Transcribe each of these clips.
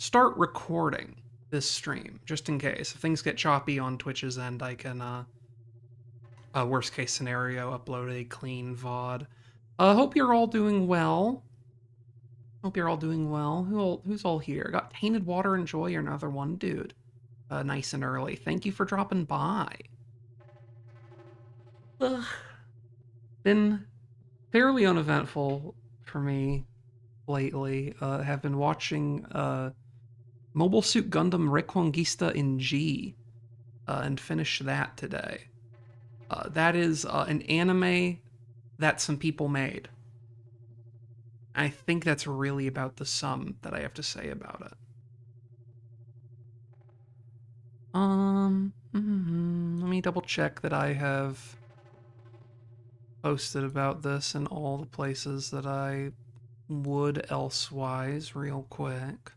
start recording this stream, just in case. If things get choppy on Twitch's end, I can, worst case scenario, upload a clean VOD. Hope you're all doing well. Hope you're all doing well. Who's all here? Got Tainted Water and Joy, another one, dude. Nice and early. Thank you for dropping by. Ugh. Been fairly uneventful for me lately. Have been watching Mobile Suit Gundam Reconquista in G, and finished that today. That is an anime that some people made. I think that's really about the sum that I have to say about it. Let me double check that I have posted about this in all the places that I would elsewise real quick.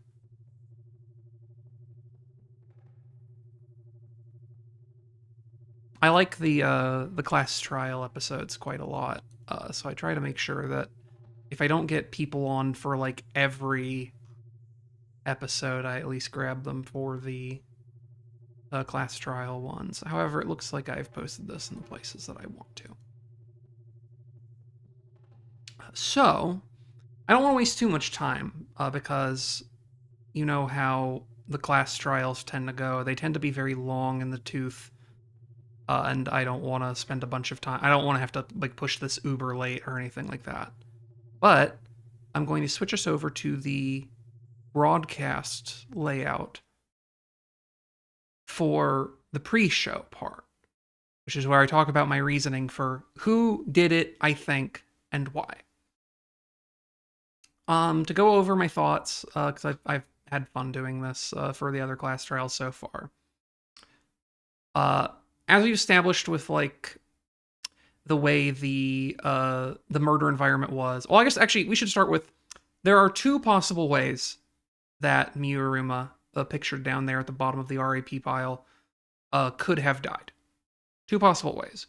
I like the class trial episodes quite a lot, so I try to make sure that if I don't get people on for like every episode, I at least grab them for the class trial ones. However, it looks like I've posted this in the places that I want to. So, I don't want to waste too much time, because you know how the class trials tend to go. They tend to be very long in the tooth, and I don't want to spend a bunch of time. I don't want to have to like push this uber late or anything like that. But I'm going to switch us over to the broadcast layout for the pre-show part, which is where I talk about my reasoning for who did it, I think, and why. To go over my thoughts, because I've had fun doing this for the other class trials so far. As we established with like the way the murder environment was. Well, I guess actually we should start with there are two possible ways that Miuruma, pictured down there at the bottom of the RAP pile, could have died. Two possible ways.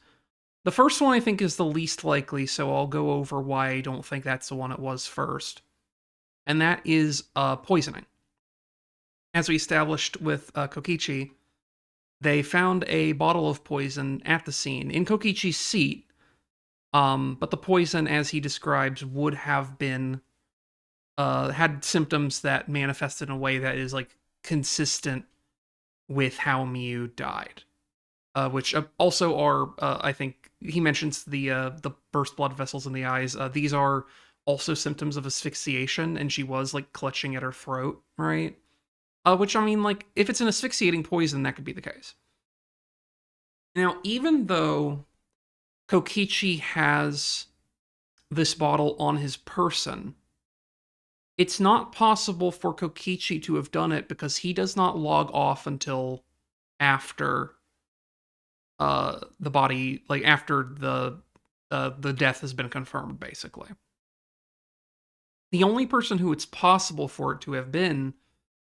The first one I think is the least likely, so I'll go over why I don't think that's the one it was first. And that is poisoning. As we established with Kokichi, they found a bottle of poison at the scene in Kokichi's seat, but the poison, as he describes, would have been had symptoms that manifested in a way that is like consistent with how Miu died, which also are, I think he mentions the burst blood vessels in the eyes. These are also symptoms of asphyxiation, and she was like clutching at her throat, right? Which, I mean, like, if it's an asphyxiating poison, that could be the case. Now, even though Kokichi has this bottle on his person, it's not possible for Kokichi to have done it because he does not log off until after the body, like after the death has been confirmed, basically. The only person who it's possible for it to have been,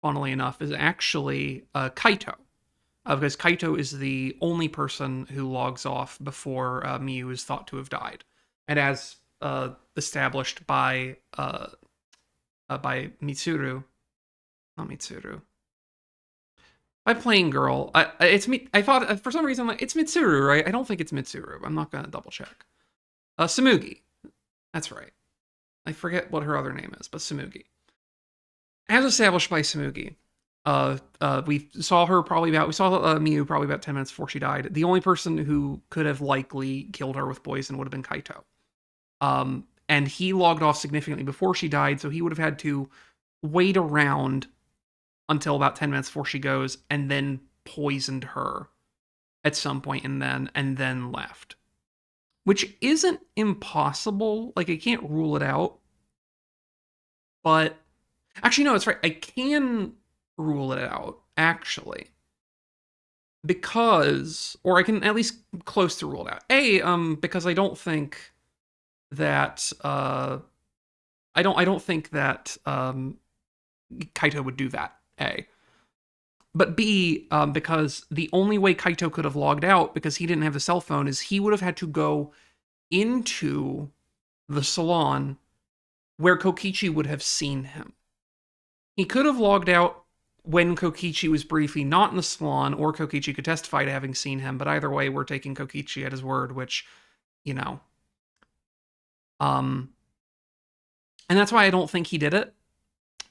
funnily enough, is actually Kaito. Because Kaito is the only person who logs off before Miu is thought to have died. And as established by Mitsuru, not Mitsuru, by Plain Girl, it's me. I thought for some reason like it's Mitsuru, right? I don't think it's Mitsuru. I'm not gonna double check. Samugi, that's right. I forget what her other name is, but Samugi. As established by Samugi, we saw Miu probably about 10 minutes before she died. The only person who could have likely killed her with poison would have been Kaito. And he logged off significantly before she died, so he would have had to wait around until about 10 minutes before she goes, and then poisoned her at some point, and then left. Which isn't impossible. Like, I can't rule it out. But actually, no, that's right. I can rule it out, actually. Because, or I can at least close to rule it out. Because I don't think that, I don't think that, Kaito would do that, A. But B, because the only way Kaito could have logged out, because he didn't have the cell phone, is he would have had to go into the salon where Kokichi would have seen him. He could have logged out when Kokichi was briefly not in the salon, or Kokichi could testify to having seen him, but either way, we're taking Kokichi at his word, which, you know. Um, and that's why I don't think he did it,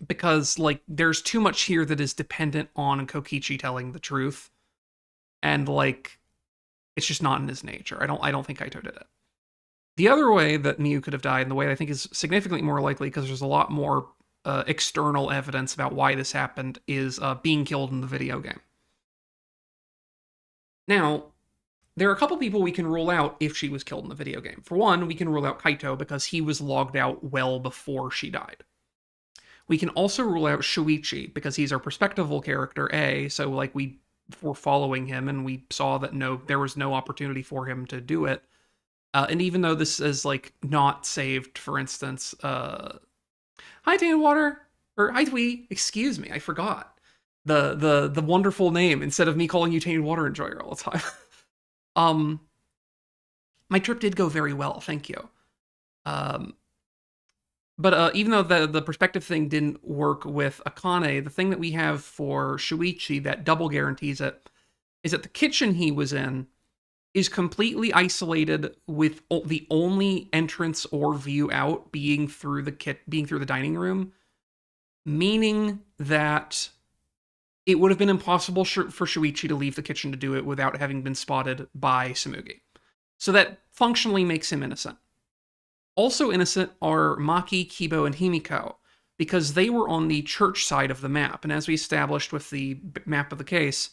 because, like, there's too much here that is dependent on Kokichi telling the truth, and, like, it's just not in his nature. I don't think Kaito did it. The other way that Miu could have died, and the way I think is significantly more likely, because there's a lot more external evidence about why this happened, is being killed in the video game. Now, there are a couple people we can rule out if she was killed in the video game. For one, we can rule out Kaito because he was logged out well before she died. We can also rule out Shuichi because he's our perspectival character, A, so like we were following him and we saw that there was no opportunity for him to do it. And even though this is like not saved, for instance, hi Tan Water, or hi Twee, excuse me, I forgot the wonderful name instead of me calling you Tainted Water Enjoyer all the time. My trip did go very well, thank you. But even though the perspective thing didn't work with Akane, the thing that we have for Shuichi that double guarantees it is that the kitchen he was in is completely isolated, with the only entrance or view out being through the dining room, meaning that it would have been impossible for Shuichi to leave the kitchen to do it without having been spotted by Tsumugi. So that functionally makes him innocent. Also innocent are Maki, Kibo, and Himiko, because they were on the church side of the map. And as we established with the map of the case,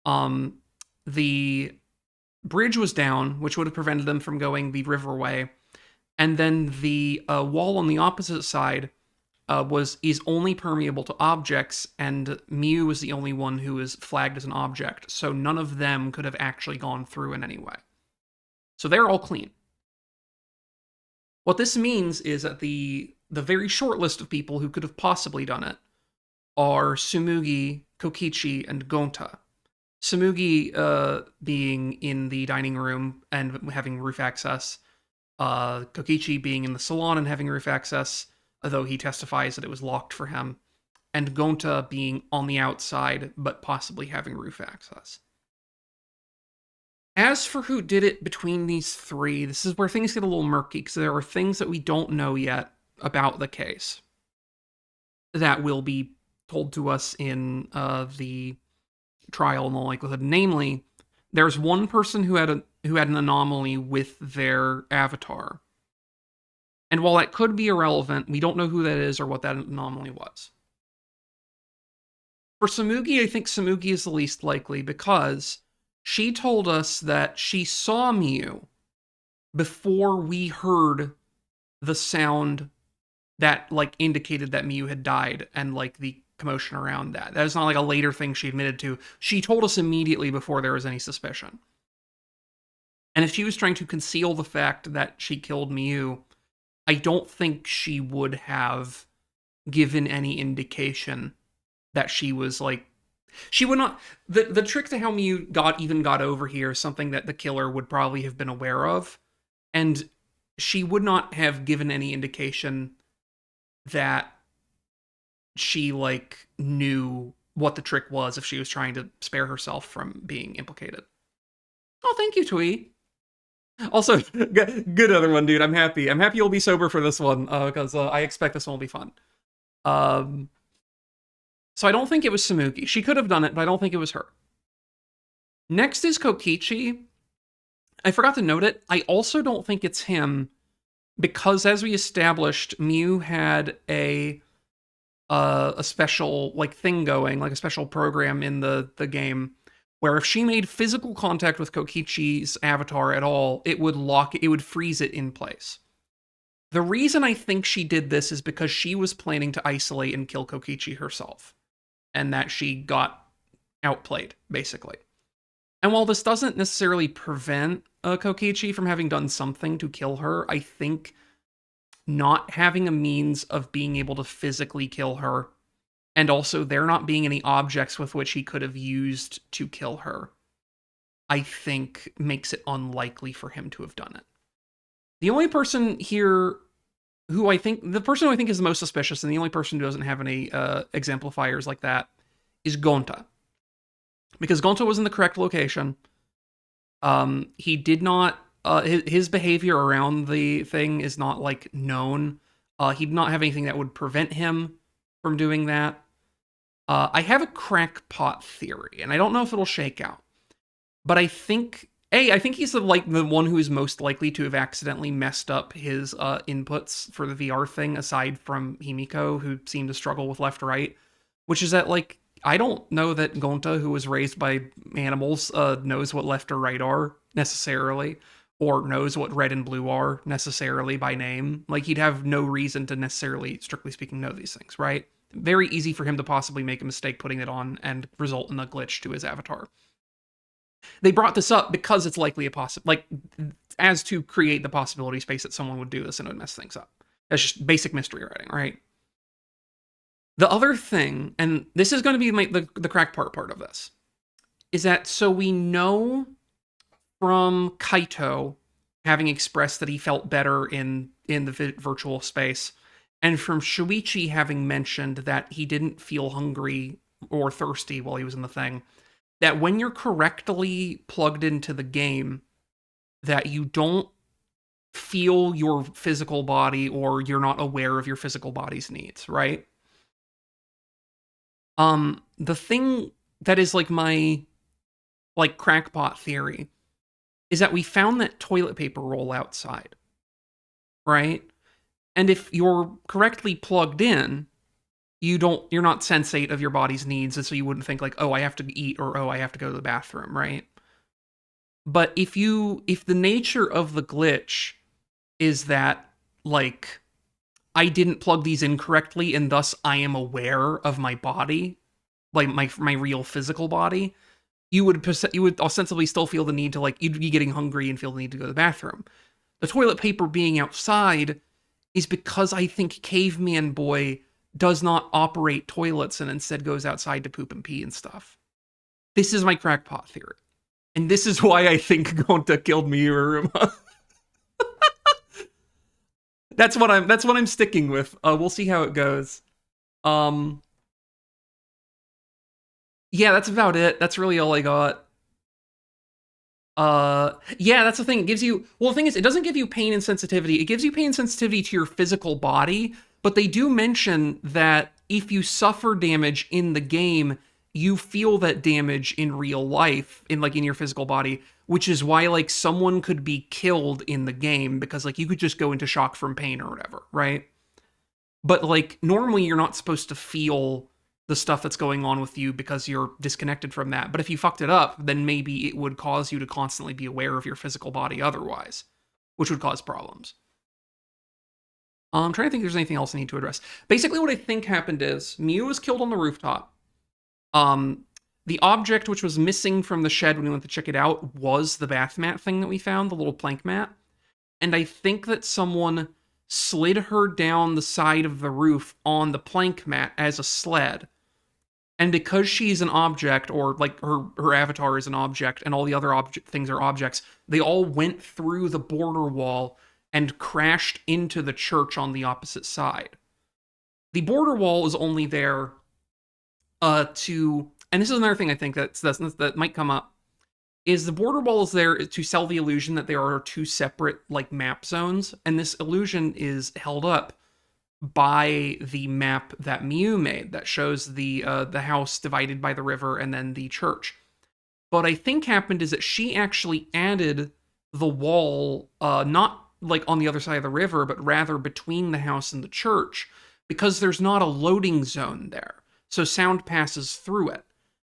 the bridge was down, which would have prevented them from going the riverway. And then the wall on the opposite side is only permeable to objects, and Miu was the only one who is flagged as an object, so none of them could have actually gone through in any way. So they're all clean. What this means is that the very short list of people who could have possibly done it are Tsumugi, Kokichi, and Gonta. Tsumugi being in the dining room and having roof access, Kokichi being in the salon and having roof access, although he testifies that it was locked for him, and Gonta being on the outside, but possibly having roof access. As for who did it between these three, this is where things get a little murky, because there are things that we don't know yet about the case that will be told to us in the trial in all likelihood. Namely, there's one person who had an anomaly with their avatar. And while that could be irrelevant, we don't know who that is or what that anomaly was. For Tsumugi, I think Tsumugi is the least likely, because she told us that she saw Miu before we heard the sound that, like, indicated that Miu had died, and, like, the commotion around that. That is not, like, a later thing she admitted to. She told us immediately before there was any suspicion. And if she was trying to conceal the fact that she killed Miu, I don't think she would have given any indication that she was, like, she would not. The trick to how Miu got over here is something that the killer would probably have been aware of, and she would not have given any indication that she, like, knew what the trick was if she was trying to spare herself from being implicated. Oh, thank you, Twee. Also, good other one, dude. I'm happy. I'm happy you'll be sober for this one, because I expect this one will be fun. So I don't think it was Tsumugi. She could have done it, but I don't think it was her. Next is Kokichi. I forgot to note it. I also don't think it's him, because as we established, Miu had a special, like, thing going, like a special program in the game, where if she made physical contact with Kokichi's avatar at all, it would freeze it in place. The reason I think she did this is because she was planning to isolate and kill Kokichi herself, and that she got outplayed, basically. And while this doesn't necessarily prevent Kokichi from having done something to kill her, I think not having a means of being able to physically kill her, and also there not being any objects with which he could have used to kill her, I think makes it unlikely for him to have done it. The only person here the person who I think is the most suspicious, and the only person who doesn't have any exemplifiers like that, is Gonta. Because Gonta was in the correct location. He did not, his behavior around the thing is not, like, known. He did not have anything that would prevent him from doing that. I have a crackpot theory, and I don't know if it'll shake out. But I think he's the one who is most likely to have accidentally messed up his inputs for the VR thing, aside from Himiko, who seemed to struggle with left right. Which is that, like, I don't know that Gonta, who was raised by animals, knows what left or right are, necessarily, or knows what red and blue are, necessarily, by name. Like, he'd have no reason to necessarily, strictly speaking, know these things, right? Very easy for him to possibly make a mistake putting it on and result in a glitch to his avatar. They brought this up because it's likely as to create the possibility space that someone would do this and it would mess things up. That's just basic mystery writing, right? The other thing, and this is going to be the crack part of this, is that so we know from Kaito having expressed that he felt better in the virtual space, and from Shuichi having mentioned that he didn't feel hungry or thirsty while he was in the thing, that when you're correctly plugged into the game, that you don't feel your physical body or you're not aware of your physical body's needs, right? The thing that is like my crackpot theory is that we found that toilet paper roll outside, right? And if you're correctly plugged in, you're not sensate of your body's needs, and so you wouldn't think like, oh, I have to eat, or oh, I have to go to the bathroom, right? But if the nature of the glitch is that, like, I didn't plug these in correctly, and thus I am aware of my body, like my real physical body, you would ostensibly still feel the need to, like, you'd be getting hungry and feel the need to go to the bathroom. The toilet paper being outside is because I think Caveman Boy does not operate toilets and instead goes outside to poop and pee and stuff. This is my crackpot theory. And this is why I think Gonta killed Miuruma. That's what I'm sticking with. We'll see how it goes. Yeah, that's about it. That's really all I got. Yeah, that's the thing. It gives you, well, the thing is, it doesn't give you pain and sensitivity. It gives you pain and sensitivity to your physical body, but they do mention that if you suffer damage in the game, you feel that damage in real life, in your physical body, which is why, like, someone could be killed in the game because, like, you could just go into shock from pain or whatever, right? But, like, normally you're not supposed to feel the stuff that's going on with you because you're disconnected from that. But if you fucked it up, then maybe it would cause you to constantly be aware of your physical body otherwise, which would cause problems. I'm trying to think if there's anything else I need to address. Basically, what I think happened is Mew was killed on the rooftop. The object which was missing from the shed when we went to check it out was the bath mat thing that we found, the little plank mat. And I think that someone slid her down the side of the roof on the plank mat as a sled. And because she's an object, or like her avatar is an object, and all the other things are objects, they all went through the border wall and crashed into the church on the opposite side. The border wall is only there and this is another thing I think that might come up, is the border wall is there to sell the illusion that there are two separate, like, map zones, and this illusion is held up by the map that Mew made that shows the house divided by the river and then the church. What I think happened is that she actually added the wall, not like on the other side of the river, but rather between the house and the church, because there's not a loading zone there. So sound passes through it.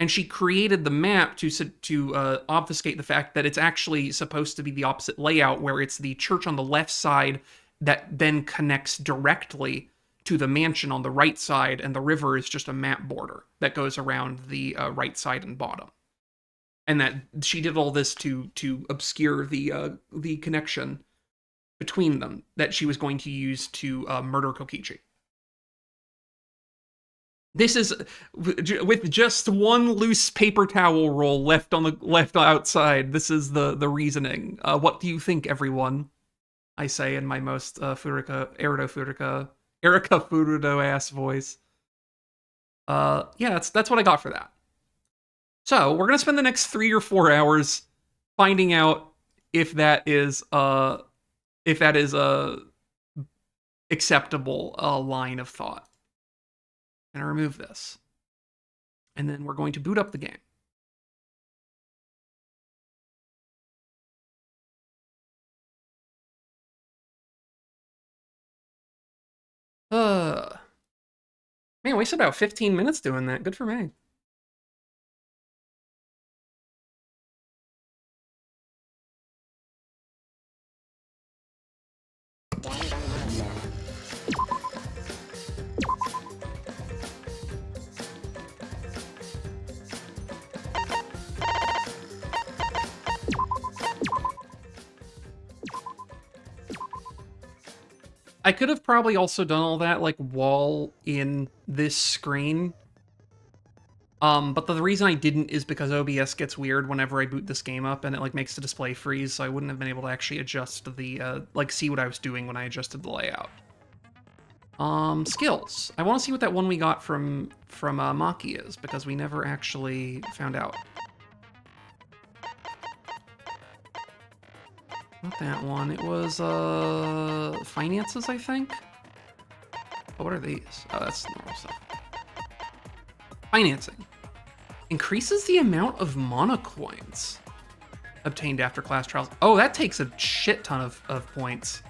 And she created the map to obfuscate the fact that it's actually supposed to be the opposite layout, where it's the church on the left side that then connects directly to the mansion on the right side, and the river is just a map border that goes around the right side and bottom. And that she did all this to obscure the connection between them that she was going to use to murder Kokichi. This is with just one loose paper towel roll left outside. This is the reasoning. What do you think, everyone? I say in my most Erika Furudo ass voice. Yeah, that's what I got for that. So we're gonna spend the next 3 or 4 hours finding out if that is a acceptable line of thought. I'm gonna remove this, and then we're going to boot up the game. Man, I wasted about 15 minutes doing that. Good for me. I could have probably also done all that, like, while in this screen. But the reason I didn't is because OBS gets weird whenever I boot this game up, and it, like, makes the display freeze, so I wouldn't have been able to actually adjust the, like, see what I was doing when I adjusted the layout. Skills. I want to see what that one we got from Maki is, because we never actually found out. Not that one. It was, finances, I think? Oh, what are these? Oh, that's normal stuff. Financing. Increases the amount of mana coins obtained after class trials. Oh, that takes a shit ton of points.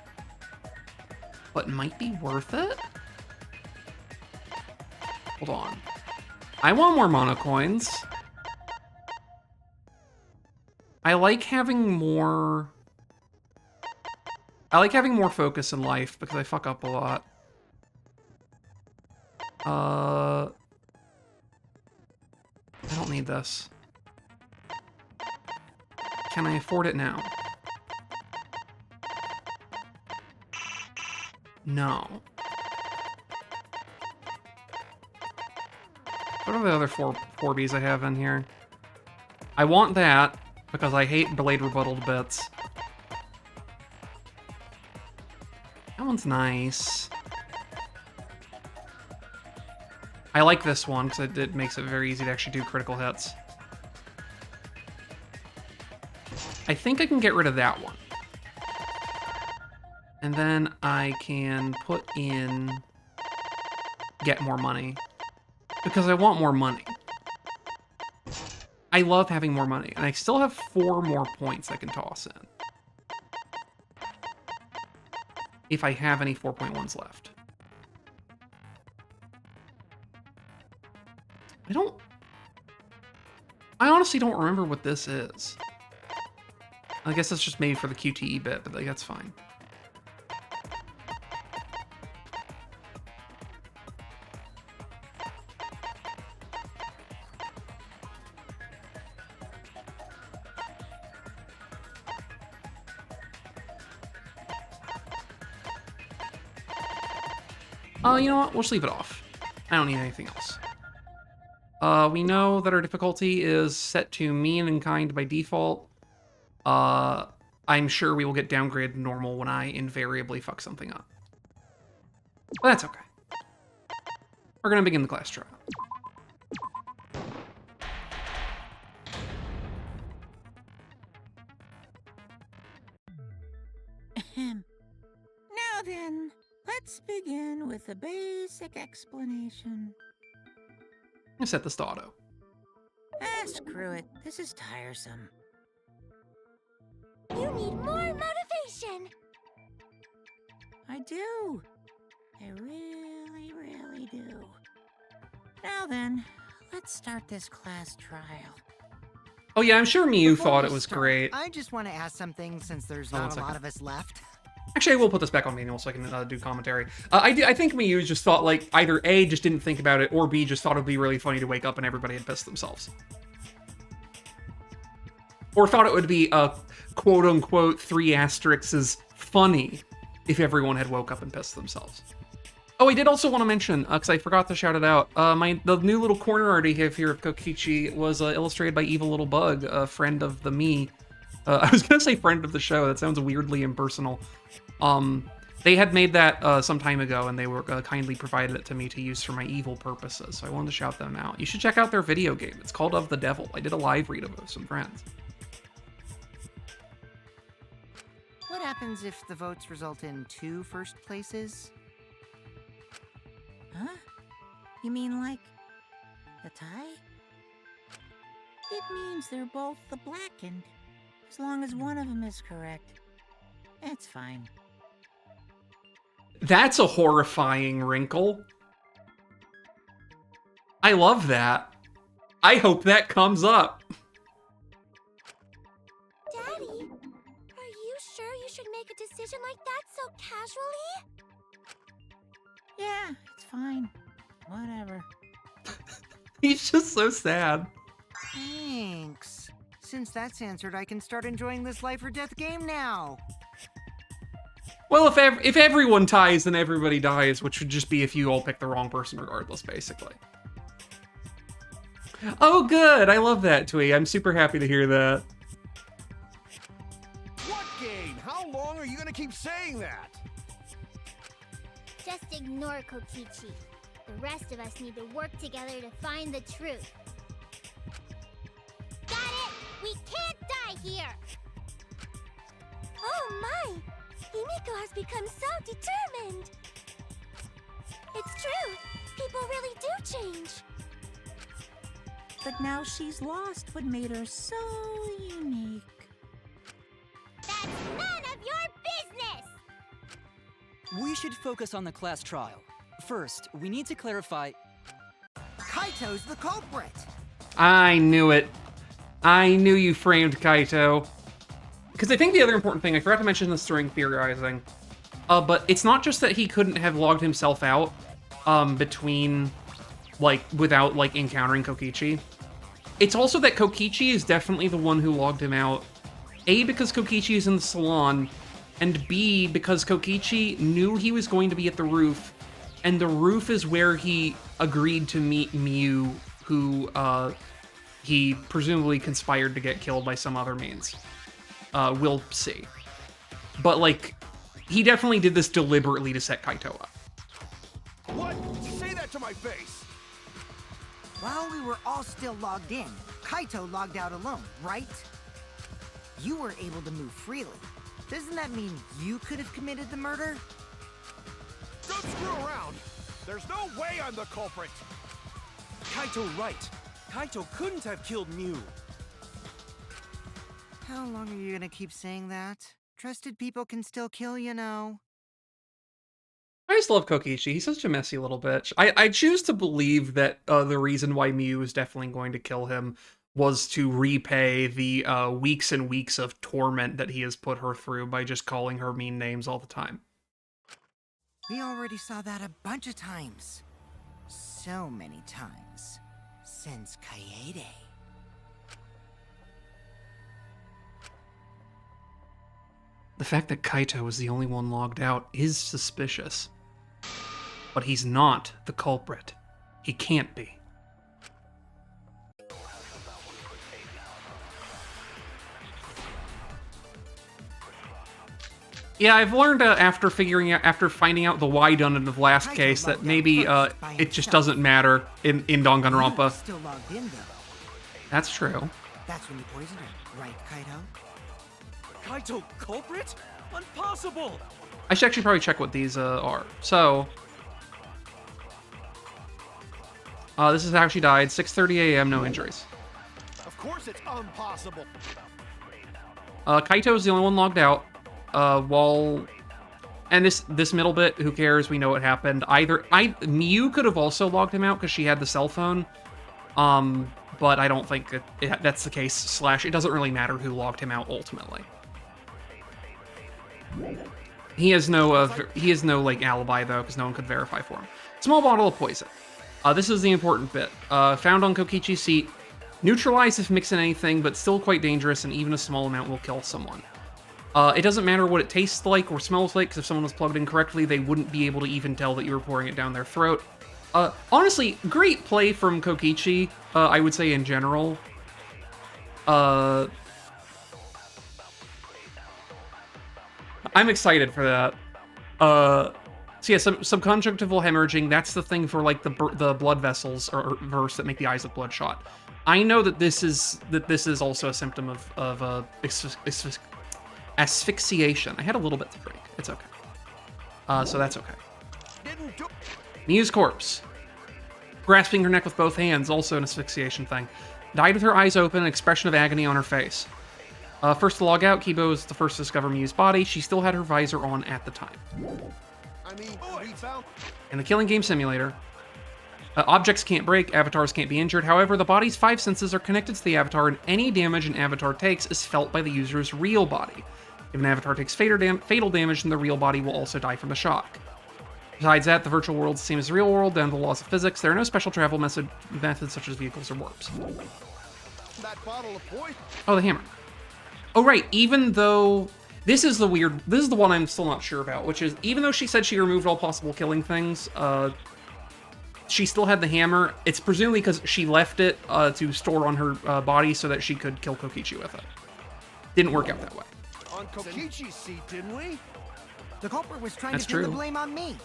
But might be worth it? Hold on. I want more mana coins. I like having more focus in life because I fuck up a lot. I don't need this. Can I afford it now? No. What are the other four Bs I have in here? I want that because I hate Blade Rebuttal bits. That one's nice. I like this one because it makes it very easy to actually do critical hits. I think I can get rid of that one. And then I can put in get more money. Because I want more money. I love having more money. And I still have 4 more points I can toss in. If I have any 4.1s left. I honestly don't remember what this is. I guess that's just maybe for the QTE bit, but like, that's fine. You know what? We'll just leave it off. I don't need anything else. We know that our difficulty is set to mean and kind by default. I'm sure we will get downgraded to normal when I invariably fuck something up. But that's okay. We're gonna begin the class trial. Now then, let's begin with a basic explanation. I set this to auto. Screw it. This is tiresome. You need more motivation! I do. I really, really do. Now then, let's start this class trial. Oh yeah, I'm sure Miyu Before thought we it was start, great. I just want to ask something since there's Oh, one not a second. lot of us left. Actually, I will put this back on manual so I can do commentary. I think Miyu just thought, like, either A, just didn't think about it, or B, just thought it would be really funny to wake up and everybody had pissed themselves. Or thought it would be quote-unquote 3 asterisks funny if everyone had woke up and pissed themselves. Oh, I did also want to mention, because I forgot to shout it out, the new little corner art I have here of Kokichi was illustrated by Evil Little Bug, a friend of the me. I was going to say friend of the show, that sounds weirdly impersonal. They had made that some time ago, and they were kindly provided it to me to use for my evil purposes, so I wanted to shout them out. You should check out their video game. It's called Of the Devil. I did a live read of it with some friends. What happens if the votes result in 2 first places? Huh? You mean like a tie? It means they're both the blackened. As long as one of them is correct, it's fine. That's a horrifying wrinkle. I love that. I hope that comes up. Daddy, are you sure you should make a decision like that so casually? Yeah, it's fine. Whatever. He's just so sad. Thanks. Since that's answered, I can start enjoying this life or death game now. Well, if everyone ties, then everybody dies, which would just be if you all pick the wrong person regardless, basically. Oh, good. I love that, Twee. I'm super happy to hear that. What game? How long are you gonna keep saying that? Just ignore Kokichi. The rest of us need to work together to find the truth. Got it! We can't die here! Oh my! Himiko has become so determined! It's true! People really do change! But now she's lost what made her so unique. That's none of your business! We should focus on the class trial. First, we need to clarify... Kaito's the culprit! I knew it. I knew you framed Kaito. Because I think the other important thing, I forgot to mention this during theorizing, but it's not just that he couldn't have logged himself out between, like, without, like, encountering Kokichi. It's also that Kokichi is definitely the one who logged him out. A, because Kokichi is in the salon, and B, because Kokichi knew he was going to be at the roof, and the roof is where he agreed to meet Miu, who he presumably conspired to get killed by some other means. We'll see. But, like, he definitely did this deliberately to set Kaito up. What? Say that to my face! While we were all still logged in, Kaito logged out alone, right? You were able to move freely. Doesn't that mean you could have committed the murder? Don't screw around! There's no way I'm the culprit! Kaito right. Kaito couldn't have killed Mew. How long are you gonna keep saying that? Trusted people can still kill, you know. I just love Kokichi. He's such a messy little bitch. I choose to believe that the reason why Miu is definitely going to kill him was to repay the weeks and weeks of torment that he has put her through by just calling her mean names all the time. We already saw that a bunch of times. So many times. Since Kaede. The fact that Kaito was the only one logged out is suspicious. But he's not the culprit. He can't be. Yeah, I've learned after finding out the why done in the last case that maybe it just doesn't matter in Danganronpa. Still logged in though. That's true. That's when you poisoned her, right, Kaito? Kaito culprit? Impossible! I should actually probably check what these are. So, this is how she died. 6:30 a.m. No injuries. Of course it's impossible! Kaito is the only one logged out. And this middle bit, who cares? We know what happened. Miu could have also logged him out because she had the cell phone. But I don't think that's the case. It doesn't really matter who logged him out ultimately. He has no like alibi though, because no one could verify for him. Small bottle of poison. This is the important bit. Found on Kokichi's seat. Neutralized if mixed in anything, but still quite dangerous, and even a small amount will kill someone. It doesn't matter what it tastes like or smells like, because if someone was plugged in correctly, they wouldn't be able to even tell that you were pouring it down their throat. Honestly, great play from Kokichi, I would say in general. I'm excited for that. So yeah, some subconjunctival hemorrhaging. That's the thing for like the blood vessels or verse that make the eyes look bloodshot. I know that this is also a symptom of asphyxiation. I had a little bit to drink. It's okay. So that's okay. Miu's corpse. Grasping her neck with both hands, also an asphyxiation thing. Died with her eyes open, an expression of agony on her face. First to log out, Kibo was the first to discover Miu's body. She still had her visor on at the time. I mean, we found... In the killing game simulator, objects can't break, avatars can't be injured. However, the body's 5 senses are connected to the avatar, and any damage an avatar takes is felt by the user's real body. If an avatar takes fatal damage, then the real body will also die from the shock. Besides that, the virtual world's the same as the real world, down to the laws of physics. There are no special travel methods such as vehicles or warps. that bottle of poison. Oh, the hammer. Oh, right. Even though... This is the one I'm still not sure about, which is, even though she said she removed all possible killing things, she still had the hammer. It's presumably because she left it to store on her body so that she could kill Kokichi with it. Didn't work out that way. On Kokichi's seat, didn't we? The culprit was trying That's to pin the true. blame on me.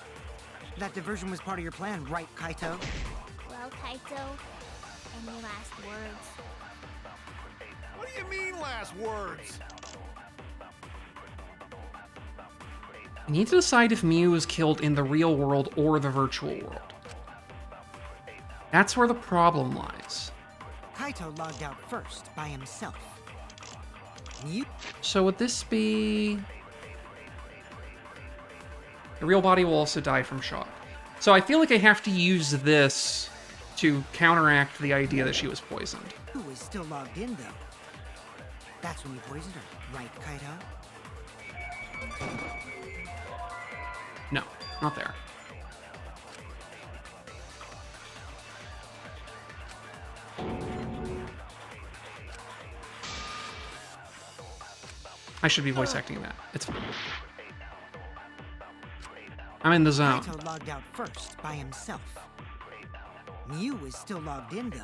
That diversion was part of your plan, right, Kaito? Well, Kaito, any last words? What do you mean, last words? You need to decide if Miu was killed in the real world or the virtual world. That's where the problem lies. Kaito logged out first, by himself. You... So would this be... The real body will also die from shock. So I feel like I have to use this to counteract the idea that she was poisoned. Who was still logged in, though? That's when you poisoned her, right, Kaito? No, not there. I should be voice acting that. It's fine. I'm in the zone. Kaito logged out first, by himself. Miu was still logged in, though.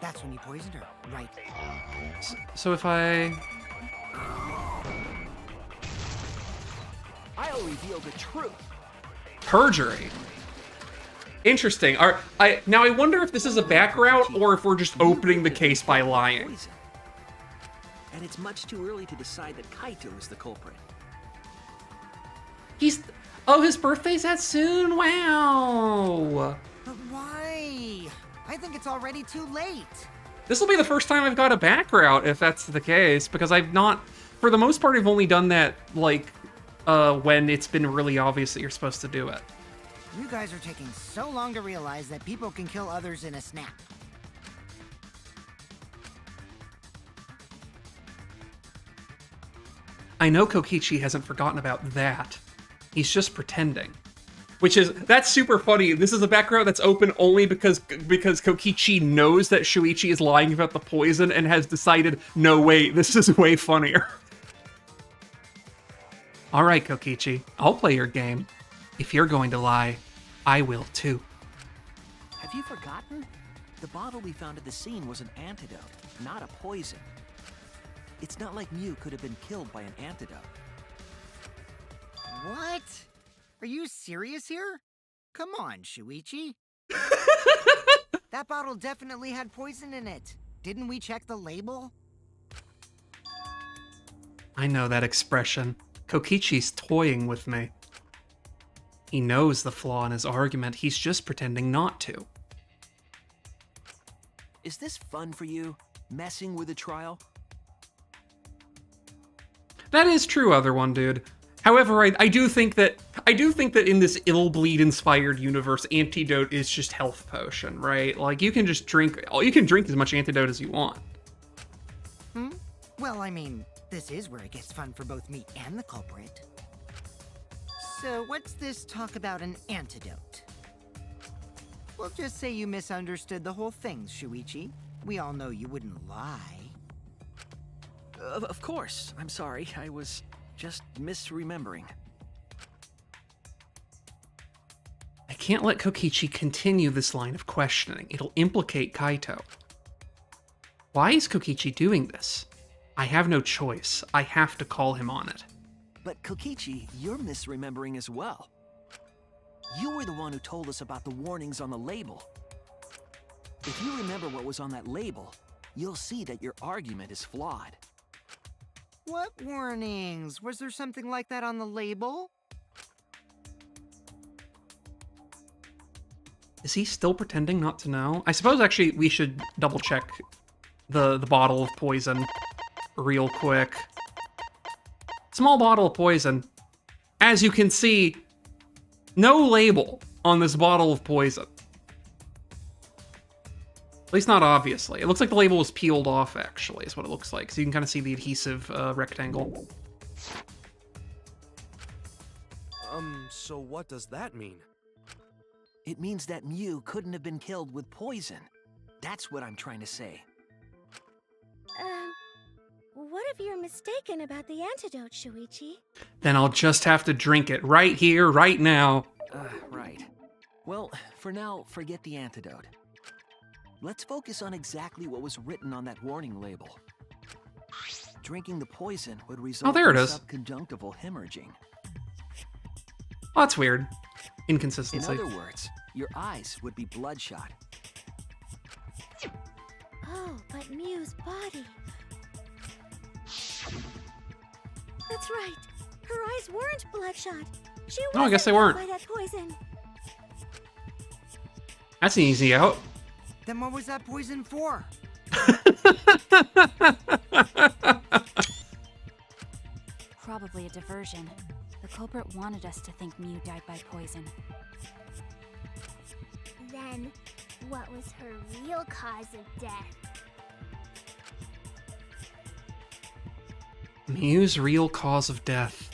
That's when you poisoned her, right? So if I... I'll reveal the truth. Perjury. Interesting. Now I wonder if this is a back route or if we're just opening the case by lying. Poison. And it's much too early to decide that Kaito is the culprit. Oh, his birthday's that soon? Wow. But why? I think it's already too late. This will be the first time I've got a back route, if that's the case, because I've not... For the most part, I've only done that, like, when it's been really obvious that you're supposed to do it. You guys are taking so long to realize that people can kill others in a snap. I know Kokichi hasn't forgotten about that. He's just pretending. That's super funny. This is a background that's open only because Kokichi knows that Shuichi is lying about the poison and has decided, no, wait, this is way funnier. All right, Kokichi, I'll play your game. If you're going to lie, I will too. Have you forgotten? The bottle we found at the scene was an antidote, not a poison. It's not like Miu could have been killed by an antidote. What? Are you serious here? Come on, Shuichi. That bottle definitely had poison in it. Didn't we check the label? I know that expression. Kokichi's toying with me. He knows the flaw in his argument. He's just pretending not to. Is this fun for you? Messing with a trial? That is true, other one, dude. However, I do think that in this Illbleed-inspired universe, antidote is just health potion, right? Like you can drink as much antidote as you want. Well, I mean, this is where it gets fun for both me and the culprit. So what's this talk about an antidote? We'll just say you misunderstood the whole thing, Shuichi. We all know you wouldn't lie. Of course. I'm sorry. I was just misremembering. I can't let Kokichi continue this line of questioning. It'll implicate Kaito. Why is Kokichi doing this? I have no choice. I have to call him on it. But Kokichi, you're misremembering as well. You were the one who told us about the warnings on the label. If you remember what was on that label, you'll see that your argument is flawed. What warnings? Was there something like that on the label? Is he still pretending not to know? I suppose actually we should double check the bottle of poison real quick. Small bottle of poison. As you can see, no label on this bottle of poison. At least not obviously. It looks like the label was peeled off, actually, is what it looks like. So you can kind of see the adhesive rectangle. So what does that mean? It means that Mew couldn't have been killed with poison. That's what I'm trying to say. What if you're mistaken about the antidote, Shuichi? Then I'll just have to drink it right here, right now. Right. Well, for now, forget the antidote. Let's focus on exactly what was written on that warning label. Drinking the poison would result there in it is. subconjunctival hemorrhaging. Oh, that's weird. In Inconsistency. other words, your eyes would be bloodshot. Oh, but Mew's body. That's right. Her eyes weren't bloodshot. She No, I guess they wasn't weren't. killed by that poison. That's an easy out. Then what was that poison for? Probably a diversion. The culprit wanted us to think Mew died by poison. Then, what was her real cause of death? Mew's real cause of death.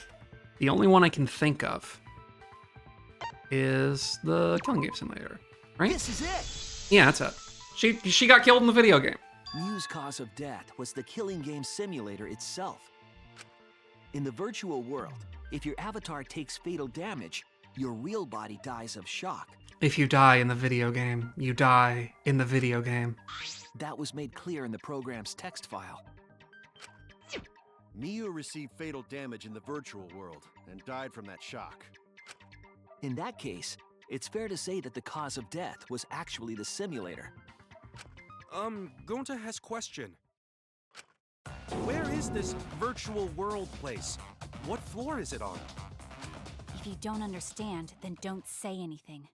The only one I can think of is the killing game simulator, right? This is it! Yeah, that's it. She got killed in the video game. Mew's cause of death was the killing game simulator itself. In the virtual world, if your avatar takes fatal damage, your real body dies of shock. If you die in the video game, you die in the video game. That was made clear in the program's text file. Miyu received fatal damage in the virtual world and died from that shock. In that case, it's fair to say that the cause of death was actually the simulator. Gonta has question. Where is this virtual world place? What floor is it on? If you don't understand, then don't say anything.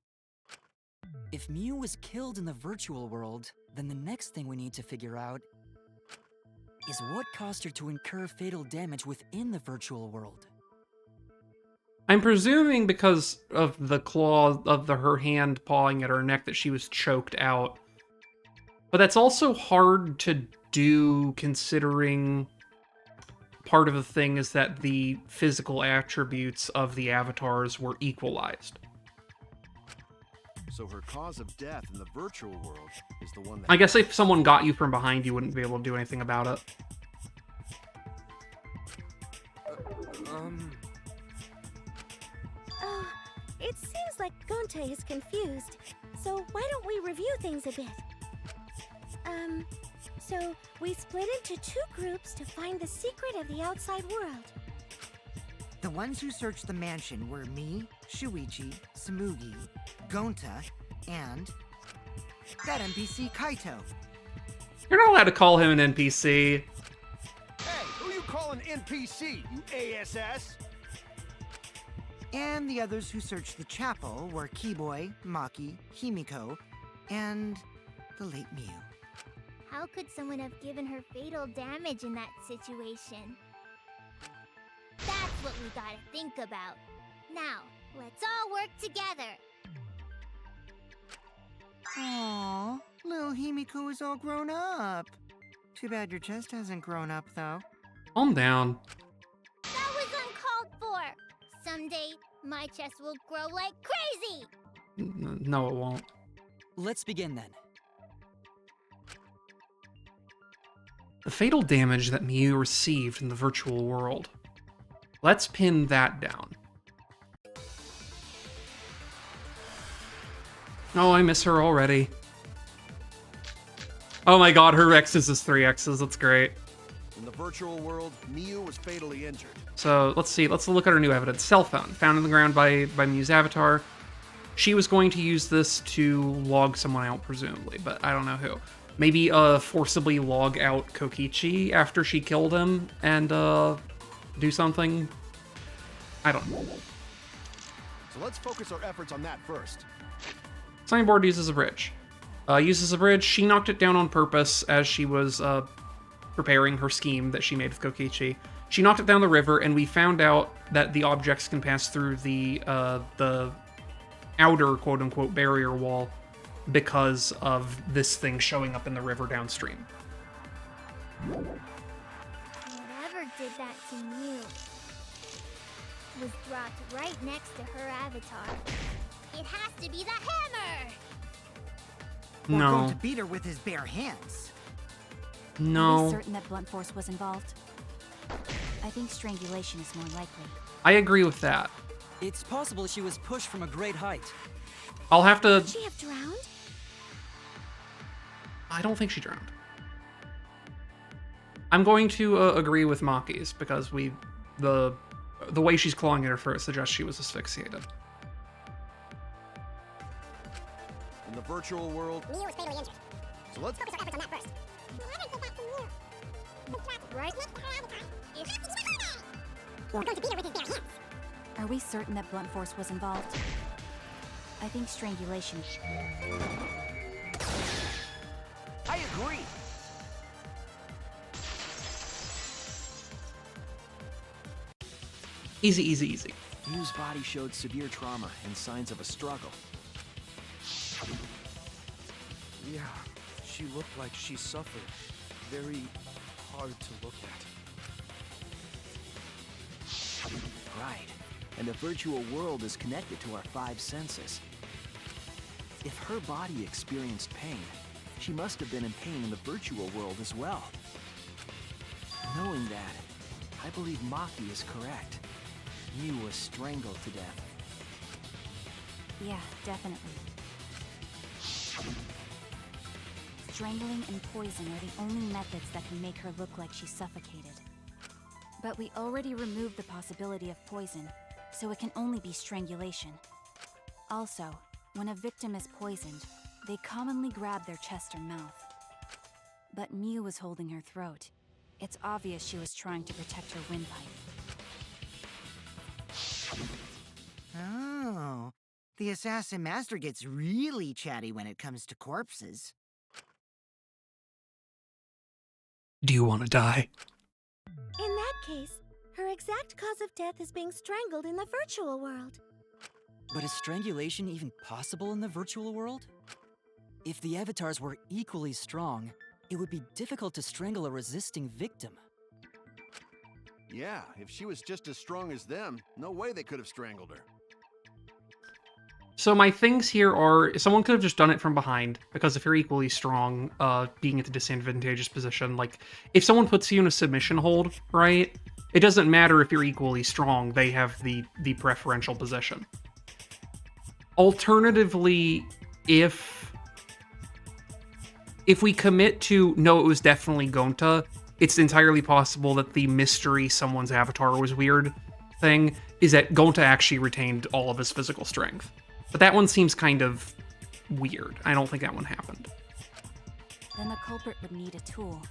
If Mew was killed in the virtual world, then the next thing we need to figure out is what caused her to incur fatal damage within the virtual world. I'm presuming because of the claw of her hand pawing at her neck that she was choked out. But that's also hard to do considering part of the thing is that the physical attributes of the avatars were equalized. So her cause of death in the virtual world is the one that... I guess if someone got you from behind, you wouldn't be able to do anything about it. Oh, it seems like Gonte is confused. So why don't we review things a bit? So we split into two groups to find the secret of the outside world. The ones who searched the mansion were me, Shuichi, Samugi, Gonta, and that NPC Kaito. You're not allowed to call him an NPC. Hey, who you calling NPC, you ASS? And the others who searched the chapel were Keyboy, Maki, Himiko, and the late Mew. How could someone have given her fatal damage in that situation? That's what we gotta think about. Now, let's all work together. Aww, little Himiko is all grown up. Too bad your chest hasn't grown up, though. Calm down. That was uncalled for. Someday, my chest will grow like crazy. No, it won't. Let's begin then. The fatal damage that Mew received in the virtual world. Let's pin that down. Oh, I miss her already. Oh my god, her X's is 3 X's. That's great. In the virtual world, Miu was fatally injured. So let's see. Let's look at our new evidence. Cell phone found in the ground by Miu's avatar. She was going to use this to log someone out, presumably, but I don't know who. Maybe forcibly log out Kokichi after she killed him and do something. I don't know. So let's focus our efforts on that first. Signboard uses a bridge. She knocked it down on purpose as she was preparing her scheme that she made with Kokichi. She knocked it down the river, and we found out that the objects can pass through the outer quote-unquote barrier wall because of this thing showing up in the river downstream. Whatever did that to Mew was dropped right next to her avatar. It has to be the hammer! We're No. going to beat her with his bare hands. Are we No. certain that blunt force was involved? I think strangulation is more likely. I agree with that. It's possible she was pushed from a great height. I'll have to... Could she have drowned? I don't think she drowned. I'm going to agree with Maki's because the way she's clawing at her throat suggests she was asphyxiated. In the virtual world, Mew was fatally injured. so let's Focus our efforts on that first. Whoever did that to Mew was dropped right next to her avatar. It has to be the hammer! We're going to beat her with his bare hands. Are we certain that blunt force was involved? I think strangulation. I agree. Easy, easy, easy. Miu's body showed severe trauma and signs of a struggle. Yeah, she looked like she suffered. Very hard to look at. Right. And the virtual world is connected to our 5 senses. If her body experienced pain, she must have been in pain in the virtual world as well. Knowing that, I believe Maki is correct. Miu was strangled to death. Yeah, definitely. Strangling and poison are the only methods that can make her look like she's suffocated. But we already removed the possibility of poison, so it can only be strangulation. Also, when a victim is poisoned, they commonly grab their chest or mouth. But Miu was holding her throat. It's obvious she was trying to protect her windpipe. Oh, the assassin master gets really chatty when it comes to corpses. Do you want to die? In that case, her exact cause of death is being strangled in the virtual world. But is strangulation even possible in the virtual world? If the avatars were equally strong, it would be difficult to strangle a resisting victim. Yeah, if she was just as strong as them, no way they could have strangled her. So my things here are, someone could have just done it from behind, because if you're equally strong, being at the disadvantageous position, like, if someone puts you in a submission hold, right, it doesn't matter if you're equally strong, they have the preferential position. Alternatively, if we commit to, no, it was definitely Gonta, it's entirely possible that the mystery someone's avatar was weird thing is that Gonta actually retained all of his physical strength. But that one seems kind of weird. I don't think that one happened. Then the culprit would need a tool.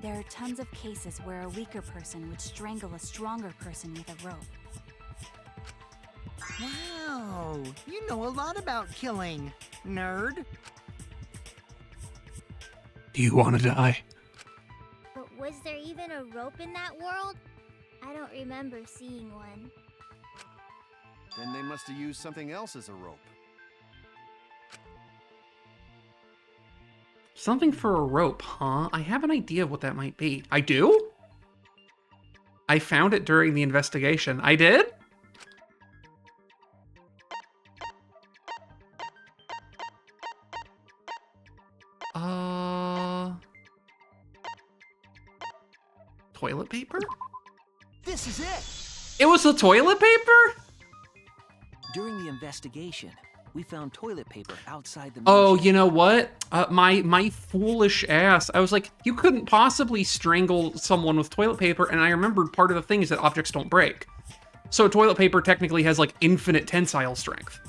There are tons of cases where a weaker person would strangle a stronger person with a rope. Wow, you know a lot about killing, nerd. Do you want to die? But was there even a rope in that world? I don't remember seeing one. Then they must have used something else as a rope. Something for a rope, huh? I have an idea of what that might be. I do? I found it during the investigation. I did? Toilet paper? This is it! It was the toilet paper? During the investigation, we found toilet paper outside the Oh, mansion. you know what? My foolish ass. I was like, you couldn't possibly strangle someone with toilet paper, and I remembered part of the thing is that objects don't break. So toilet paper technically has like infinite tensile strength.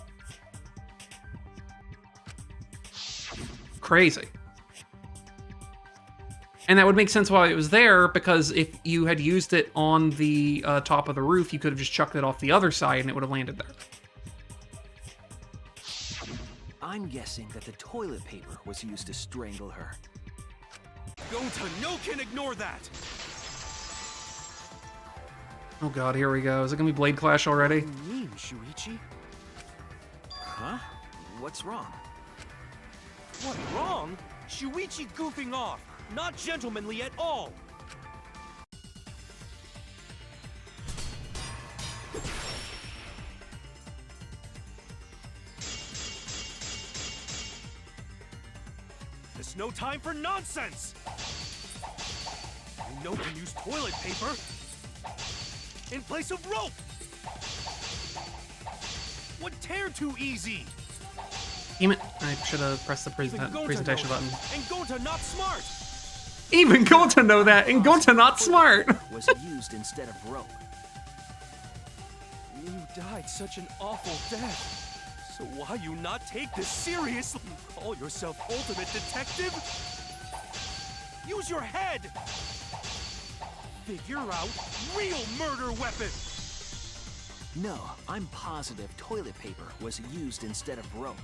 Crazy. And that would make sense why it was there, because if you had used it on the top of the roof, you could have just chucked it off the other side and it would have landed there. I'm guessing that the toilet paper was used to strangle her. Gonta, no can ignore that! Oh god, here we go. Is it gonna be Blade Clash already? What do you mean, Shuichi? Huh? What's wrong? What, wrong? Shuichi goofing off! Not gentlemanly at all! There's no time for nonsense! You know can use toilet paper in place of rope! Would tear too easy! Damn it. I should have pressed the Even Gonta presentation knows, button. and Gonta not smart! Even Gonta know that, and Gonta not smart! Was used instead of rope. You died such an awful death. So why you not take this seriously? Call yourself ultimate detective? Use your head! Figure out real murder weapon! No, I'm positive toilet paper was used instead of rope.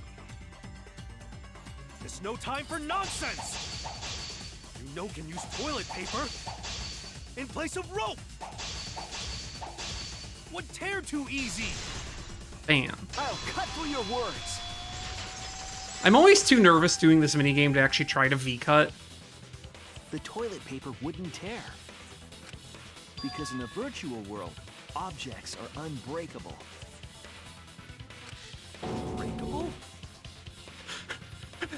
There's no time for nonsense! You know can use toilet paper in place of rope! Would tear too easy! Bam. I'll cut through your words! I'm always too nervous doing this minigame to actually try to V-cut. The toilet paper wouldn't tear. Because in a virtual world, objects are unbreakable. Breakable?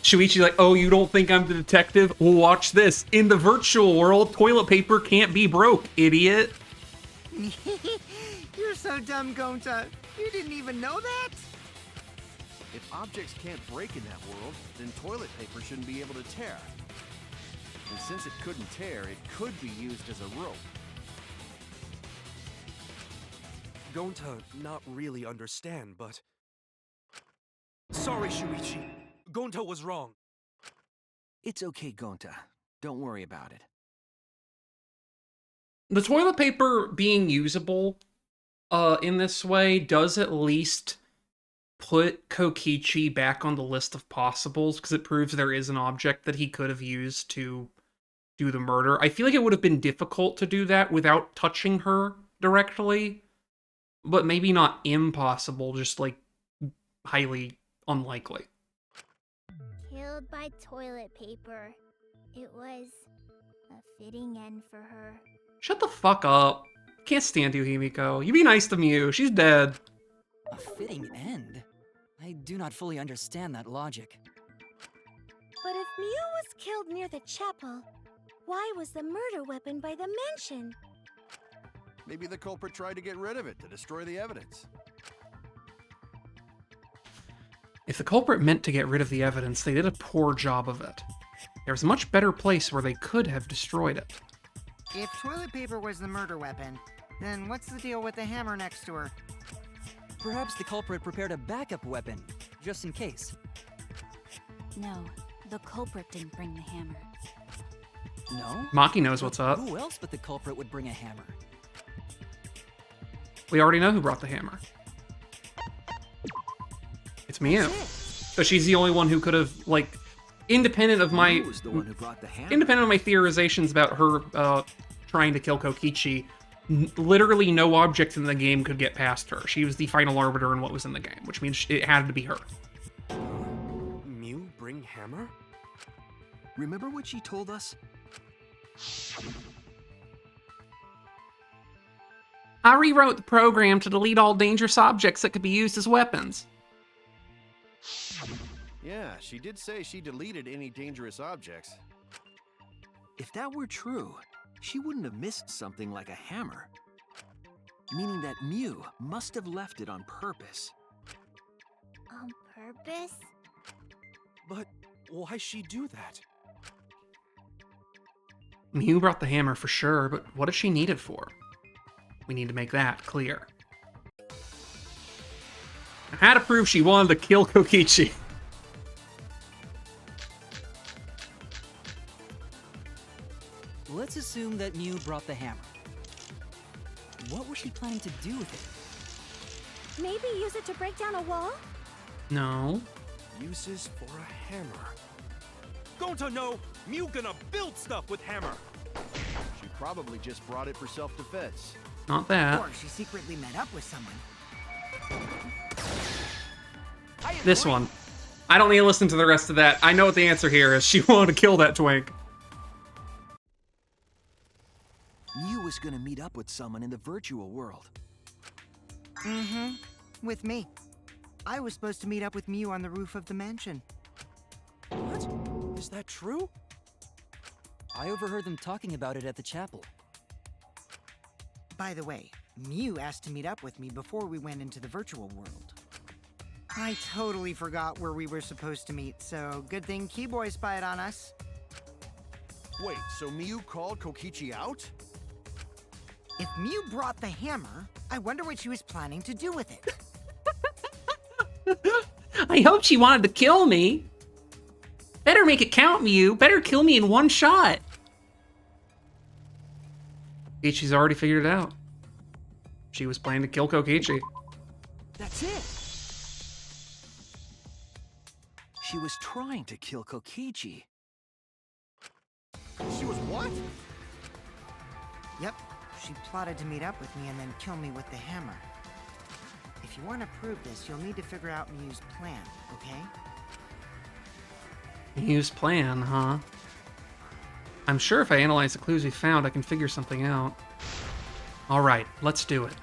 Shuichi like, oh, you don't think I'm the detective? Well, watch this. In the virtual world, toilet paper can't be broke, idiot. You're so dumb, Gonta. You didn't even know that? If objects can't break in that world, then toilet paper shouldn't be able to tear. And since it couldn't tear, it could be used as a rope. Gonta not really understand, but... Sorry, Shuichi. Gonta was wrong. It's okay, Gonta. Don't worry about it. The toilet paper being usable in this way does at least put Kokichi back on the list of possibles, because it proves there is an object that he could have used to do the murder. I feel like it would have been difficult to do that without touching her directly, but maybe not impossible, just like highly unlikely. Killed by toilet paper. It was a fitting end for her. Shut the fuck up. Can't stand you, Himiko. You be nice to Mew. She's dead. A fitting end? I do not fully understand that logic. But if Mew was killed near the chapel, why was the murder weapon by the mansion? Maybe the culprit tried to get rid of it to destroy the evidence. If the culprit meant to get rid of the evidence, they did a poor job of it. There was a much better place where they could have destroyed it. If toilet paper was the murder weapon, then what's the deal with the hammer next to her? Perhaps the culprit prepared a backup weapon, just in case. No, the culprit didn't bring the hammer. No? Maki knows what's up. Who else but the culprit would bring a hammer? We already know who brought the hammer. It's Mew. So she's the only one who could have, like, independent of my Who was the one who brought the hammer? independent of my theorizations about her trying to kill Kokichi, literally no object in the game could get past her. She was the final arbiter in what was in the game, which means it had to be her. Mew bring hammer? Remember what she told us? I rewrote the program to delete all dangerous objects that could be used as weapons. Yeah, she did say she deleted any dangerous objects. If that were true, she wouldn't have missed something like a hammer. Meaning that Mew must have left it on purpose. On purpose? But why'd she do that? Mew brought the hammer for sure, but what does she need it for? We need to make that clear. I had to prove she wanted to kill Kokichi. Let's assume that Mew brought the hammer. What was she planning to do with it? Maybe use it to break down a wall? No. Uses for a hammer. Gonta, no! Mew gonna build stuff with hammer! She probably just brought it for self-defense. Not that. Or she secretly met up with someone. This one. I don't need to listen to the rest of that. I know what the answer here is. She wanted to kill that twink. Mew was gonna meet up with someone in the virtual world. Mm-hmm. With me. I was supposed to meet up with Mew on the roof of the mansion. What? Is that true? I overheard them talking about it at the chapel. By the way, Mew asked to meet up with me before we went into the virtual world. I totally forgot where we were supposed to meet, so good thing Keyboy spied on us. Wait, so Mew called Kokichi out? If Mew brought the hammer, I wonder what she was planning to do with it. I hope she wanted to kill me. Better make it count, Mew. Better kill me in one shot. Kokichi's already figured it out. She was planning to kill Kokichi. That's it! She was trying to kill Kokichi. She was what? Yep, she plotted to meet up with me and then kill me with the hammer. If you want to prove this, you'll need to figure out Mew's plan, okay? Mew's plan, huh? I'm sure if I analyze the clues we found, I can figure something out. Alright, let's do it.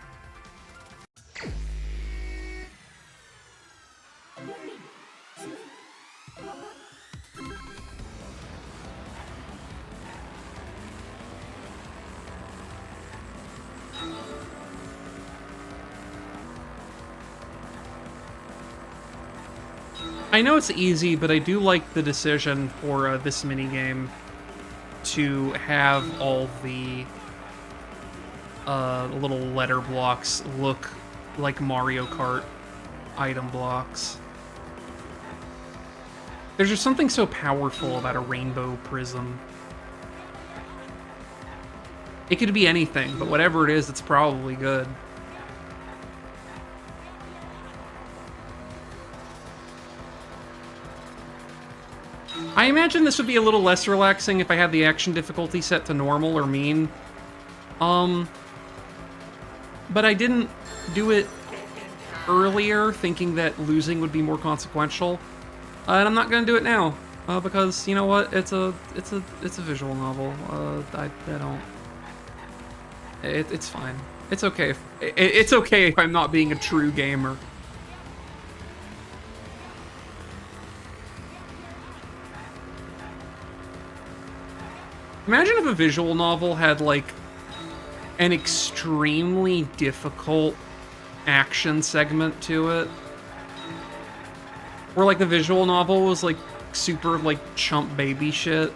I know it's easy, but I do like the decision for this minigame to have all the little letter blocks look like Mario Kart item blocks. There's just something so powerful about a rainbow prism. It could be anything, but whatever it is, it's probably good. I imagine this would be a little less relaxing if I had the action difficulty set to normal or mean. But I didn't do it earlier thinking that losing would be more consequential. And I'm not gonna do it now. Because you know what? It's a visual novel. I don't. It's fine. It's okay. It's okay if I'm not being a true gamer. Imagine if a visual novel had, like, an extremely difficult action segment to it. Where, like, the visual novel was, like, super, like, chump baby shit.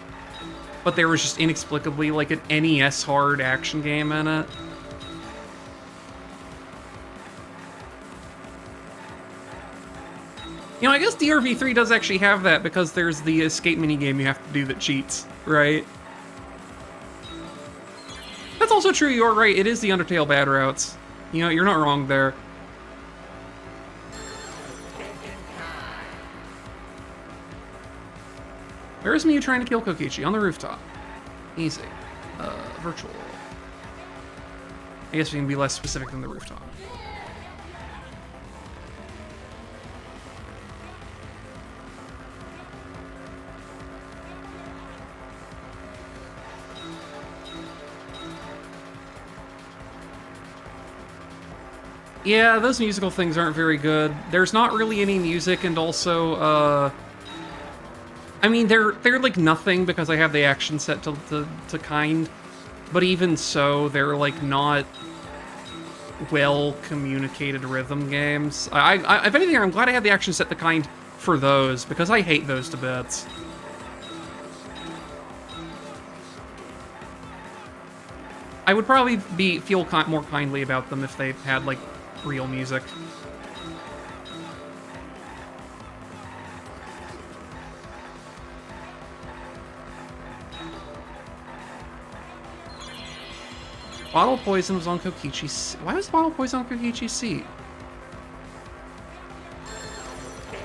But there was just inexplicably, like, an NES hard action game in it. You know, I guess DRV3 does actually have that because there's the escape minigame you have to do that cheats, right? That's also true, you're right, it is the Undertale bad routes. You know, you're not wrong there. Where is Mew trying to kill Kokichi? On the rooftop. Easy. Virtual. I guess we can be less specific than the rooftop. Yeah, those musical things aren't very good. There's not really any music, and also, I mean, they're like nothing because I have the action set to kind, but even so, they're like not well communicated rhythm games. If anything, I'm glad I had the action set the kind for those, because I hate those to bits. I would probably feel more kindly about them if they had, like, real music. Bottle poison was on Kokichi's... Why was bottle poison on Kokichi's seat?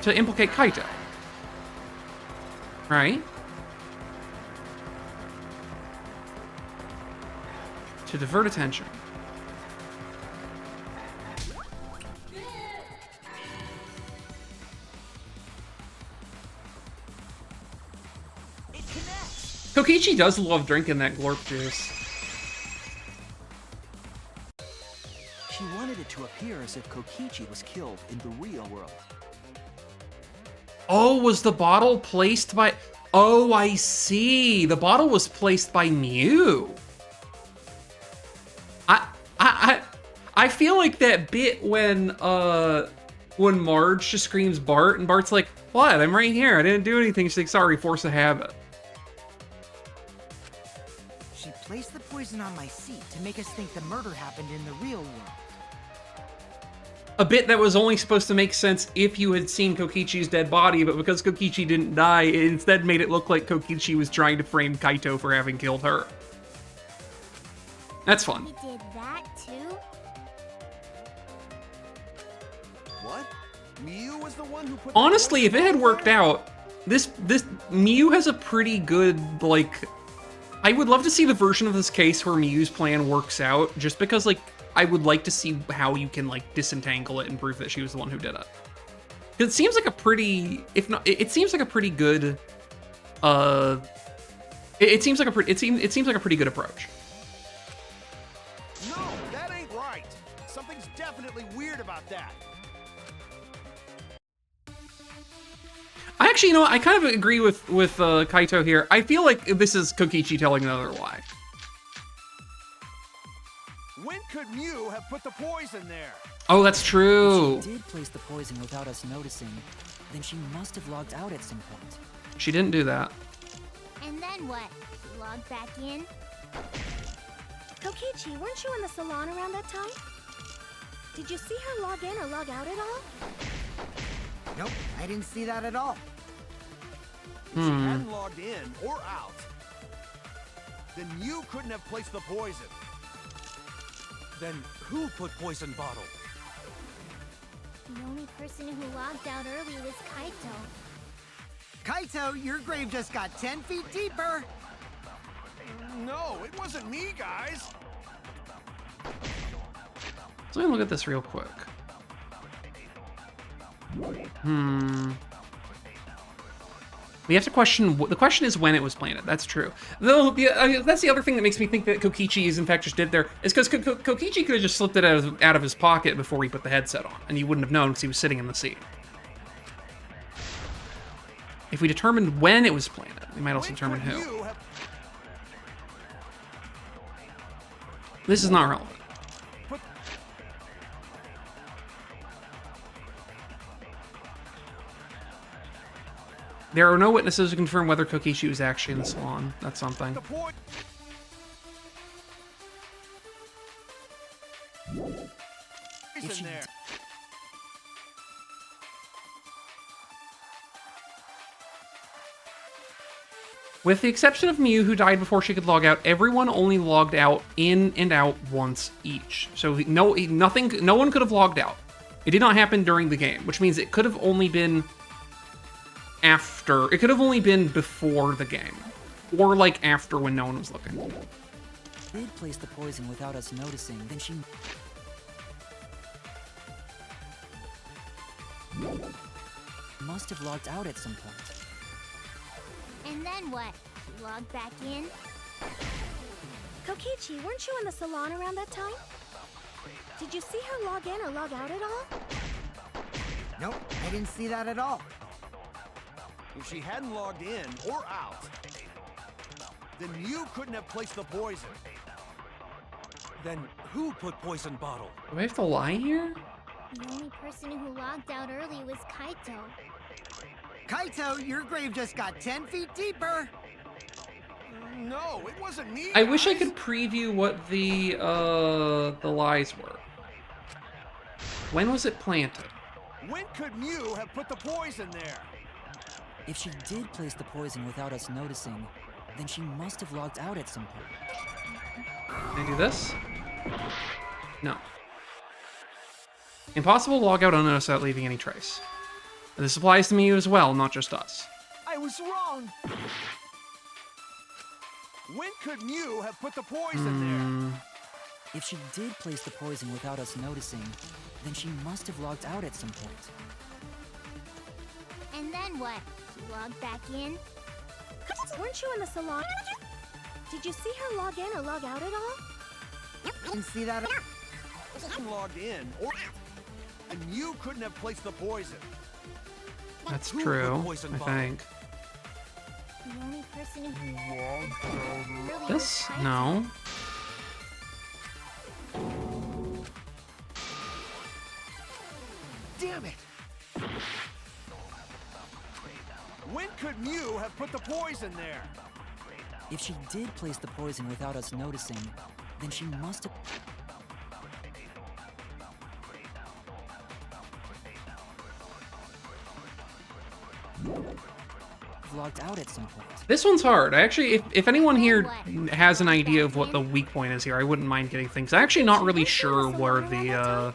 To implicate Kaito. Right? To divert attention. It connects. Kokichi does love drinking that glorp juice. She wanted it to appear as if Kokichi was killed in the real world. Oh, was the bottle placed by... Oh, I see. The bottle was placed by Mew. I feel like that bit when Marge just screams Bart, and Bart's like, "What? I'm right here. I didn't do anything." She's like, "Sorry, force a habit." She placed the poison on my seat to make us think the murder happened in the real world. A bit that was only supposed to make sense if you had seen Kokichi's dead body, but because Kokichi didn't die, it instead made it look like Kokichi was trying to frame Kaito for having killed her. That's fun. He did that too? What? Mew was the one who put Honestly, if it had worked out, this Mew has a pretty good, like... I would love to see the version of this case where Mew's plan works out, just because, like, I would like to see how you can, like, disentangle it and prove that she was the one who did it. Because it seems like a pretty... If not... It seems like a pretty good... It seems like a pretty good approach. No, that ain't right. Something's definitely weird about that. I actually, you know, I kind of agree with Kaito here. I feel like this is Kokichi telling another lie. When could Mew have put the poison there? Oh, that's true. If she did place the poison without us noticing, then she must have logged out at some point. She didn't do that. And then what? Log back in? Kokichi, weren't you in the salon around that time? Did you see her log in or log out at all? Nope, I didn't see that at all. If she hadn't logged in or out, then you couldn't have placed the poison. Then who put poison bottle? The only person who logged out early was Kaito. Kaito, your grave just got 10 feet deeper. No, it wasn't me, guys. So let me look at this real quick. We have to question. The question is when it was planted. That's true. Though that's the other thing that makes me think that Kokichi is in fact just did there is because Kokichi could have just slipped it out of his pocket before he put the headset on, and you wouldn't have known because he was sitting in the seat. If we determined when it was planted, we might also determine who. This is not relevant. There are no witnesses to confirm whether Kokichi was actually in the salon. That's something. If she... With the exception of Mew, who died before she could log out, everyone only logged out in and out once each. So no one could have logged out. It did not happen during the game, which means it could have only been after. It could have only been before the game, or like after when no one was looking. Did place the poison without us noticing, then she must have logged out at some point. And then what? She logged back in? Kokichi, weren't you in the salon around that time? Did you see her log in or log out at all? Nope, I didn't see that at all. If she hadn't logged in or out, then you couldn't have placed the poison. Then who put poison bottle? Do I have to lie here? The only person who logged out early was Kaito. Kaito, your grave just got 10 feet deeper. No, it wasn't me. I wish I guys. could preview what the lies were. When was it planted? When could Mew have put the poison there? If she did place the poison without us noticing, then she must have logged out at some point. Can I do this? No. Impossible to log out unnoticed without leaving any trace. This applies to me as well, not just us. I was wrong. When could Mew have put the poison there? If she did place the poison without us noticing, then she must have logged out at some point. And then what? She logged back in? Weren't you in the salon? Did you see her log in or log out at all? Didn't see that. She hadn't logged in or out. And Mew couldn't have placed the poison. That's Who put true, poison I bottle? think. The only person who logged out early This? was Kaito. No. Damn it! When could Mew have put the poison there? If she did place the poison without us noticing, then she must have... logged out at some point. This one's hard. I actually, if anyone here has an idea of what the weak point is here, I wouldn't mind getting things. I'm actually not really sure where the,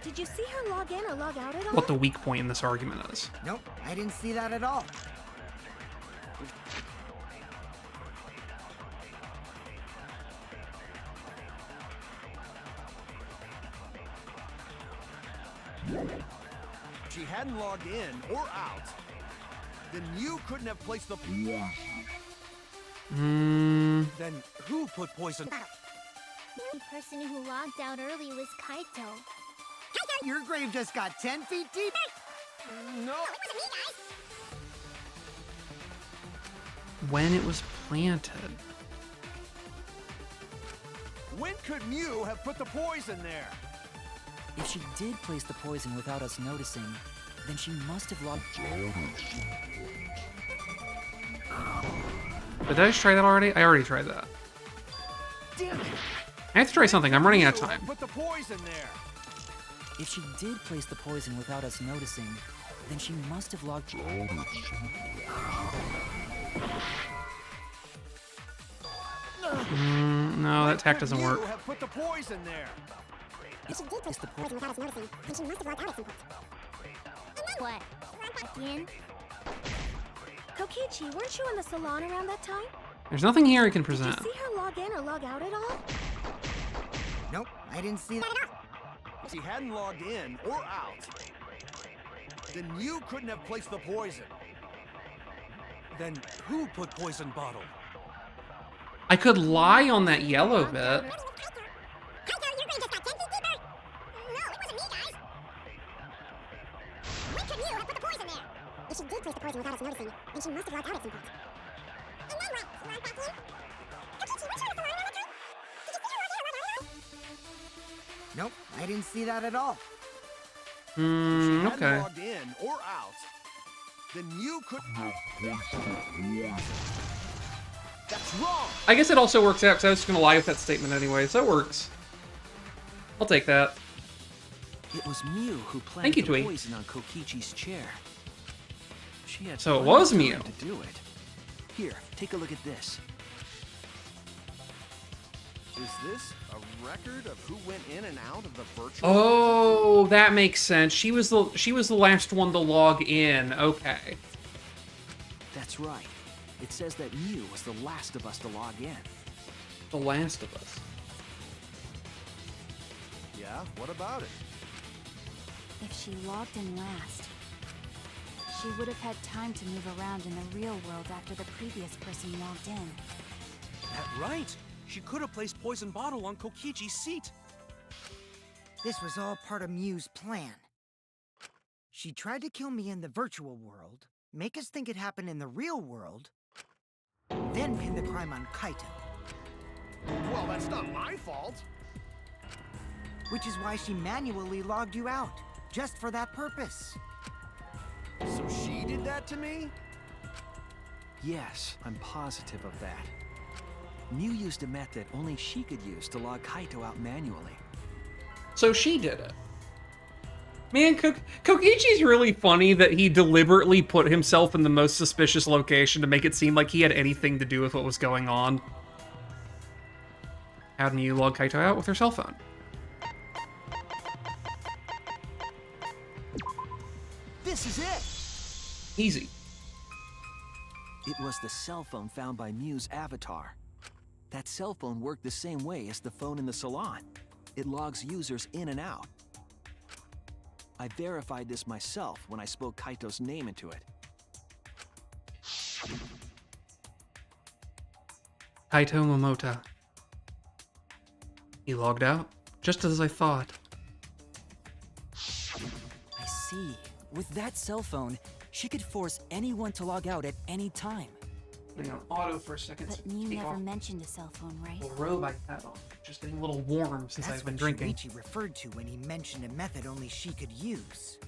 Did you see her log in or log out at all? what the weak point in this argument is. Nope, I didn't see that at all. If she hadn't logged in or out, then Mew couldn't have placed the Then who put poison? The only person who logged out early was Kaito. Your grave just got 10 feet deep. No. When it was planted. When could Mew have put the poison there? If she did place the poison without us noticing, then she must have logged... Did I just try that already? I already tried that. Damn it! I have to try something. I'm running out of Mew time. have put the poison there. If she did place the poison without us noticing, then she must have logged... No, that tack doesn't Mew work. have put the poison there. If she did place the poison without us noticing, then she must have logged out at some point. What? Back in? Kokichi, weren't you in the salon around that time? There's nothing here I can Did you present. see her log in or log out at all? Nope, I didn't see that. If she hadn't logged in or out, then Mew couldn't have placed the poison. Then who put poison bottle? I could lie on that yellow bit. If she did place the poison without us noticing, then she must have logged out at some point. And then what? She logged back in? Kokichi, weren't you in the salon around that time? Did you see her log in or log out at all? Nope, I didn't see that at all. If she hadn't Okay. logged in or out, then Mew could. That's wrong. I guess it also works out because I was just going to lie with that statement anyway, so it works. I'll take that. It was Mew who planted Thank you, the Twee. poison on Kokichi's chair. She had So it plenty was of Mew. time to do it. Here, take a look at this. Is this a record of who went in and out of the virtual? Oh, that makes sense. She was the last one to log in. Okay. That's right. It says that Mew was the last of us to log in. The Last of Us. Yeah, what about it? If she logged in last, she would have had time to move around in the real world after the previous person logged in. That right. She could have placed poison bottle on Kokichi's seat. This was all part of Mew's plan. She tried to kill me in the virtual world, make us think it happened in the real world, then pin the crime on Kaito. Well, that's not my fault. Which is why she manually logged you out, just for that purpose. So she did that to me? Yes, I'm positive of that. Mew used a method only she could use to log Kaito out manually. So she did it. Man, Kokichi's really funny that he deliberately put himself in the most suspicious location to make it seem like he had anything to do with what was going on. How'd Mew log Kaito out with her cell phone? This is it! Easy. It was the cell phone found by Mew's avatar. That cell phone worked the same way as the phone in the salon. It logs users in and out. I verified this myself when I spoke Kaito's name into it. Kaito Momota. He logged out, just as I thought. I see. With that cell phone, she could force anyone to log out at any time. Putting on auto for a second. But Mew never mentioned a cell phone, right? The robe I had on. Just getting a little warm since That's I've been what drinking. Shuichi referred to when he mentioned a method only she could use.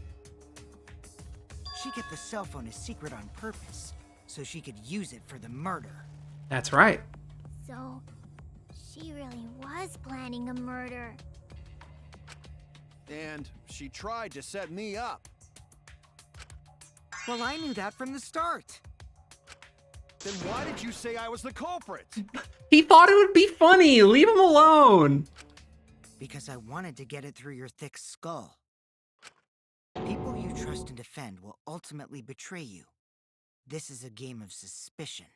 She kept the cell phone a secret on purpose, so she could use it for the murder. That's right. So, she really was planning a murder. And she tried to set me up. Well, I knew that from the start. Then why did you say I was the culprit? He thought it would be funny. Leave him alone. Because I wanted to get it through your thick skull. People you trust and defend will ultimately betray you. This is a game of suspicion. ...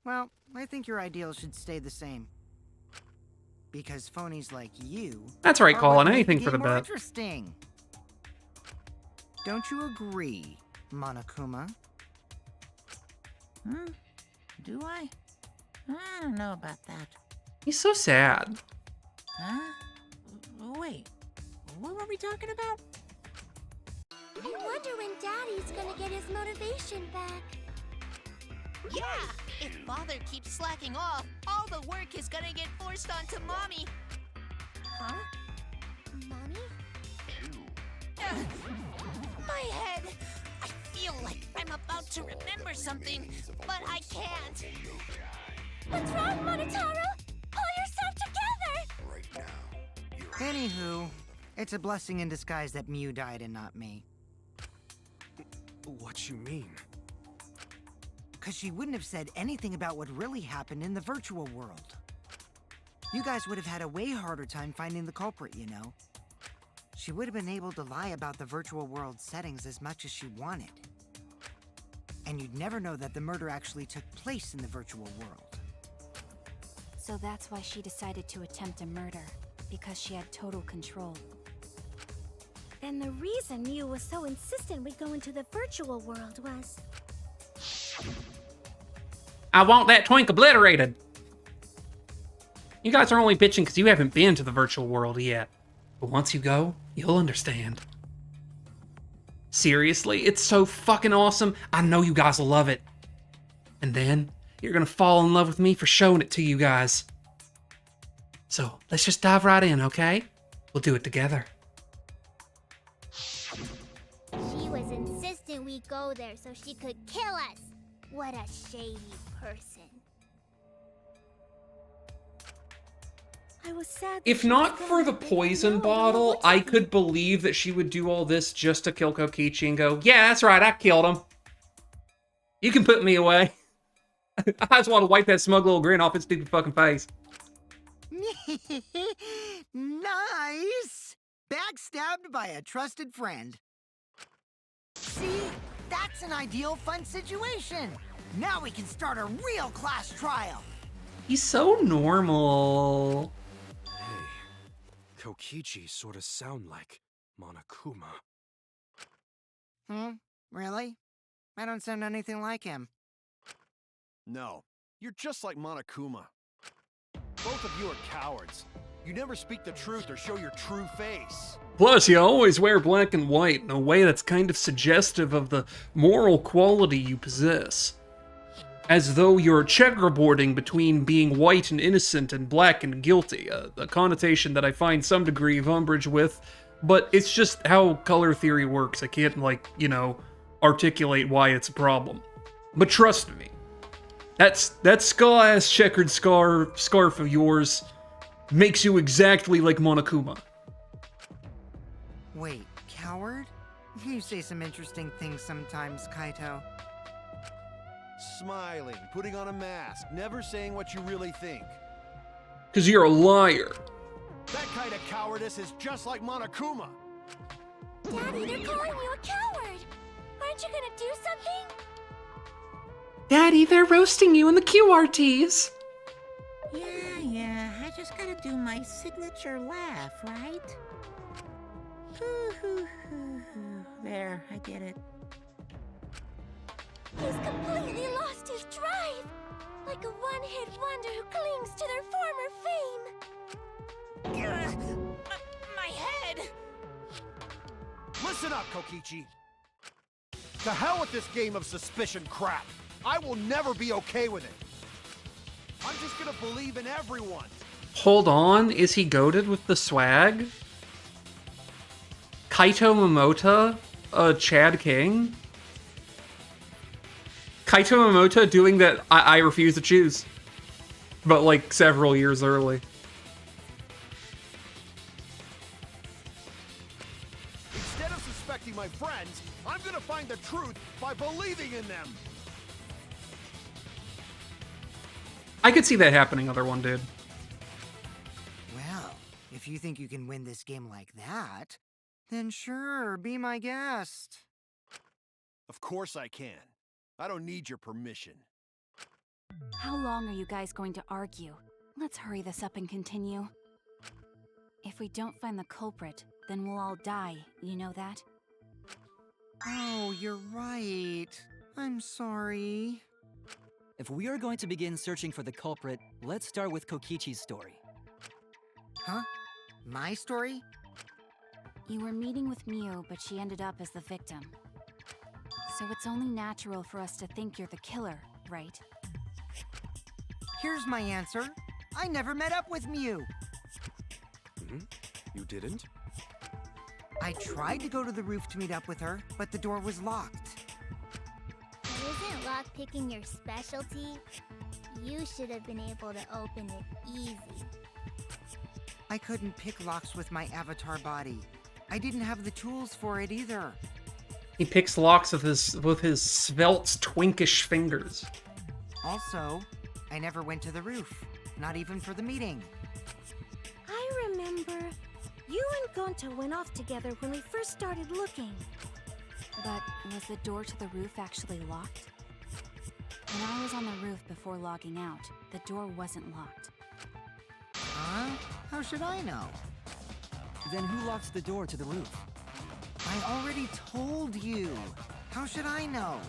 Well, I think your ideals should stay the same. Because phonies like you... That's right, are Colin. what make Anything the for the game more bet. interesting. Don't you agree, Monokuma? Do I? I don't know about that. He's so sad. Huh? Wait, what were we talking about? I wonder when Daddy's gonna get his motivation back. Yeah! If Father keeps slacking off, all the work is gonna get forced onto Mommy. Huh? Mommy? My head! I feel like I'm about to remember something, but I can't. What's wrong, Monotaro? Pull yourself together! Anywho, it's a blessing in disguise that Mew died and not me. What you mean? Because she wouldn't have said anything about what really happened in the virtual world. You guys would have had a way harder time finding the culprit, you know. She would have been able to lie about the virtual world settings as much as she wanted. And you'd never know that the murder actually took place in the virtual world. So that's why she decided to attempt a murder, because she had total control. Then the reason Mew was so insistent we go into the virtual world was... I want that twink obliterated. You guys are only bitching because you haven't been to the virtual world yet. But once you go, you'll understand. Seriously, it's so fucking awesome. I know you guys will love it. And then you're gonna fall in love with me for showing it to you guys. So let's just dive right in, okay? We'll do it together. She was insistent we go there so she could kill us. What a shady person. I was sad. If not for the poison bottle, I could believe that she would do all this just to kill Kokichi and go, yeah, that's right, I killed him. You can put me away. I just want to wipe that smug little grin off his stupid fucking face. Nice! Backstabbed by a trusted friend. See? That's an ideal fun situation. Now we can start a real class trial. He's so normal. Hey, Kokichi sort of sound like Monokuma. Really? I don't sound anything like him. No, you're just like Monokuma. Both of you are cowards. You never speak the truth or show your true face. Plus, you always wear black and white in a way that's kind of suggestive of the moral quality you possess. As though you're checkerboarding between being white and innocent and black and guilty, a connotation that I find some degree of umbrage with, but it's just how color theory works. I can't, like, articulate why it's a problem. But trust me, that skull-ass checkered scarf of yours makes you exactly like Monokuma. Wait, coward? You say some interesting things sometimes, Kaito. Smiling, putting on a mask, never saying what you really think. Because you're a liar. That kind of cowardice is just like Monokuma. Daddy, they're calling you a coward! Aren't you gonna do something? Daddy, they're roasting you in the QRTs. Yeah, I just gotta do my signature laugh, right? There, I did it. He's completely lost his drive! Like a one-hit wonder who clings to their former fame. My head! Listen up, Kokichi. To hell with this game of suspicion crap. I will never be okay with it. I'm just gonna believe in everyone. Hold on, is he goated with the swag? Kaito Momota? Chad King? Kaito Momota doing that I refuse to choose. But like several years early. Instead of suspecting my friends, I'm gonna find the truth by believing in them. I could see that happening, other one, dude. Well, if you think you can win this game like that, then sure, be my guest. Of course I can. I don't need your permission. How long are you guys going to argue? Let's hurry this up and continue. If we don't find the culprit, then we'll all die, you know that? Oh, you're right. I'm sorry. If we are going to begin searching for the culprit, let's start with Kokichi's story. Huh? My story? You were meeting with Miu, but she ended up as the victim. So it's only natural for us to think you're the killer, right? Here's my answer. I never met up with Miu. You didn't? I tried to go to the roof to meet up with her, but the door was locked. Isn't lockpicking your specialty? You should have been able to open it easy. I couldn't pick locks with my avatar body. I didn't have the tools for it either. He picks locks with his svelte, twinkish fingers. Also, I never went to the roof, not even for the meeting. I remember you and Gonta went off together when we first started looking. But was the door to the roof actually locked? When I was on the roof before logging out, the door wasn't locked. Huh? How should I know? Then who locked the door to the roof? I already told you. How should I know?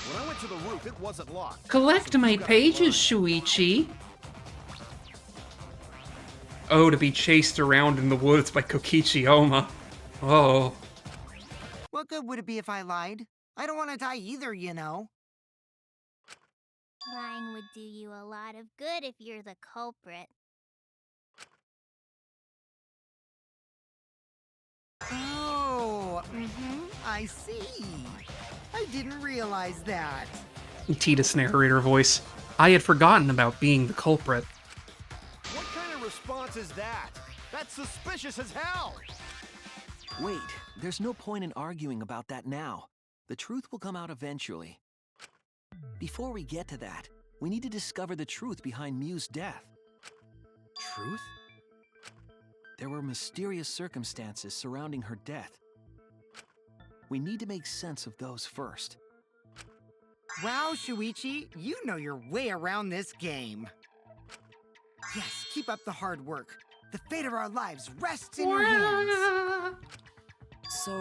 When I went to the roof, it wasn't locked. Collect my pages, Shuichi. Oh, to be chased around in the woods by Kokichi Oma. Oh. What good would it be if I lied? I don't want to die either, you know. Lying would do you a lot of good if you're the culprit. Oh, I see. I didn't realize that. Tidus narrator voice. I had forgotten about being the culprit. What kind of response is that? That's suspicious as hell! Wait, there's no point in arguing about that now. The truth will come out eventually. Before we get to that, we need to discover the truth behind Miu's death. Truth? There were mysterious circumstances surrounding her death. We need to make sense of those first. Wow, Shuichi, you know your way around this game. Yes, keep up the hard work. The fate of our lives rests in your hands. So,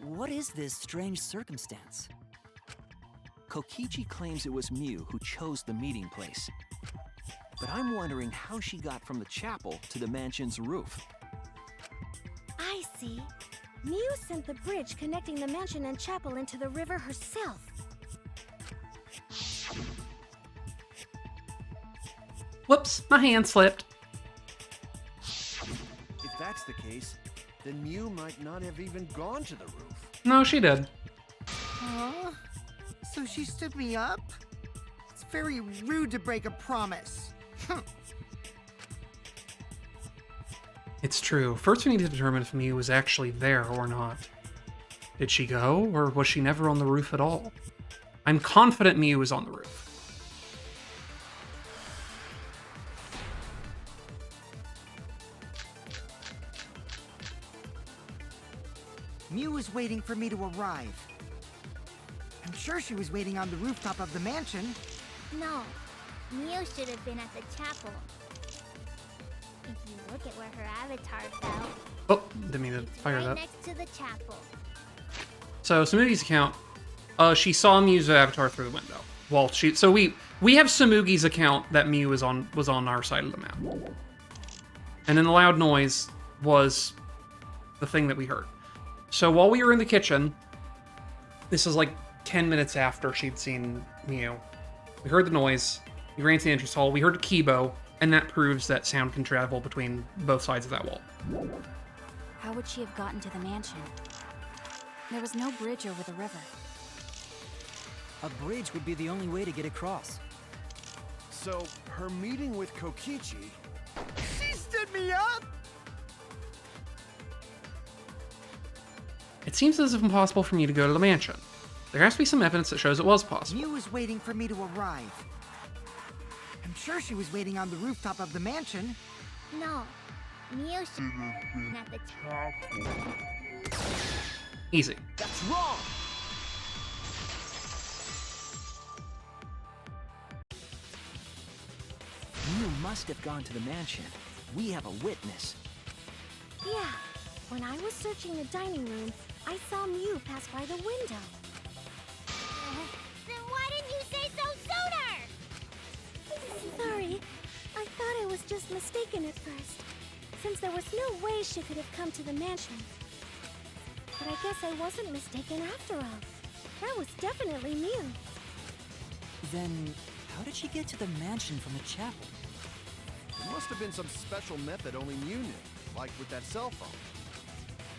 what is this strange circumstance? Kokichi claims it was Miu who chose the meeting place. But I'm wondering how she got from the chapel to the mansion's roof. I see. Mew sent the bridge connecting the mansion and chapel into the river herself. Whoops, my hand slipped. If that's the case, then Mew might not have even gone to the roof. No, she did. Huh? So she stood me up? It's very rude to break a promise. It's true. First, we need to determine if Mew was actually there or not. Did she go, or was she never on the roof at all? I'm confident Mew was on the roof. Mew was waiting for me to arrive. I'm sure she was waiting on the rooftop of the mansion. No, Mew should have been at the chapel. If you look at where her avatar fell, Oh, didn't mean to it's fire right that. next to the chapel. So, Samugi's account, she saw Mew's avatar through the window. Well, we have Samugi's account that Mew was on our side of the map. And then the loud noise was the thing that we heard. So while we were in the kitchen, this is like 10 minutes after she'd seen Mew, we heard the noise, we ran to the entrance hall, we heard a Kibo, and that proves that sound can travel between both sides of that wall. How would she have gotten to the mansion? There was no bridge over the river. A bridge would be the only way to get across. So, her meeting with Kokichi... She stood me up! It seems as if impossible for me to go to the mansion. There has to be some evidence that shows it was possible. Mew was waiting for me to arrive. I'm sure she was waiting on the rooftop of the mansion. No, Mew should have been at the chapel. Easy. That's wrong! Mew must have gone to the mansion. We have a witness. Yeah, when I was searching the dining room, I saw Mew pass by the window. Then why didn't you say so sooner? Sorry, I thought I was just mistaken at first, since there was no way she could have come to the mansion. But I guess I wasn't mistaken after all. That was definitely Mew. Then, how did she get to the mansion from the chapel? There must have been some special method only Mew knew, like with that cell phone.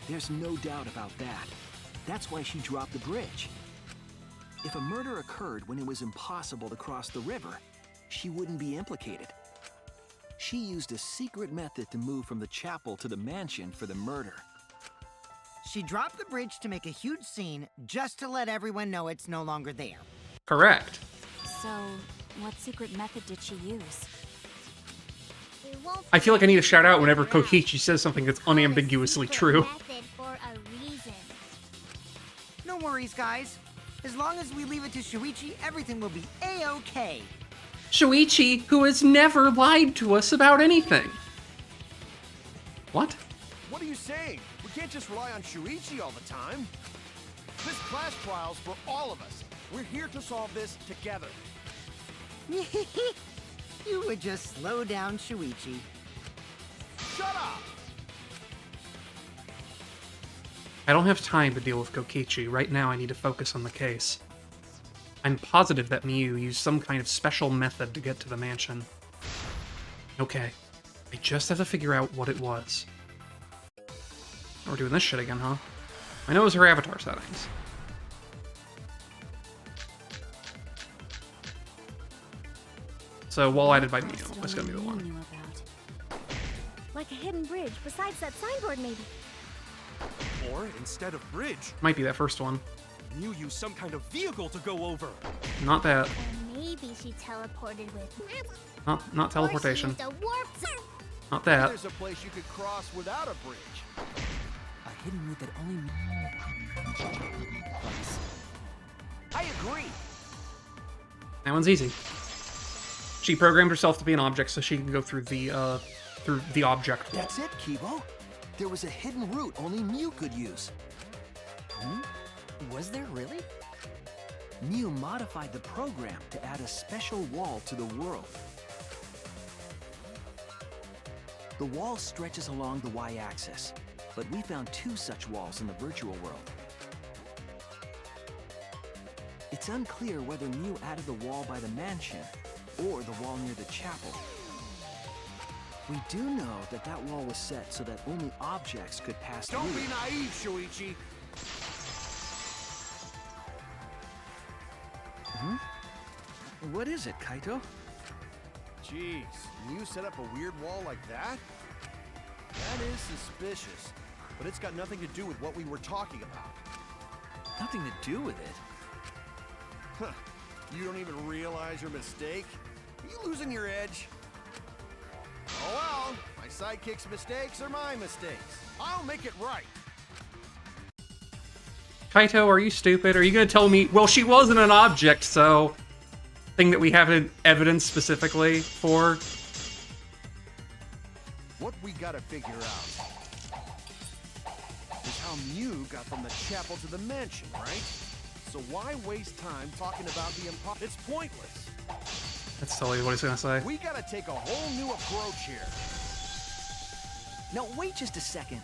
There's no doubt about that. That's why she dropped the bridge. If a murder occurred when it was impossible to cross the river, she wouldn't be implicated. She used a secret method to move from the chapel to the mansion for the murder. She dropped the bridge to make a huge scene just to let everyone know it's no longer there. Correct. So, what secret method did she use? It won't I feel like I need to shout out whenever figure out. Kokichi says something that's Call it a unambiguously secret true. method for a reason. No worries, guys. As long as we leave it to Shuichi, everything will be A-okay. Shuichi, who has never lied to us about anything. What? What are you saying? We can't just rely on Shuichi all the time. This class trial's for all of us. We're here to solve this together. You would just slow down Shuichi. Shut up! I don't have time to deal with Kokichi. Right now I need to focus on the case. I'm positive that Mew used some kind of special method to get to the mansion. Okay. I just have to figure out what it was. We're doing this shit again, huh? I know it was her avatar settings. So, wall-lighted by Mew. That's gonna be the one. Like a hidden bridge besides that signboard, maybe. Or, instead of bridge, Might be that first one. Mew used some kind of vehicle to go over. Not that. Or maybe she teleported with. Not teleportation. Or she used a warp zone. Not that. There's a place you could cross without a bridge. A hidden route that only I agree. That one's easy. She programmed herself to be an object so she can go through the object wall. That's it, Kibo. There was a hidden route only Mew could use. Was there really? Mew modified the program to add a special wall to the world. The wall stretches along the y-axis. but we found 2 such walls in the virtual world. It's unclear whether Mew added the wall by the mansion or the wall near the chapel. We do know that that wall was set so that only objects could pass through. Don't be naive, Shuichi. What is it, Kaito? Jeez, you set up a weird wall like that? That is suspicious, but it's got nothing to do with what we were talking about. Nothing to do with it. Huh. You don't even realize your mistake? Are you losing your edge? Oh well, my sidekick's mistakes are my mistakes. I'll make it right. Kaito, are you stupid? Are you gonna tell me, well, she wasn't an object, so... thing that we haven't evidence specifically for? What we gotta figure out is how Mew got from the chapel to the mansion, right? So why waste time talking about the impossible? It's pointless. That's totally what he's gonna say. We gotta take a whole new approach here. Now, wait just a second.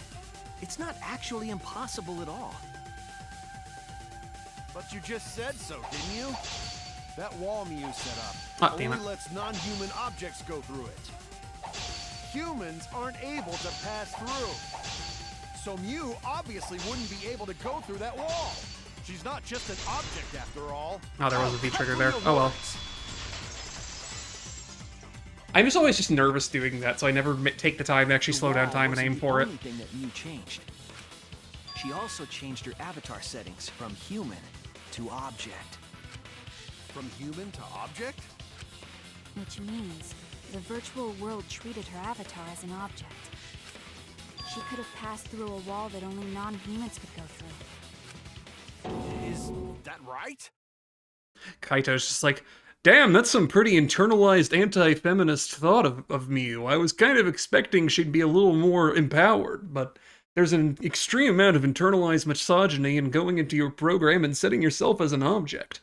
It's not actually impossible at all. But you just said so, didn't you? That wall Mew set up Oh, damn only it. lets non-human objects go through it. Humans aren't able to pass through. So Mew obviously wouldn't be able to go through that wall. She's not just an object after all. Oh, there was a Cut V-trigger through there. your Oh well. words. I'm just always just nervous doing that, so I never take the time to actually The slow down wall time and wasn't aim the for it. only thing that Mew changed. She also changed her avatar settings from human to object. From human to object? Which means the virtual world treated her avatar as an object. She could have passed through a wall that only non-humans could go through. Is that right? Kaito's just like, damn, that's some pretty internalized anti-feminist thought of Mew. I was kind of expecting she'd be a little more empowered, but there's an extreme amount of internalized misogyny in going into your program and setting yourself as an object.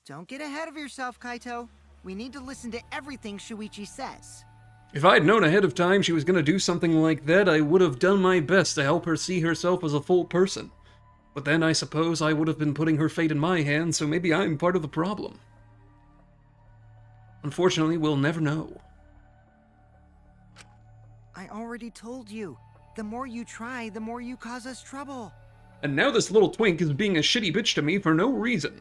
Don't get ahead of yourself, Kaito. We need to listen to everything Shuichi says. If I'd known ahead of time she was gonna do something like that, I would have done my best to help her see herself as a full person. But then I suppose I would have been putting her fate in my hands, so maybe I'm part of the problem. Unfortunately, we'll never know. I already told you. The more you try, the more you cause us trouble. And now this little twink is being a shitty bitch to me for no reason.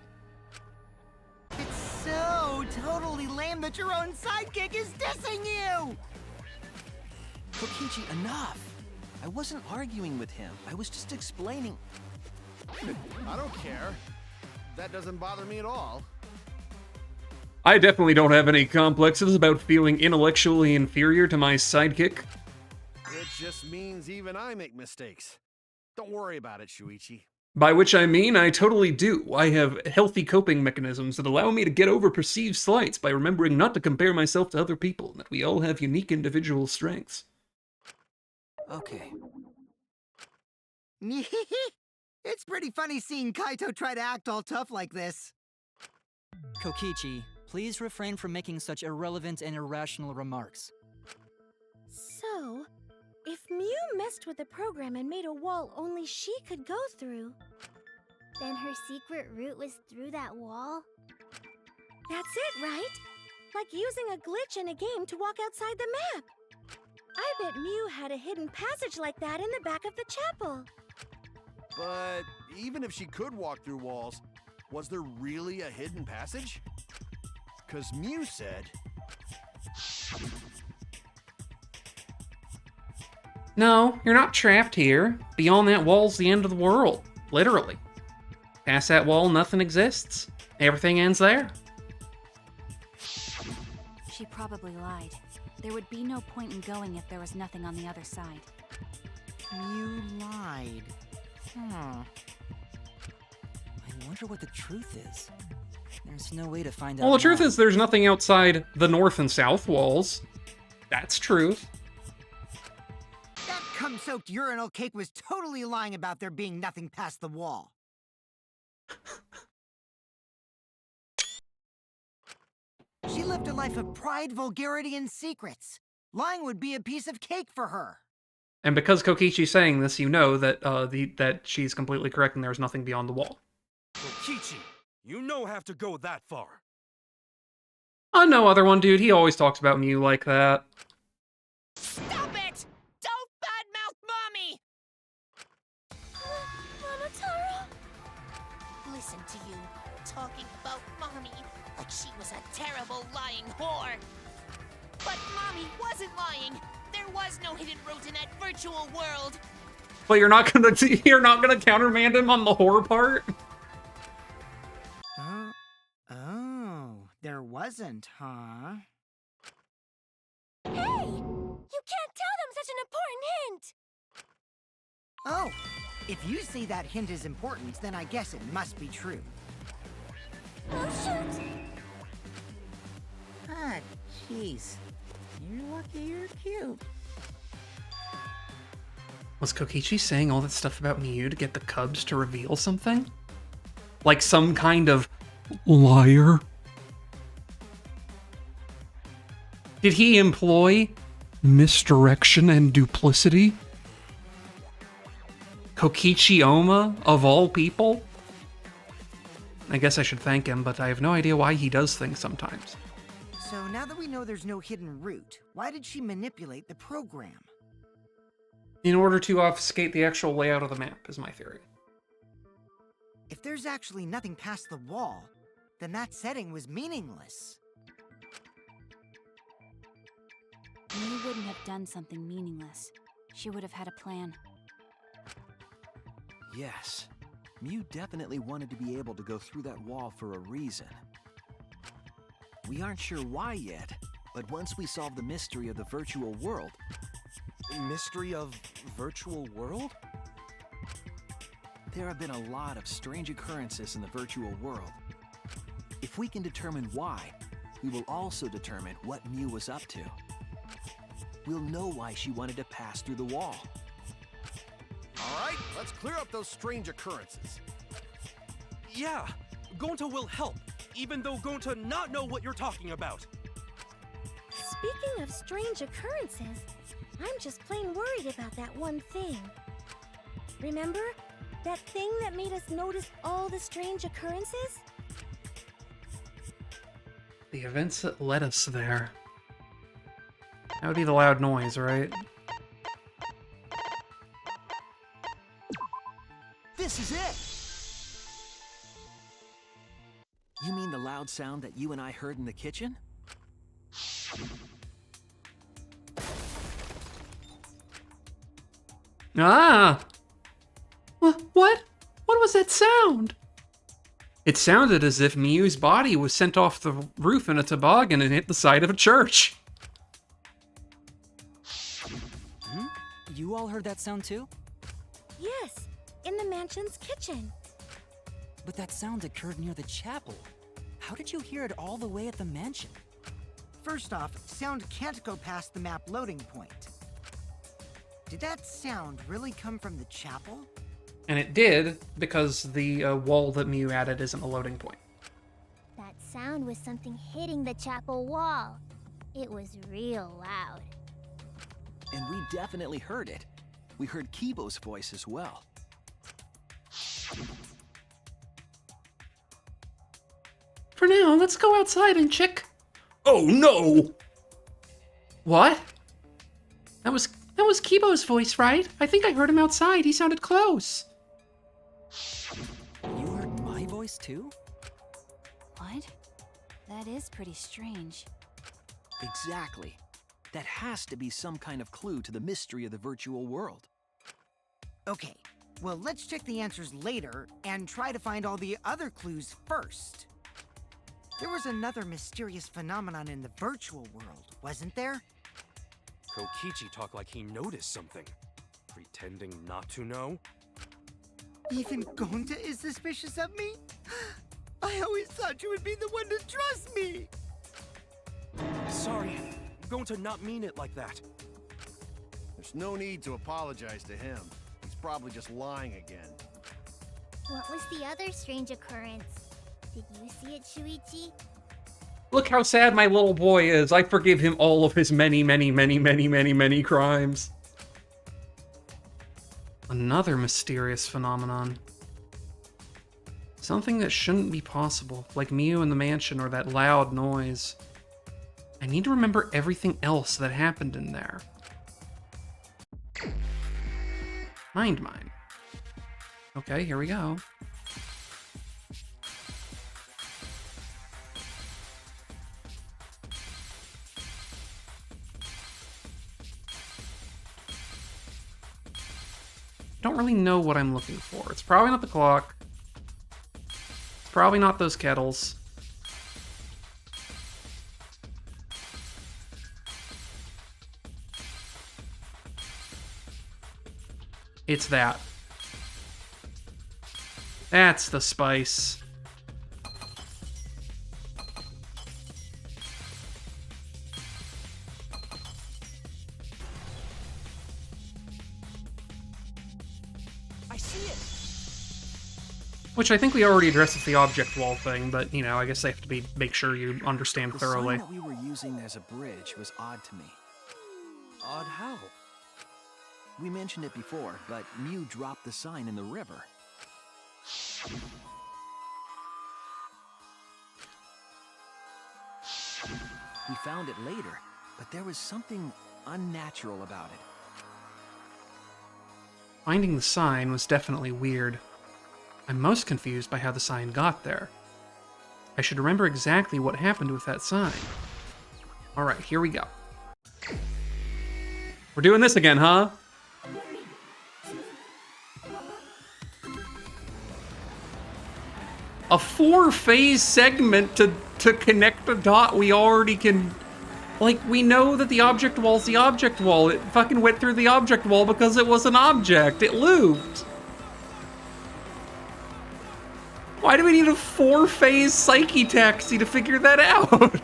It's so totally lame that your own sidekick is dissing you! Kokichi, enough! I wasn't arguing with him. I was just explaining. I don't care. That doesn't bother me at all. I definitely don't have any complexes about feeling intellectually inferior to my sidekick. It just means even I make mistakes. Don't worry about it, Shuichi. By which I mean, I totally do. I have healthy coping mechanisms that allow me to get over perceived slights by remembering not to compare myself to other people, and that we all have unique individual strengths. Okay. It's pretty funny seeing Kaito try to act all tough like this. Kokichi, please refrain from making such irrelevant and irrational remarks. So, if Mew messed with the program and made a wall only she could go through, Then her secret route was through that wall? that's it, right? Like using a glitch in a game to walk outside the map. I bet Mew had a hidden passage like that in the back of the chapel. But even if she could walk through walls, was there really a hidden passage? Because Mew said... No, you're not trapped here. Beyond that wall's the end of the world. Literally. Past that wall, nothing exists. Everything ends there. She probably lied. There would be no point in going if there was nothing on the other side. Mew lied. I wonder what the truth is. There's no way to find out. Well, the truth now. is there's nothing outside the north and south walls. That's truth. That cum-soaked urinal cake was totally lying about there being nothing past the wall. She lived a life of pride, vulgarity, and secrets. Lying would be a piece of cake for her. And because Kokichi's saying this, you know that that she's completely correct and there's nothing beyond the wall. Kokichi, you no have to go that far. No other one, dude. He always talks about Mew like that. Stop it! Don't badmouth Mommy! Mama Taro? Listen to you, talking about Mommy like she was a terrible lying whore. But Mommy wasn't lying. There was no hidden route in that virtual world. But you're not gonna countermand him on the horror part? Oh, there wasn't, huh? Hey! You can't tell them such an important hint! Oh, if you say that hint is important, then I guess it must be true. Oh, shoot! Ah, jeez. You're lucky you're cute. Was Kokichi saying all that stuff about Mew to get the Cubs to reveal something? Like some kind of liar? Did he employ misdirection and duplicity? Kokichi Oma, of all people? I guess I should thank him, but I have no idea why he does things sometimes. So now that we know there's no hidden route, why did she manipulate the program? In order to obfuscate the actual layout of the map, is my theory. If there's actually nothing past the wall, then that setting was meaningless. Mew wouldn't have done something meaningless. She would have had a plan. Yes, Mew definitely wanted to be able to go through that wall for a reason. We aren't sure why yet, but once we solve the mystery of the virtual world... Mystery of virtual world? There have been a lot of strange occurrences in the virtual world. If we can determine why, we will also determine what Mew was up to. We'll know why she wanted to pass through the wall. All right, let's clear up those strange occurrences. Yeah, Gonta will help, even though Gonta not know what you're talking about. Speaking of strange occurrences, I'm just plain worried about that one thing. Remember? That thing that made us notice all the strange occurrences? The events that led us there. That would be the loud noise, right? This is it! You mean the loud sound that you and I heard in the kitchen? Ah! What? What was that sound? It sounded as if Mew's body was sent off the roof in a toboggan and hit the side of a church. You all heard that sound too? Yes, in the mansion's kitchen. But that sound occurred near the chapel. How did you hear it all the way at the mansion? First off, sound can't go past the map loading point. Did that sound really come from the chapel? And it did, because the wall that Mew added isn't a loading point. That sound was something hitting the chapel wall. It was real loud. And we definitely heard it. We heard Kibo's voice as well. For now, let's go outside and check. Oh no! What? That was Kibo's voice, right? I think I heard him outside. He sounded close. You heard my voice too? What? That is pretty strange. Exactly. That has to be some kind of clue to the mystery of the virtual world. Okay, well, let's check the answers later and try to find all the other clues first. There was another mysterious phenomenon in the virtual world, wasn't there? Kokichi talked like he noticed something. Pretending not to know? Even Gonta is suspicious of me? I always thought you would be the one to trust me! Sorry, Gonta not mean it like that. There's no need to apologize to him. He's probably just lying again. What was the other strange occurrence? Did you see it, Shuichi? Look how sad my little boy is. I forgive him all of his many crimes. Another mysterious phenomenon. Something that shouldn't be possible, like Mew in the mansion or that loud noise. I need to remember everything else that happened in there. Mind mine. Okay, here we go. Don't really know what I'm looking for. It's probably not the clock. It's probably not those kettles. It's that. That's the spice. I see it. Which I think we already addressed with the object wall thing, but, you know, I guess they have to make sure you understand The thoroughly. sign that we were using as a bridge was odd to me. Odd how? We mentioned it before, but Mew dropped the sign in the river. We found it later, but there was something unnatural about it. Finding the sign was definitely weird. I'm most confused by how the sign got there. I should remember exactly what happened with that sign. Alright, here we go. We're doing this again, huh? A 4-phase segment to connect a dot we already can... Like, we know that the object wall's the object wall. It fucking went through the object wall because it was an object. It looped. Why do we need a 4-phase psyche taxi to figure that out?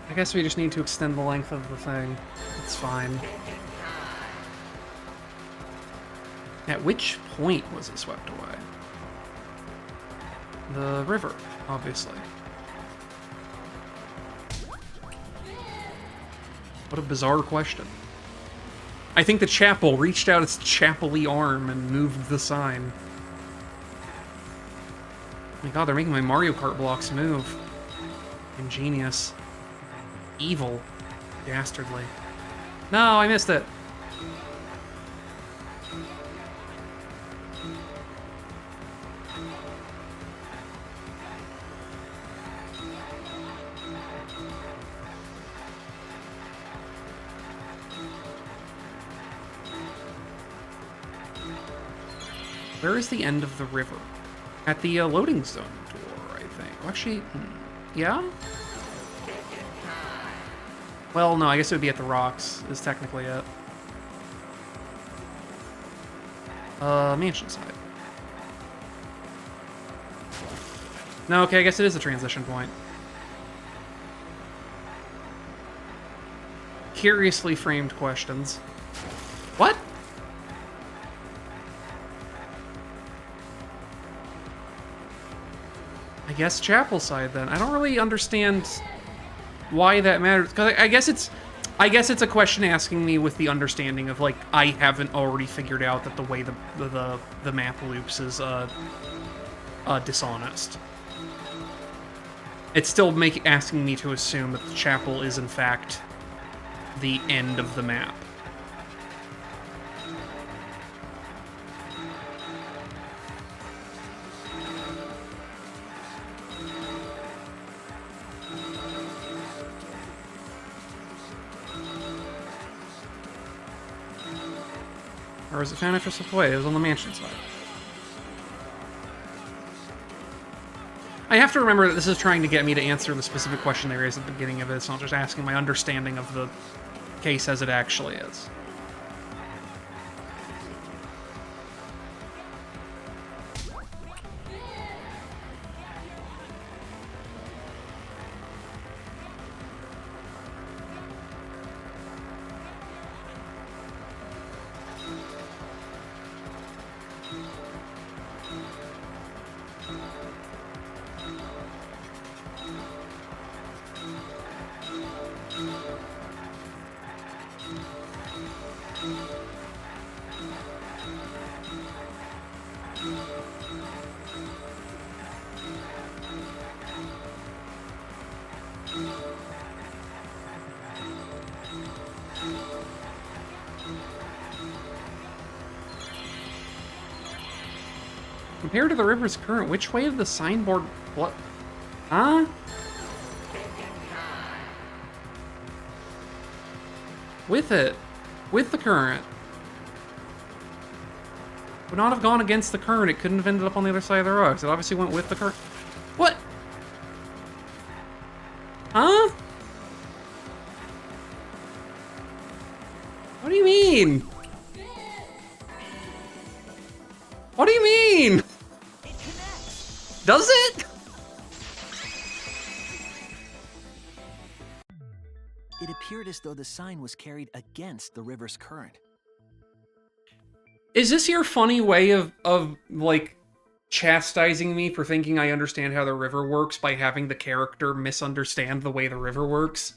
I guess we just need to extend the length of the thing. It's fine. At which point was it swept away? The river, obviously. What a bizarre question. I think the chapel reached out its chapel-y arm and moved the sign. Oh my god, they're making my Mario Kart blocks move. Ingenious. Evil. Dastardly. No, I missed it. Where is the end of the river? At the loading zone door, I think. Well, actually, yeah? Well, no, I guess it would be at the rocks, is technically it. Mansion side. No, okay, I guess it is a transition point. Curiously framed questions. What? I guess chapel side then. I don't really understand why that matters, because I guess it's a question asking me with the understanding of, like, I haven't already figured out that the way the map loops is dishonest. It's still asking me to assume that the chapel is in fact the end of the map. Or was it found after slipped away? It was on the mansion side. I have to remember that this is trying to get me to answer the specific question they raised at the beginning of it. It's not just asking my understanding of the case as it actually is. Compared to the river's current, which way of the signboard... What? Huh? With it. With the current. Would not have gone against the current. It couldn't have ended up on the other side of the rocks. It obviously went with the current. What? Huh? What do you mean? What do you mean? Does it? It appeared as though the sign was carried against the river's current. Is this your funny way of like chastising me for thinking I understand how the river works by having the character misunderstand the way the river works?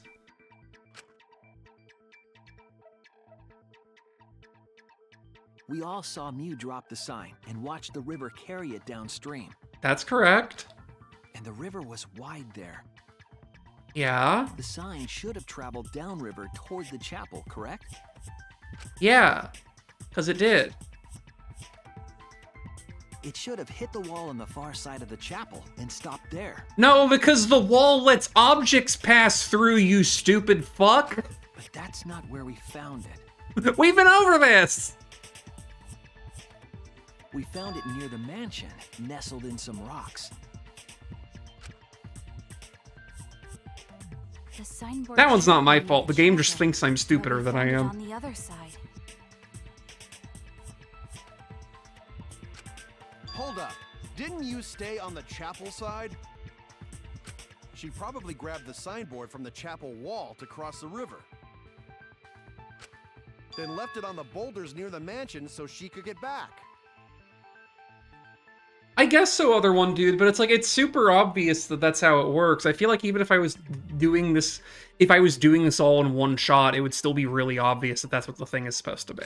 We all saw Mew drop the sign and watch the river carry it downstream. That's correct. And the river was wide there. Yeah. The sign should have traveled downriver toward the chapel, correct? Yeah. Because it did. It should have hit the wall on the far side of the chapel and stopped there. No, because the wall lets objects pass through, you stupid fuck. But that's not where we found it. We've been over this. We found it near the mansion, nestled in some rocks. The signboard That one's not my should fault. The be game just sharper, thinks I'm but stupider we than I found it am. on the other side. Hold up. Didn't you stay on the chapel side? She probably grabbed the signboard from the chapel wall to cross the river. Then left it on the boulders near the mansion so she could get back. I guess so, other one dude, but it's like, it's super obvious that that's how it works. I feel like even if I was doing this, all in one shot, it would still be really obvious that that's what the thing is supposed to be.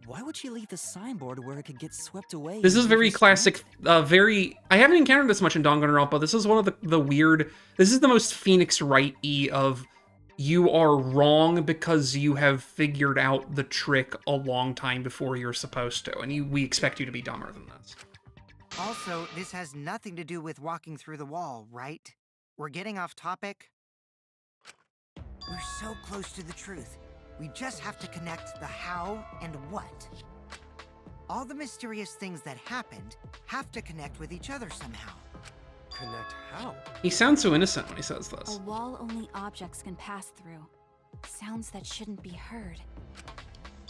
Why would she leave the signboard where it could get swept away? This is and very lose classic, strength? I haven't encountered this much in Danganronpa. This is one of the weird, this is the most Phoenix Wright-y of, you are wrong because you have figured out the trick a long time before you're supposed to, and we expect you to be dumber than this. Also, this has nothing to do with walking through the wall, right? We're getting off topic. We're so close to the truth. We just have to connect the how and what. All the mysterious things that happened have to connect with each other somehow. Connect how? He sounds so innocent when he says this. A wall only objects can pass through. Sounds that shouldn't be heard.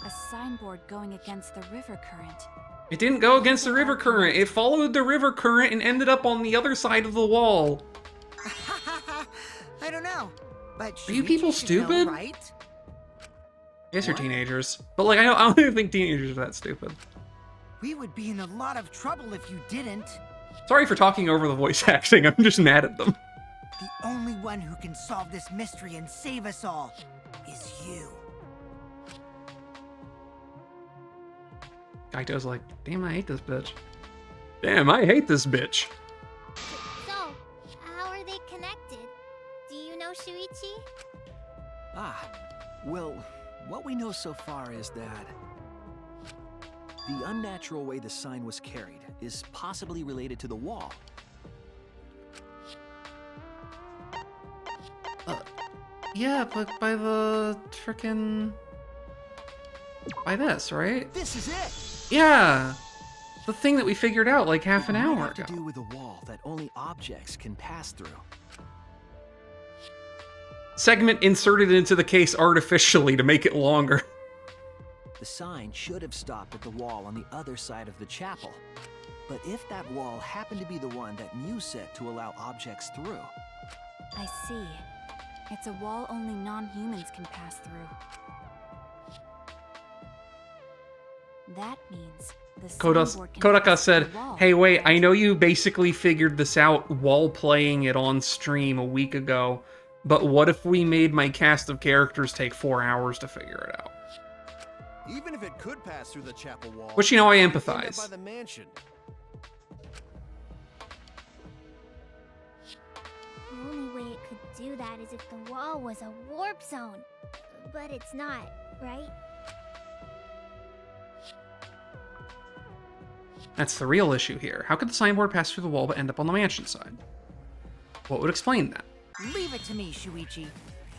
A signboard going against the river current. It didn't go against the river current. It followed the river current and ended up on the other side of the wall. I don't know, but Are you people should know, stupid? right? Yes, you're teenagers. But like, I don't even think teenagers are that stupid. We would be in a lot of trouble if you didn't. Sorry for talking over the voice acting. I'm just mad at them. The only one who can solve this mystery and save us all is you. Kaito's like, damn, I hate this bitch. Damn, I hate this bitch. So, how are they connected? Do you know Shuichi? Ah, well, what we know so far is that the unnatural way the sign was carried is possibly related to the wall. Yeah, but by the frickin'... by this, right? This is it! Yeah! The thing that we figured out like half an It might hour have to ago. do with a wall that only objects can pass through. Segment inserted into the case artificially to make it longer. The sign should have stopped at the wall on the other side of the chapel. But if that wall happened to be the one that Mew set to allow objects through, I see. It's a wall only non-humans can pass through. That means the signboard can Kodaka pass through said, the wall. hey wait, I know you basically figured this out while playing it on stream a week ago, but what if we made my cast of characters take 4 hours to figure it out? Even if it could pass through the chapel wall, Which, you know, I it'd end up empathize. by the mansion. The only way it could do that is if the wall was a warp zone. But it's not, right? That's the real issue here. How could the signboard pass through the wall but end up on the mansion side? What would explain that? Leave it to me, Shuichi.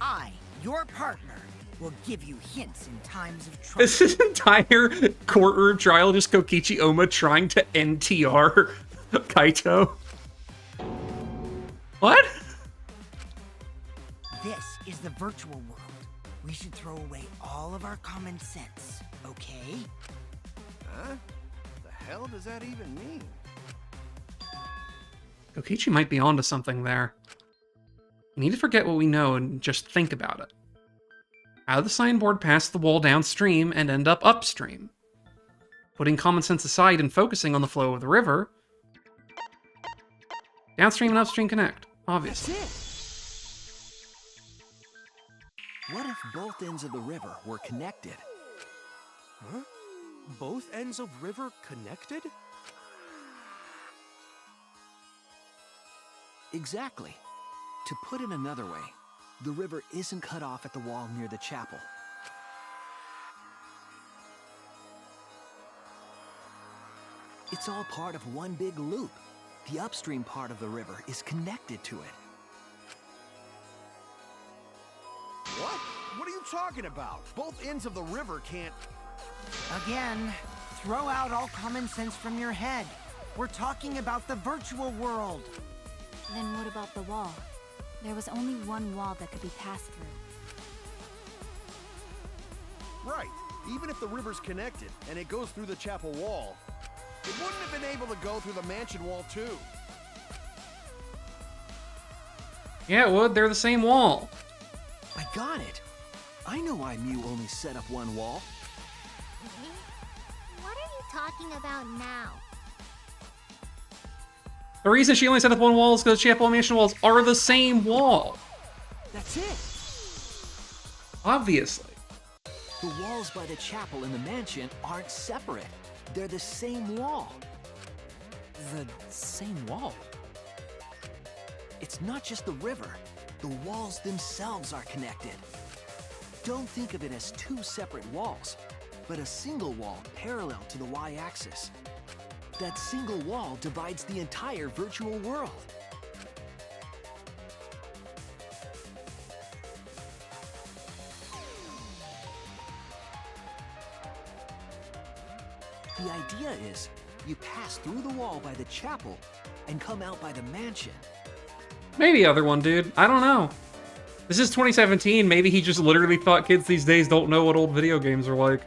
I, your partner, will give you hints in times of trouble. Is this entire courtroom trial just Kokichi Oma trying to NTR Kaito? What? This is the virtual world. We should throw away all of our common sense, okay? Huh? The hell does that even mean? Kokichi might be onto something there. We need to forget what we know and just think about it. How did the signboard pass the wall downstream and end up upstream? Putting common sense aside and focusing on the flow of the river, downstream and upstream connect, obviously. That's it. What if both ends of the river were connected? Huh? Both ends of river connected? Exactly. To put it another way, the river isn't cut off at the wall near the chapel. It's all part of one big loop. The upstream part of the river is connected to it. What? What are you talking about? Both ends of the river can't... Again, throw out all common sense from your head. We're talking about the virtual world. Then what about the wall? There was only one wall that could be passed through. Right. Even if the river's connected and it goes through the chapel wall, it wouldn't have been able to go through the mansion wall too. Yeah, it would. They're the same wall. I got it. I know why Mew only set up one wall. What are you talking about now? The reason she only set up one wall is because chapel and mansion walls are the same wall. That's it. Obviously. The walls by the chapel and the mansion aren't separate. They're the same wall. The same wall? It's not just the river. The walls themselves are connected. Don't think of it as two separate walls, but a single wall parallel to the y-axis. That single wall divides the entire virtual world. The idea is, you pass through the wall by the chapel and come out by the mansion. Maybe other one, dude. I don't know. This is 2017. Maybe he just literally thought kids these days don't know what old video games are like.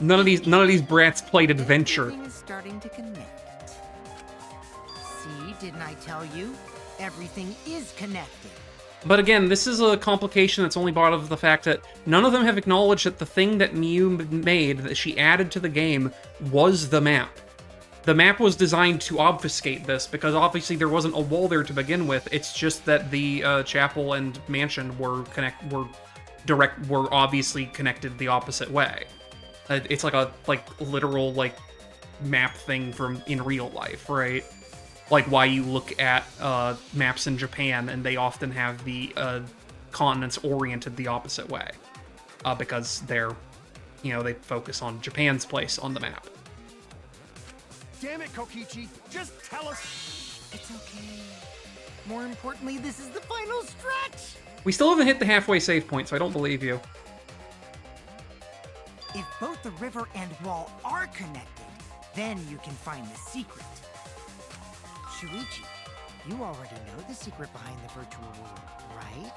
None of these brats played Adventure. Everything is starting to connect. See, didn't I tell you? Everything is connected. But again, this is a complication that's only brought of the fact that none of them have acknowledged that the thing that Mew made, that she added to the game, was the map. The map was designed to obfuscate this, because obviously there wasn't a wall there to begin with. It's just that the chapel and mansion were obviously connected the opposite way. It's like a literal map thing from in real life, right? Like why you look at maps in Japan and they often have the continents oriented the opposite way, because they're, they focus on Japan's place on the map. Damn it, Kokichi! Just tell us! It's okay. More importantly, this is the final stretch! We still haven't hit the halfway save point, so I don't believe you. If both the river and wall are connected, then you can find the secret. Shuichi, you already know the secret behind the virtual world, right?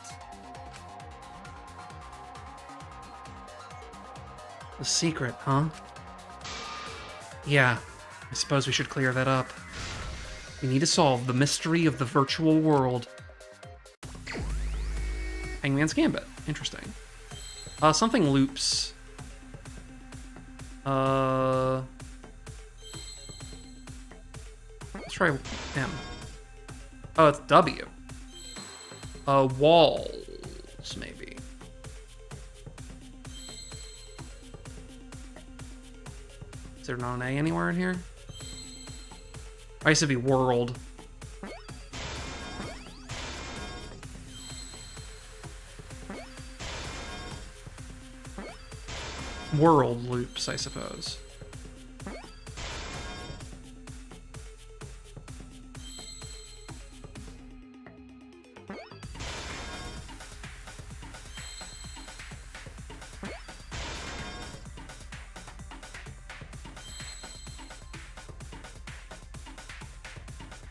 The secret, huh? Yeah, I suppose we should clear that up. We need to solve the mystery of the virtual world. Hangman's Gambit. Interesting. Something loops. Let's try M. Oh, it's W. Walls, maybe. Is there not an A anywhere in here? I used to be world. World loops, I suppose.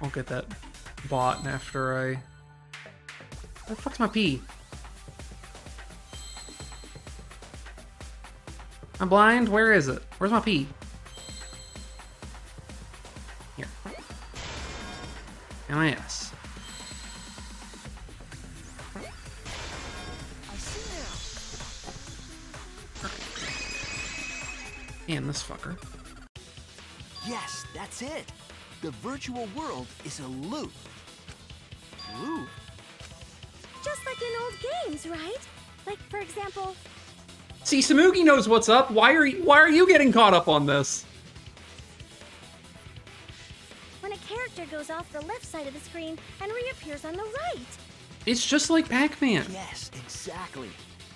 I'll get that bought after I... Where the fuck's my pee? I'm blind? Where is it? Where's my pee? Here. MIS. I see now. And this fucker. Yes, that's it. The virtual world is a loop. Loop? Just like in old games, right? Like, for example... See, Samugi knows what's up. Why are you getting caught up on this? when a character goes off the left side of the screen and reappears on the right. It's just like Pac-Man. Yes, exactly.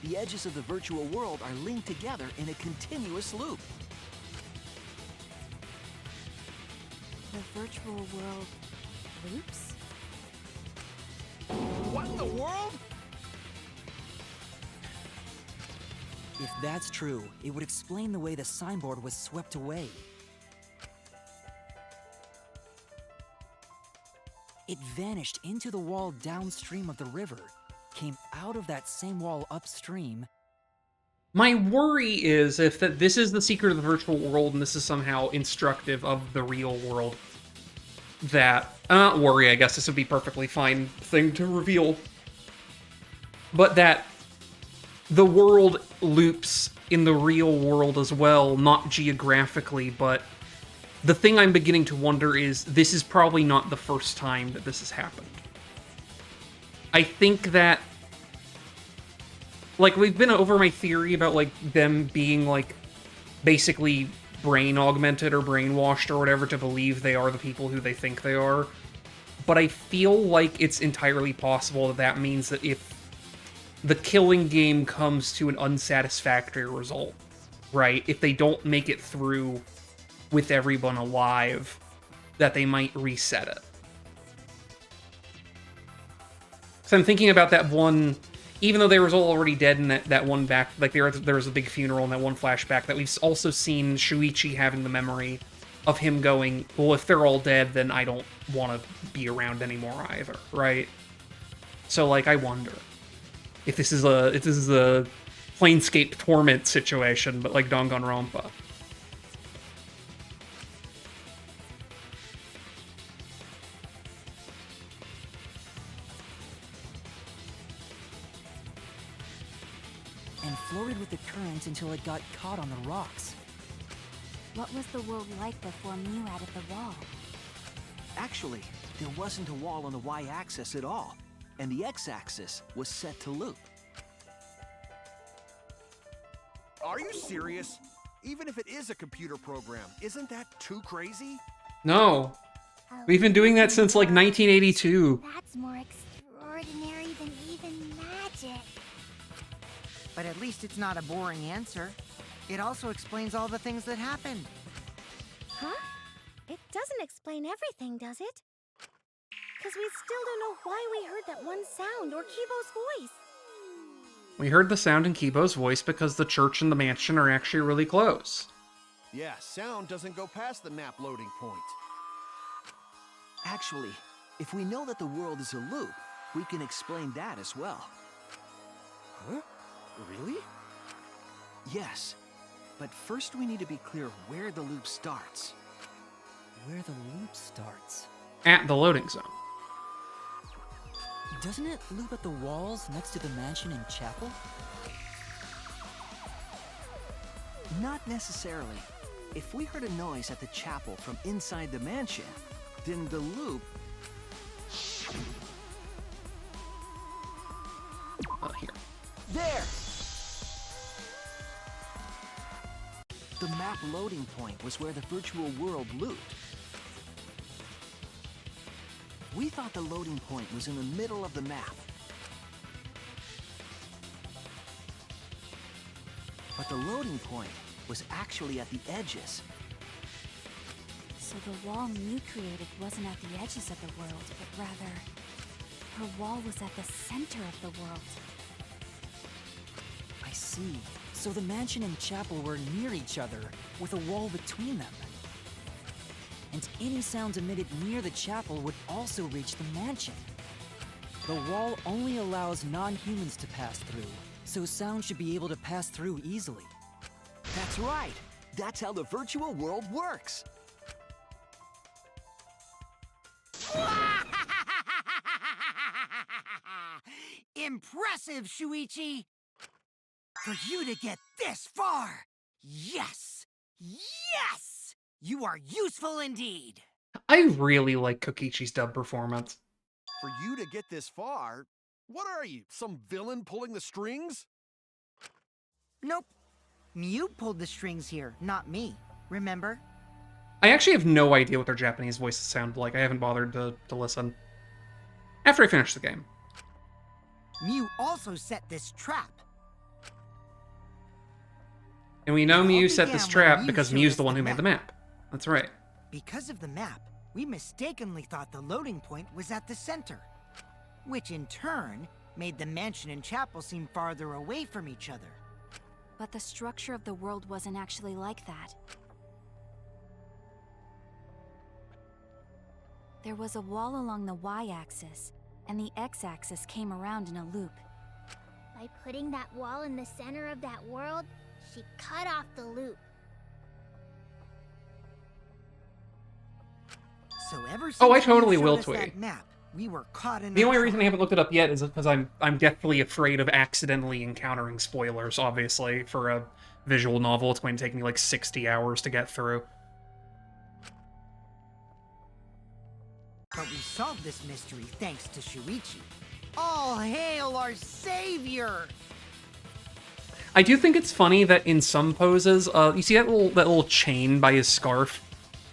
The edges of the virtual world are linked together in a continuous loop. The virtual world loops? What in the world? If that's true, it would explain the way the signboard was swept away. It vanished into the wall downstream of the river, came out of that same wall upstream. My worry is if that this is the secret of the virtual world and this is somehow instructive of the real world, that, not worry, I guess this would be a perfectly fine thing to reveal, but that the world loops in the real world as well, not geographically, but the thing I'm beginning to wonder is this is probably not the first time that this has happened. I think that, like, we've been over my theory about, like, them being, like, basically brain augmented or brainwashed or whatever to believe they are the people who they think they are. But I feel like it's entirely possible that that means that if the killing game comes to an unsatisfactory result, right? If they don't make it through with everyone alive, that they might reset it. So I'm thinking about that one, even though they were all already dead in that one back, like there was a big funeral in that one flashback, that we've also seen Shuichi having the memory of him going, well, if they're all dead, then I don't want to be around anymore either, right? So, like, I wonder if this is a Planescape Torment situation, but like Danganronpa. And floated with the current until it got caught on the rocks. What was the world like before Mew added the wall? Actually, there wasn't a wall on the y-axis at all, and the x-axis was set to loop. Are you serious? Even if it is a computer program, isn't that too crazy? No. We've been doing that since like 1982. That's more extraordinary than even magic. But at least it's not a boring answer. It also explains all the things that happened. Huh? It doesn't explain everything, does it? Because we still don't know why we heard that one sound or Kibo's voice. We heard the sound in Kibo's voice because the church and the mansion are actually really close. Yeah, sound doesn't go past the map loading point. Actually, if we know that the world is a loop, we can explain that as well. Huh? Really? Yes, but first we need to be clear where the loop starts. Where the loop starts. At the loading zone. Doesn't it loop at the walls next to the mansion and chapel? Not necessarily. If we heard a noise at the chapel from inside the mansion, then the loop... Here. There! The map loading point was where the virtual world looped. We thought the loading point was in the middle of the map. But the loading point was actually at the edges. So the wall Mew created wasn't at the edges of the world, but rather, her wall was at the center of the world. I see. So the mansion and chapel were near each other, with a wall between them. And any sounds emitted near the chapel would also reach the mansion. The wall only allows non-humans to pass through, so sound should be able to pass through easily. That's right. That's how the virtual world works. Impressive, Shuichi! For you to get this far! Yes! Yes! You are useful indeed! I really like Kokichi's dub performance. For you to get this far? What are you, some villain pulling the strings? Nope. Mew pulled the strings here, not me. Remember? I actually have no idea what their Japanese voices sound like. I haven't bothered to listen. After I finish the game. Mew also set this trap. And we know It all Mew set this began when trap Mew because showed Mew's us the one who made the map. That's right. Because of the map, we mistakenly thought the loading point was at the center, which in turn made the mansion and chapel seem farther away from each other. But the structure of the world wasn't actually like that. There was a wall along the y-axis, and the x-axis came around in a loop. By putting that wall in the center of that world, she cut off the loop. So ever since Oh, I Mew totally showed will, us Twee. that map, we were caught in The a only reason I trap. haven't looked it up yet is because I'm deathly afraid of accidentally encountering spoilers, obviously, for a visual novel. It's going to take me like 60 hours to get through. But we solved this mystery thanks to Shuichi. All hail our savior! I do think it's funny that in some poses, you see that little chain by his scarf?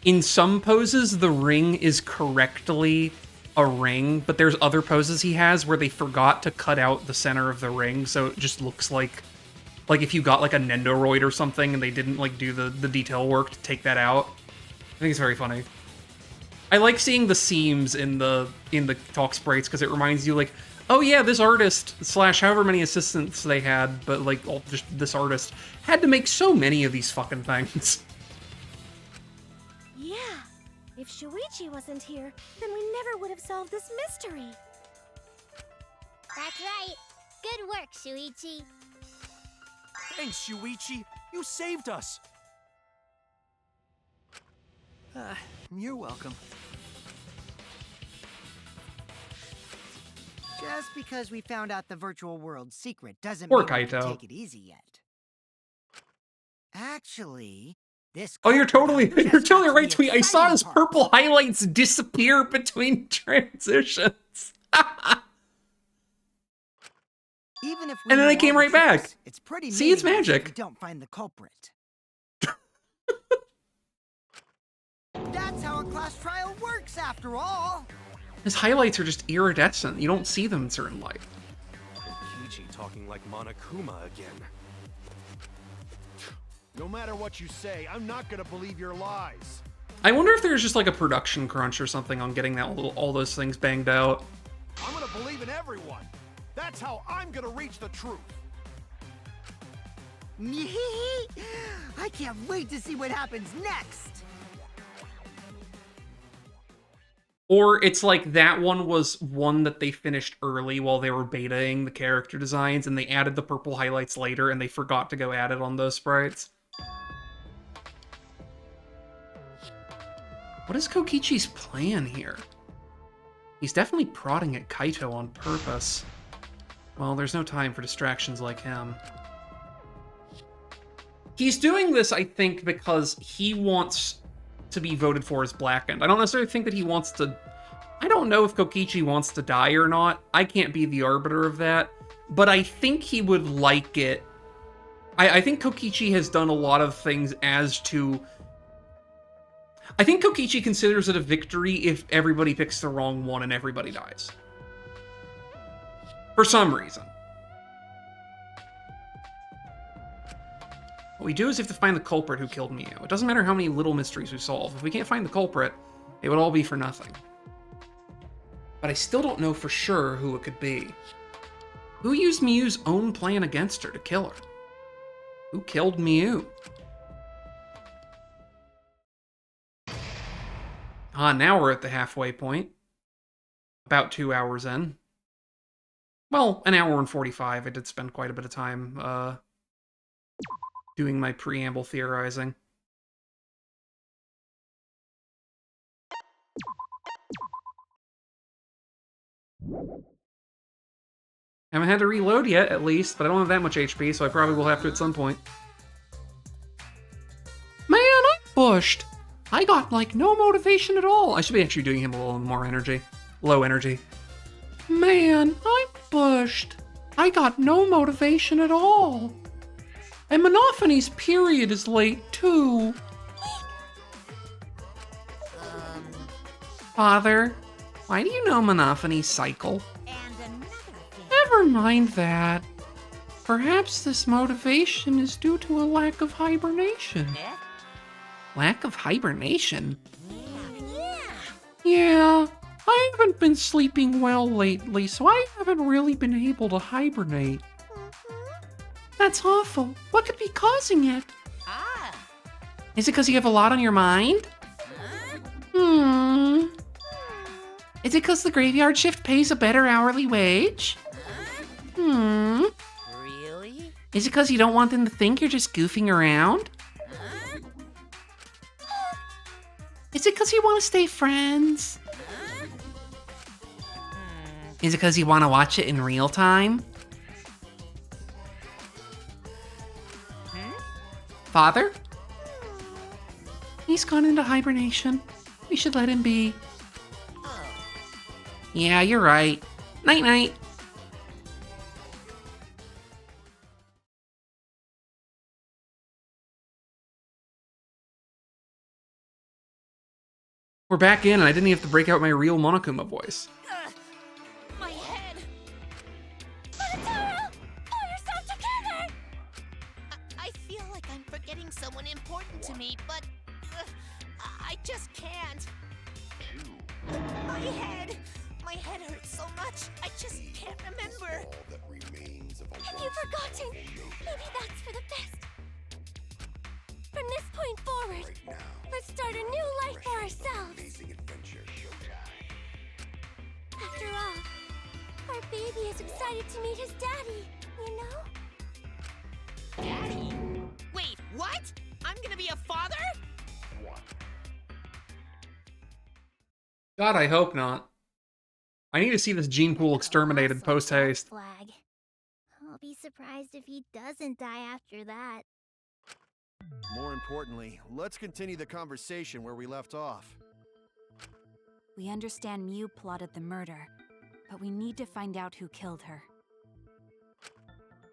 In some poses, the ring is correctly a ring, but there's other poses he has where they forgot to cut out the center of the ring, so it just looks like if you got like a Nendoroid or something and they didn't like do the detail work to take that out. I think it's very funny. I like seeing the seams in the talk sprites because it reminds you like, oh yeah, this artist / however many assistants they had, but like just this artist had to make so many of these fucking things. Yeah. If Shuichi wasn't here, then we never would have solved this mystery. That's right. Good work, Shuichi. Thanks, Shuichi. You saved us. You're welcome. Just because we found out the virtual world's secret doesn't Poor mean we can Kaito. take it easy yet. Actually, this. Oh, you're culprit totally just got to right, the Tweet. I saw exciting his part. purple highlights disappear between transitions. Even if And then know they came all the right back. tricks, it's pretty See, it's meaningless if magic. we don't find the culprit. That's how a class trial works, after all. His highlights are just iridescent. You don't see them in certain light. Kokichi talking like Monokuma again. No matter what you say, I'm not gonna believe your lies. I wonder if there's just like a production crunch or something on getting that all those things banged out. I'm gonna believe in everyone. That's how I'm gonna reach the truth. I can't wait to see what happens next. Or it's like that one was one that they finished early while they were betaing the character designs and they added the purple highlights later and they forgot to go add it on those sprites. What is Kokichi's plan here? He's definitely prodding at Kaito on purpose. Well, there's no time for distractions like him. He's doing this, I think, because he wants to be voted for as Blackened. I don't necessarily think that he wants to... I don't know if Kokichi wants to die or not. I can't be the arbiter of that. But I think he would like it I think Kokichi has done a lot of things as to... I think Kokichi considers it a victory if everybody picks the wrong one and everybody dies. For some reason. What we do is we have to find the culprit who killed Miu. It doesn't matter how many little mysteries we solve. If we can't find the culprit, it would all be for nothing. But I still don't know for sure who it could be. Who used Miu's own plan against her to kill her? Who killed Miu? Now we're at the halfway point. About 2 hours in. Well, an hour and 45. I did spend quite a bit of time doing my preamble theorizing. Haven't had to reload yet, at least, but I don't have that much HP, so I probably will have to at some point. Man, I'm bushed! I got, like, no motivation at all. I should be actually doing him a little more energy. Low energy. Man, I'm bushed. I got no motivation at all. And Monophanie's period is late, too. Father, why do you know Monophanie's cycle? Never mind that. Perhaps this motivation is due to a lack of hibernation. Lack of hibernation? Yeah, I haven't been sleeping well lately, so I haven't really been able to hibernate. That's awful. What could be causing it? Is it because you have a lot on your mind? Is it because the graveyard shift pays a better hourly wage? Really? Is it because you don't want them to think you're just goofing around? Is it because you want to stay friends? Is it because you want to watch it in real time? Father? He's gone into hibernation. We should let him be. Yeah, you're right. Night-night. We're back in, and I didn't even have to break out my real Monokuma voice. My head! Monotaro! Pull yourself together! I feel like I'm forgetting someone important to me, but I just can't. My head! My head hurts so much, I just can't remember. Have you forgotten? Maybe that's for the best. From this point forward, let's start a new life for ourselves. After all, our baby is excited to meet his daddy, you know? Daddy? Wait, what? I'm gonna be a father? God, I hope not. I need to see this gene pool exterminated post-haste. Flag. I'll be surprised if he doesn't die after that. More importantly, let's continue the conversation where we left off. We understand Miu plotted the murder, but we need to find out who killed her.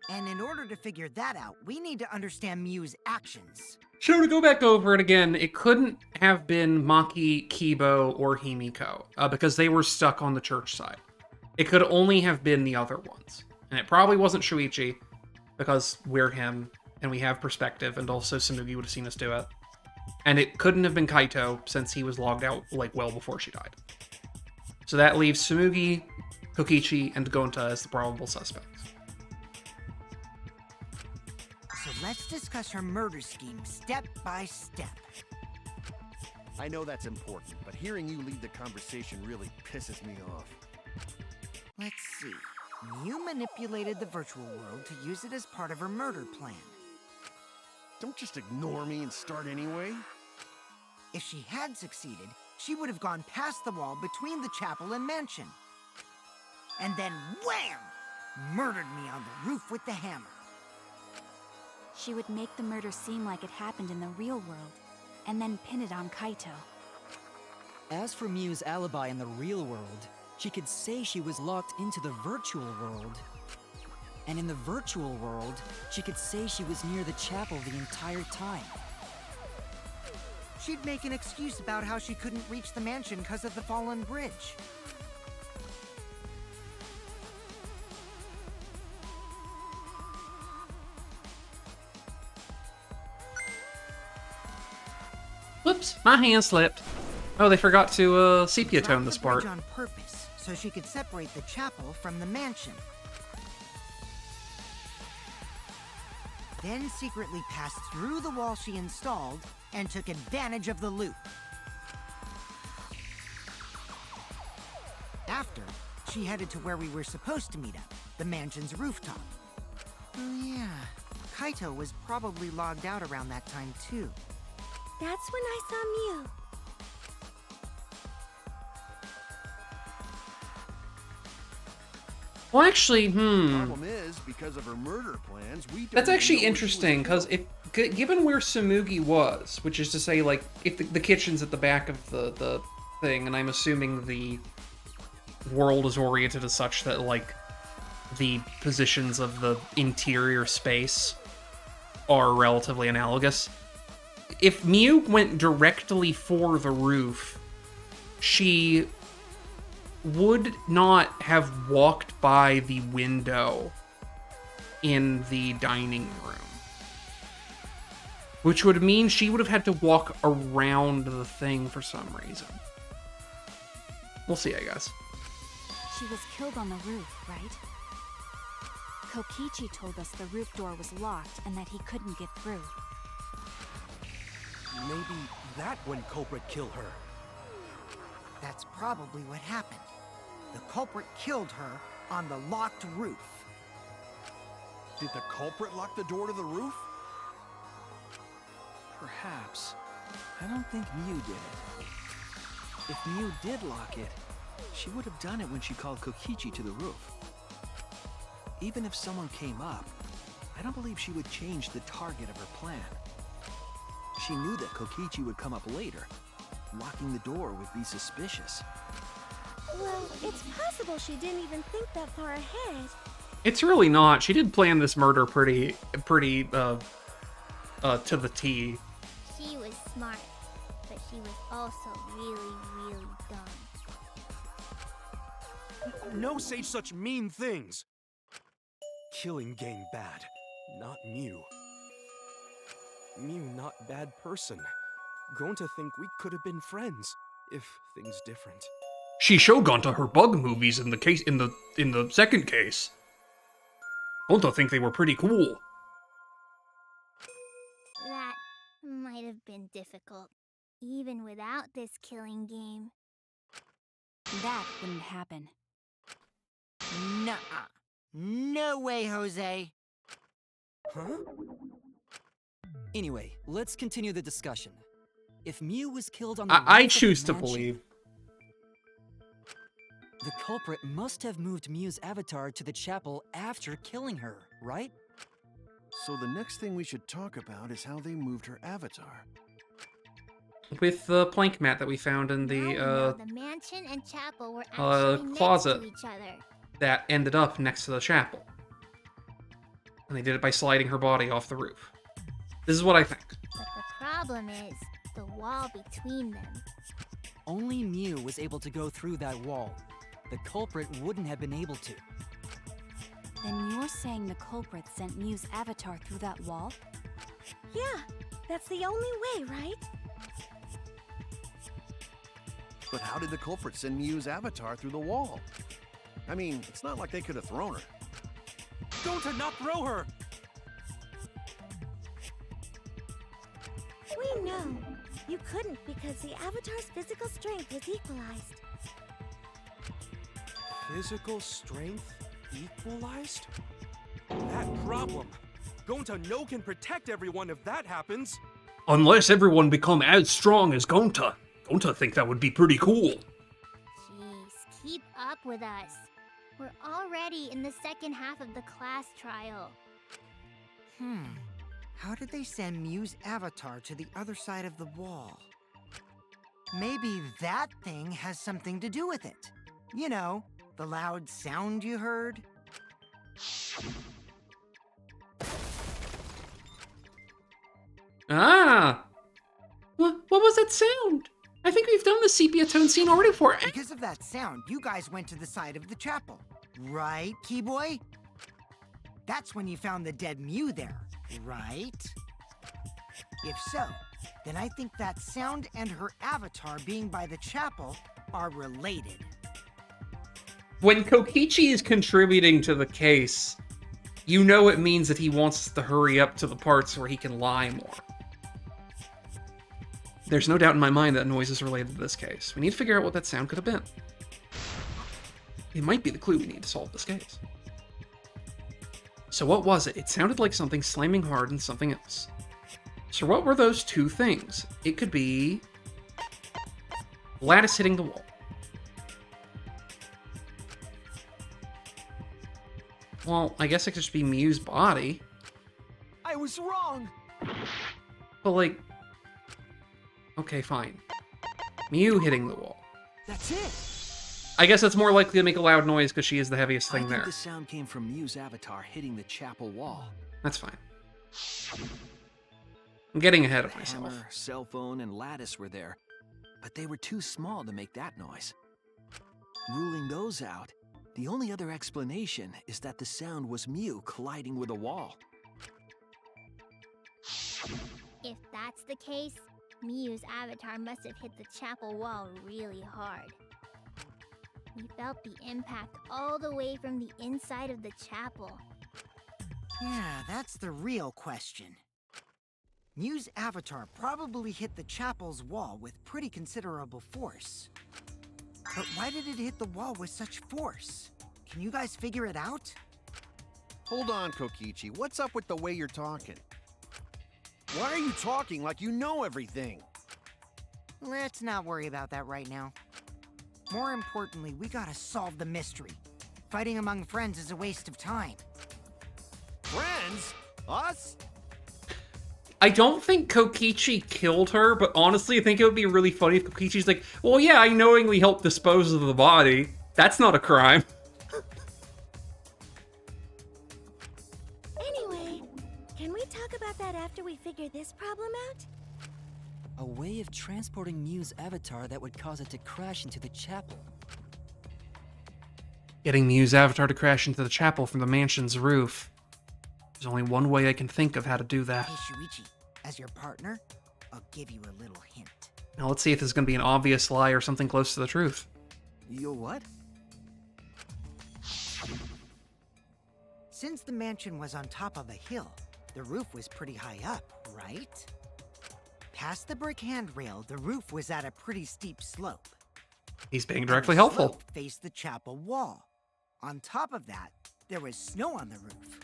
And in order to figure that out, we need to understand Miu's actions. So to go back over it again, it couldn't have been Maki, Kibo, or Himiko, because they were stuck on the church side. It could only have been the other ones. And it probably wasn't Shuichi, because we're him, and we have perspective, and also Sanugi would have seen us do it. And it couldn't have been Kaito, since he was logged out, like, well before she died. So that leaves Tsumugi, Kokichi, and Gonta as the probable suspects. So let's discuss her murder scheme step by step. I know that's important, but hearing you lead the conversation really pisses me off. Let's see. Miu manipulated the virtual world to use it as part of her murder plan. Don't just ignore me and start anyway. If she had succeeded, she would have gone past the wall between the chapel and mansion. And then wham! Murdered me on the roof with the hammer. She would make the murder seem like it happened in the real world, and then pin it on Kaito. As for Miu's alibi in the real world, she could say she was locked into the virtual world. And in the virtual world, she could say she was near the chapel the entire time. She'd make an excuse about how she couldn't reach the mansion because of the fallen bridge. Whoops, my hand slipped. Oh, they forgot to sepia tone this Dropped part. the bridge on purpose, so she could separate the chapel from the mansion. Then secretly passed through the wall she installed and took advantage of the loop. After, she headed to where we were supposed to meet up, the mansion's rooftop. Oh yeah, Kaito was probably logged out around that time too. That's when I saw Mew. Well, actually, Problem is, because of her murder plans, we don't That's even actually know where she was interesting, because killed. given where Samugi was, which is to say, like, if the kitchen's at the back of the thing, and I'm assuming the world is oriented as such that, like, the positions of the interior space are relatively analogous. If Mew went directly for the roof, she would not have walked by the window in the dining room. Which would mean she would have had to walk around the thing for some reason. We'll see, I guess. She was killed on the roof, right? Kokichi told us the roof door was locked and that he couldn't get through. Maybe that when culprit killed her. That's probably what happened. The culprit killed her on the locked roof. Did the culprit lock the door to the roof? Perhaps. I don't think Mew did it. If Mew did lock it, she would have done it when she called Kokichi to the roof. Even if someone came up, I don't believe she would change the target of her plan. She knew that Kokichi would come up later. Locking the door would be suspicious. Well, it's possible she didn't even think that far ahead. It's really not. She did plan this murder pretty to the T. She was smart, but she was also really, really dumb. No say such mean things. Killing game bad, not Mew. Mew not bad person. Going to think we could have been friends if things different. She shogun to her bug movies in the second case. Don't think they were pretty cool. That might have been difficult, even without this killing game. That wouldn't happen. Nuh-uh. No way, Jose. Huh? Anyway, let's continue the discussion. If Mew was killed on the I roof of choose the to mansion, believe. the culprit must have moved Mew's avatar to the chapel after killing her, right? So the next thing we should talk about is how they moved her avatar. With the plank mat that we found in Now we the know the mansion and chapel were actually closet next to each other. that ended up next to the chapel. And they did it by sliding her body off the roof. This is what I think. But the problem is the wall between them. Only Mew was able to go through that wall. The culprit wouldn't have been able to. Then you're saying the culprit sent Mew's avatar through that wall? Yeah, that's the only way, right? But how did the culprit send Mew's avatar through the wall? I mean, it's not like they could have thrown her. Don't not throw her! We know. You couldn't because the avatar's physical strength was equalized. Physical strength equalized? That problem. Gonta no can protect everyone if that happens. Unless everyone become as strong as Gonta. Gonta think that would be pretty cool. Jeez, keep up with us. We're already in the second half of the class trial. How did they send Mew's avatar to the other side of the wall? Maybe that thing has something to do with it. You know, the loud sound you heard? Ah! What was that sound? I think we've done the sepia tone scene already before. Because of that sound, you guys went to the side of the chapel. Right, Keyboy? That's when you found the dead Mew there, right? If so, then I think that sound and her avatar being by the chapel are related. When Kokichi is contributing to the case, you know it means that he wants us to hurry up to the parts where he can lie more. There's no doubt in my mind that noise is related to this case. We need to figure out what that sound could have been. It might be the clue we need to solve this case. So what was it? It sounded like something slamming hard and something else. So what were those two things? It could be lattice hitting the wall. Well, I guess it could just be Mew's body. I was wrong! But like... Okay, fine. Mew hitting the wall. That's it! I guess that's more likely to make a loud noise because she is the heaviest thing I think there. the sound came from Mew's avatar hitting the chapel wall. That's fine. I'm getting ahead of myself. Hammer, cell phone, and lattice were there, but they were too small to make that noise. Ruling those out, the only other explanation is that the sound was Mew colliding with a wall. If that's the case, Mew's avatar must have hit the chapel wall really hard. We felt the impact all the way from the inside of the chapel. Yeah, that's the real question. Mew's avatar probably hit the chapel's wall with pretty considerable force. But why did it hit the wall with such force? Can you guys figure it out? Hold on, Kokichi. What's up with the way you're talking? Why are you talking like you know everything? Let's not worry about that right now. More importantly, we gotta solve the mystery. Fighting among friends is a waste of time. Friends? Us? I don't think Kokichi killed her, but honestly, I think it would be really funny if Kokichi's like, well, yeah, I knowingly helped dispose of the body. That's not a crime. Anyway, can we talk about that after we figure this problem out? A way of transporting Mew's avatar that would cause it to crash into the chapel. Getting Mew's avatar to crash into the chapel from the mansion's roof. There's only one way I can think of how to do that. Hey, Shuichi, as your partner, I'll give you a little hint. Now let's see if this is going to be an obvious lie or something close to the truth. You what? Since the mansion was on top of a hill, the roof was pretty high up, right? Past the brick handrail, the roof was at a pretty steep slope. He's being And directly the helpful. slope faced the chapel wall. On top of that, there was snow on the roof.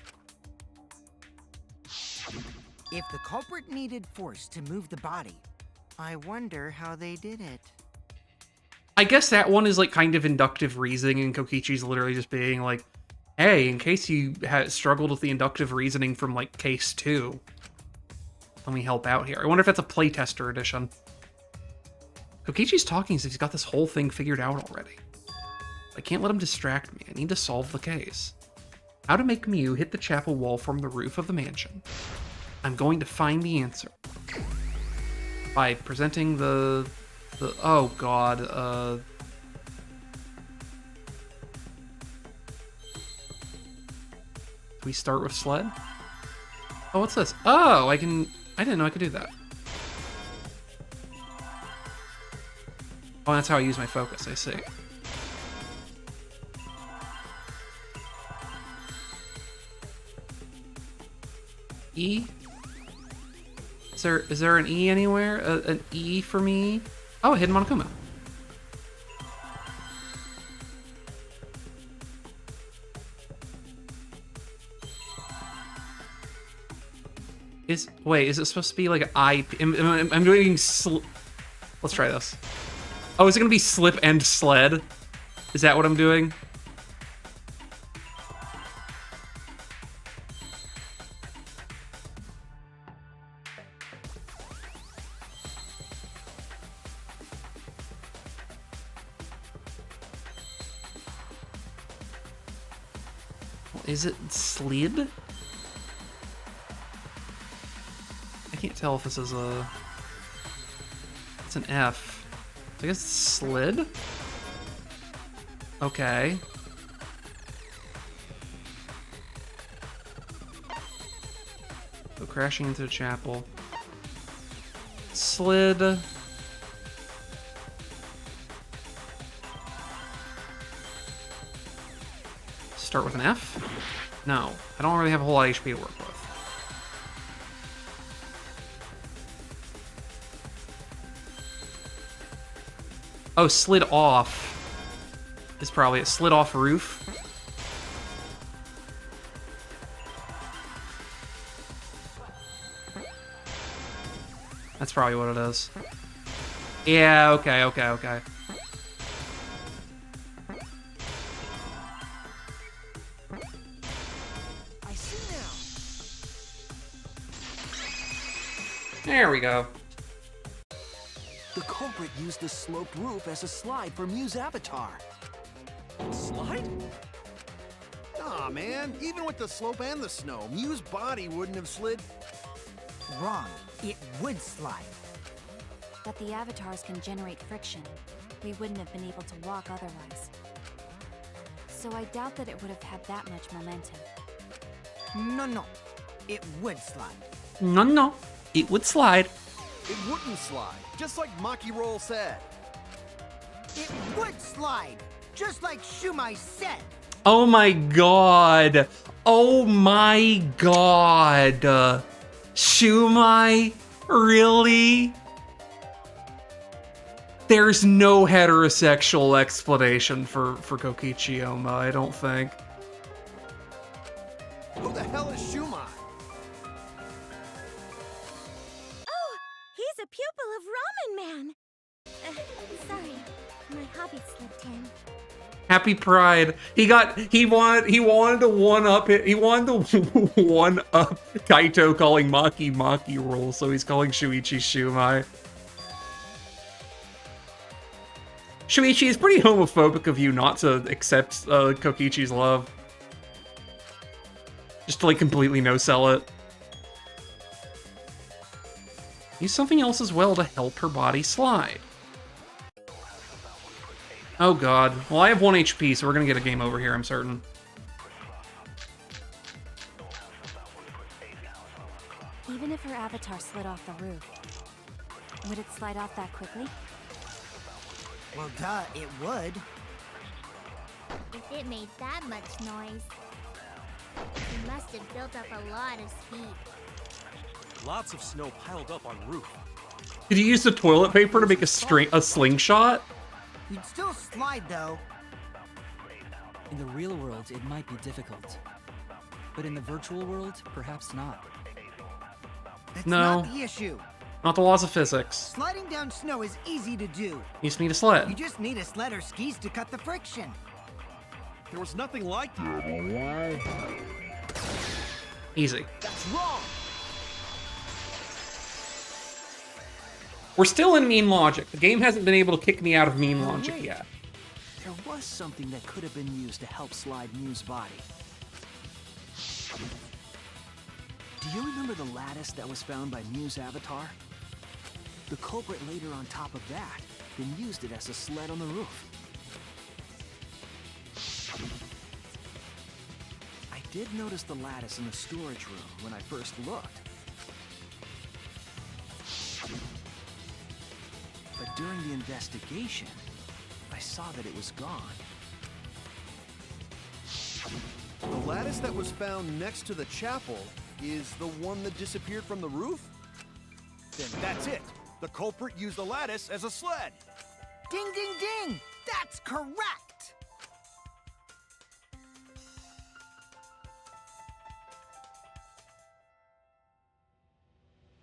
If the culprit needed force to move the body, I wonder how they did it. I guess that one is like kind of inductive reasoning, and Kokichi's literally just being like, hey, in case you struggled with the inductive reasoning from like case 2, let me help out here. I wonder if that's a playtester edition. Kokichi's talking as if he's got this whole thing figured out already. I can't let him distract me. I need to solve the case. How to make Mew hit the chapel wall from the roof of the mansion. I'm going to find the answer by presenting the oh god, do we start with sled? Oh, what's this? Oh, I didn't know I could do that. Oh, that's how I use my focus, I see. E? Is there an E anywhere? An E for me? Oh, a hidden Monokuma. Wait, is it supposed to be like I'm doing let's try this. Oh, is it gonna be slip and sled? Is that what I'm doing? Is it slid? I can't tell if this is a... It's an F. I guess it's slid? Okay. Go crashing into the chapel. Slid. Start with an F? No. I don't really have a whole lot of HP to work with. Oh, slid off is probably it. Slid off roof. That's probably what it is. Yeah, okay. I see now. There we go. The culprit used the sloped roof as a slide for Mew's avatar. Slide? Aw, man. Even with the slope and the snow, Mew's body wouldn't have slid. Wrong. It would slide. But the avatars can generate friction. We wouldn't have been able to walk otherwise. So I doubt that it would have had that much momentum. No. It would slide. No. It would slide. It wouldn't slide, just like Maki Roll said. It would slide, just like Shumai said. Oh my god. Oh my god. Shumai? Really? There's no heterosexual explanation for Kokichi Oma, I don't think. Who the hell is Shumai? Oh, he's a pupil of Ramen Man. Sorry, my hobby slipped in. Happy Pride. He wanted to one up Kaito calling Maki roll, so he's calling Shuichi Shumai. Shuichi, it's pretty homophobic of you not to accept Kokichi's love. Just to like completely no-sell it. Use something else as well to help her body slide. Oh god. Well, I have 1 HP, so we're gonna get a game over here, I'm certain. Even if her avatar slid off the roof, would it slide off that quickly? Well, duh, it would. If it made that much noise, it must have built up a lot of speed. Lots of snow piled up on roof. Did you use the toilet paper to make a slingshot? You'd still slide, though. In the real world, it might be difficult. But in the virtual world, perhaps not. That's No. not the issue. Not the laws of physics. Sliding down snow is easy to do. You just need a sled. You just need a sled or skis to cut the friction. There was nothing like that. Easy. That's wrong. We're still in mean logic. The game hasn't been able to kick me out of mean logic Wait. yet. There was something that could have been used to help slide Mew's body. Do you remember the lattice that was found by Mew's avatar? The culprit laid her on top of that, then used it as a sled on the roof. I did notice the lattice in the storage room when I first looked. But during the investigation, I saw that it was gone. The lattice that was found next to the chapel is the one that disappeared from the roof? Then that's it. The culprit used the lattice as a sled. Ding, ding, ding! That's correct!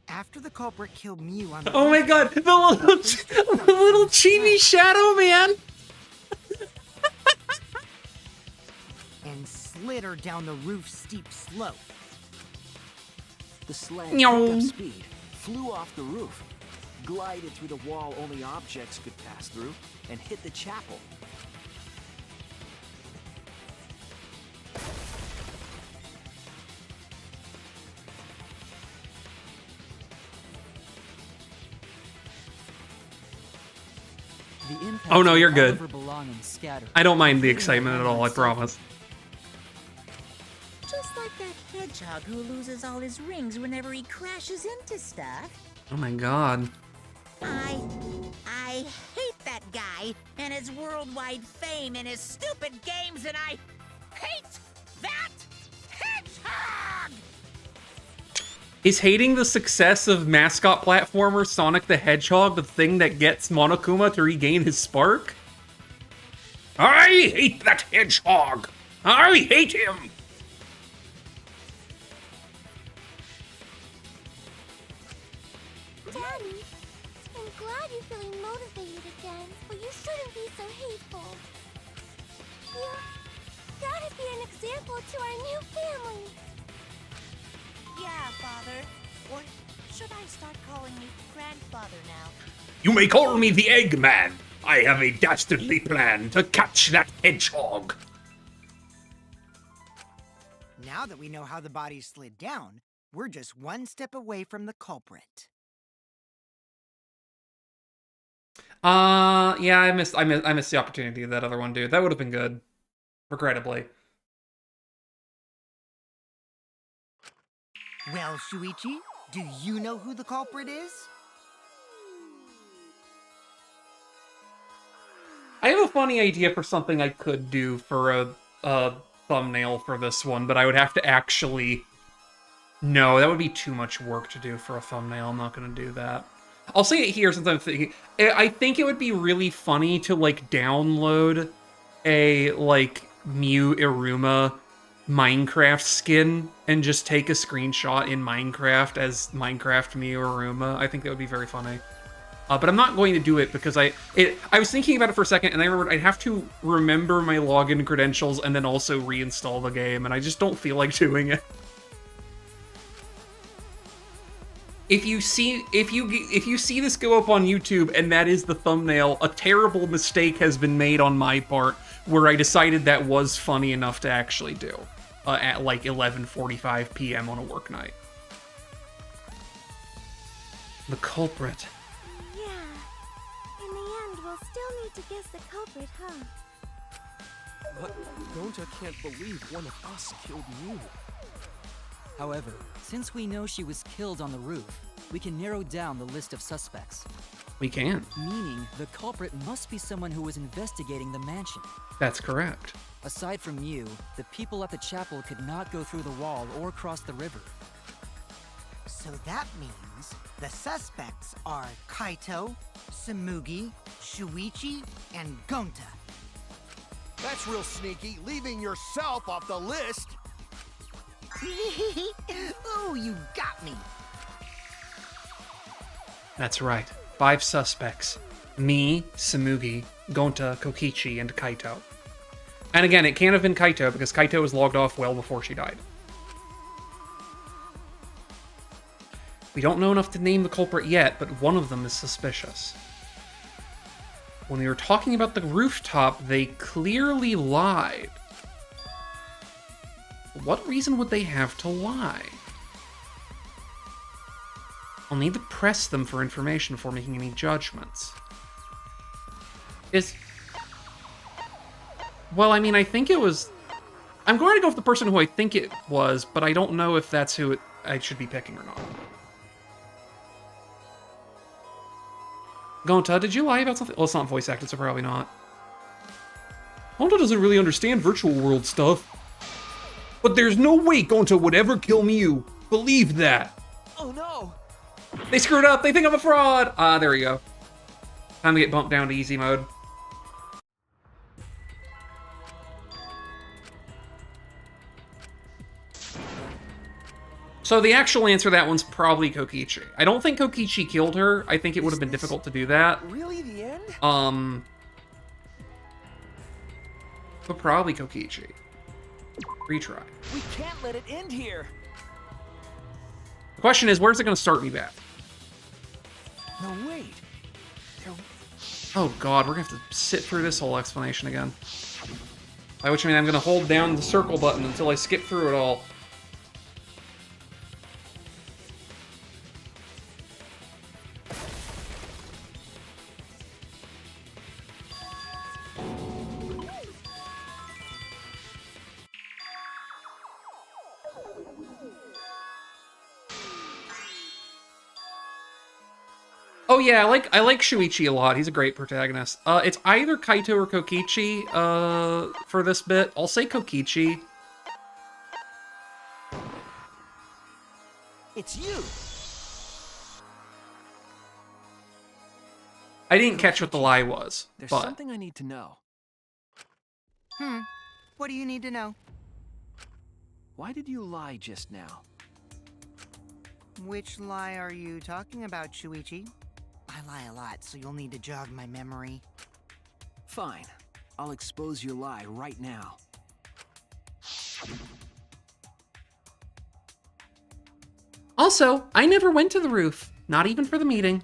After the culprit killed Mew on the Oh my god, the little chibi shadow man! and slid her down the roof's steep slope. The sled Meow. picked up speed, flew off the roof, glided through the wall only objects could pass through, and hit the chapel. The impact Oh, no, of you're all good. of her belongings scattered, I don't mind the including excitement at hammer all, I and siphon. promise. Just like that hedgehog who loses all his rings whenever he crashes into stuff. Oh my god. I hate that guy and his worldwide fame and his stupid games, and I hate that hedgehog! Is hating the success of mascot platformer Sonic the Hedgehog the thing that gets Monokuma to regain his spark? I hate that hedgehog! I hate him! Daddy, I'm glad you're feeling motivated again, but you shouldn't be so hateful. You gotta be an example to our new family. Yeah, Father. Or should I start calling you Grandfather now? You may call me the Eggman. I have a dastardly plan to catch that hedgehog. Now that we know how the body slid down, we're just one step away from the culprit. Yeah, I missed the opportunity of that other one, dude. That would have been good. Regrettably. Well, Shuichi, do you know who the culprit is? I have a funny idea for something I could do for a thumbnail for this one, but I would have to actually... No, that would be too much work to do for a thumbnail. I'm not going to do that. I'll say it here since I'm thinking... I think it would be really funny to, like, download a, like, Mew Iruma Minecraft skin and just take a screenshot in Minecraft as Minecraft Mew Iruma. I think that would be very funny. But I'm not going to do it because I was thinking about it for a second, and I remembered I'd have to remember my login credentials and then also reinstall the game, and I just don't feel like doing it. If you see this go up on YouTube and that is the thumbnail, a terrible mistake has been made on my part where I decided that was funny enough to actually do at like 11:45 p.m. on a work night. The culprit. Yeah. In the end, we'll still need to guess the culprit, huh? But Gonta can't believe one of us killed Mew. However, since we know she was killed on the roof, we can narrow down the list of suspects. We can. Meaning, the culprit must be someone who was investigating the mansion. That's correct. Aside from you, the people at the chapel could not go through the wall or cross the river. So that means the suspects are Kaito, Samugi, Shuichi, and Gonta. That's real sneaky, leaving yourself off the list. Oh, you got me. That's right. 5 suspects. Me, Samugi, Gonta, Kokichi, and Kaito. And again, it can't have been Kaito because Kaito was logged off well before she died. We don't know enough to name the culprit yet, but one of them is suspicious. When we were talking about the rooftop, they clearly lied. What reason would they have to lie? I'll need to press them for information before making any judgments. Well, I mean, I think it was... I'm going to go with the person who I think it was, but I don't know if that's who I should be picking or not. Gonta, did you lie about something? Well, it's not voice acted, so probably not. Gonta doesn't really understand virtual world stuff. But there's no way Gonta would ever kill Mew. Believe that. Oh no! They screwed up. They think I'm a fraud. Ah, there we go. Time to get bumped down to easy mode. So the actual answer to that one's probably Kokichi. I don't think Kokichi killed her. I think it would have been difficult to do that. Really the end? But probably Kokichi. Retry. We can't let it end here. The question is, where's it going to start me back? No, wait. Oh god, we're going to have to sit through this whole explanation again. By which I mean I'm going to hold down the circle button until I skip through it all. Oh yeah, I like Shuichi a lot. He's a great protagonist. It's either Kaito or Kokichi, for this bit. I'll say Kokichi. It's you! I didn't catch what the lie was, There's but... something I need to know. What do you need to know? Why did you lie just now? Which lie are you talking about, Shuichi? I lie a lot, so you'll need to jog my memory. Fine. I'll expose your lie right now. Also, I never went to the roof. Not even for the meeting.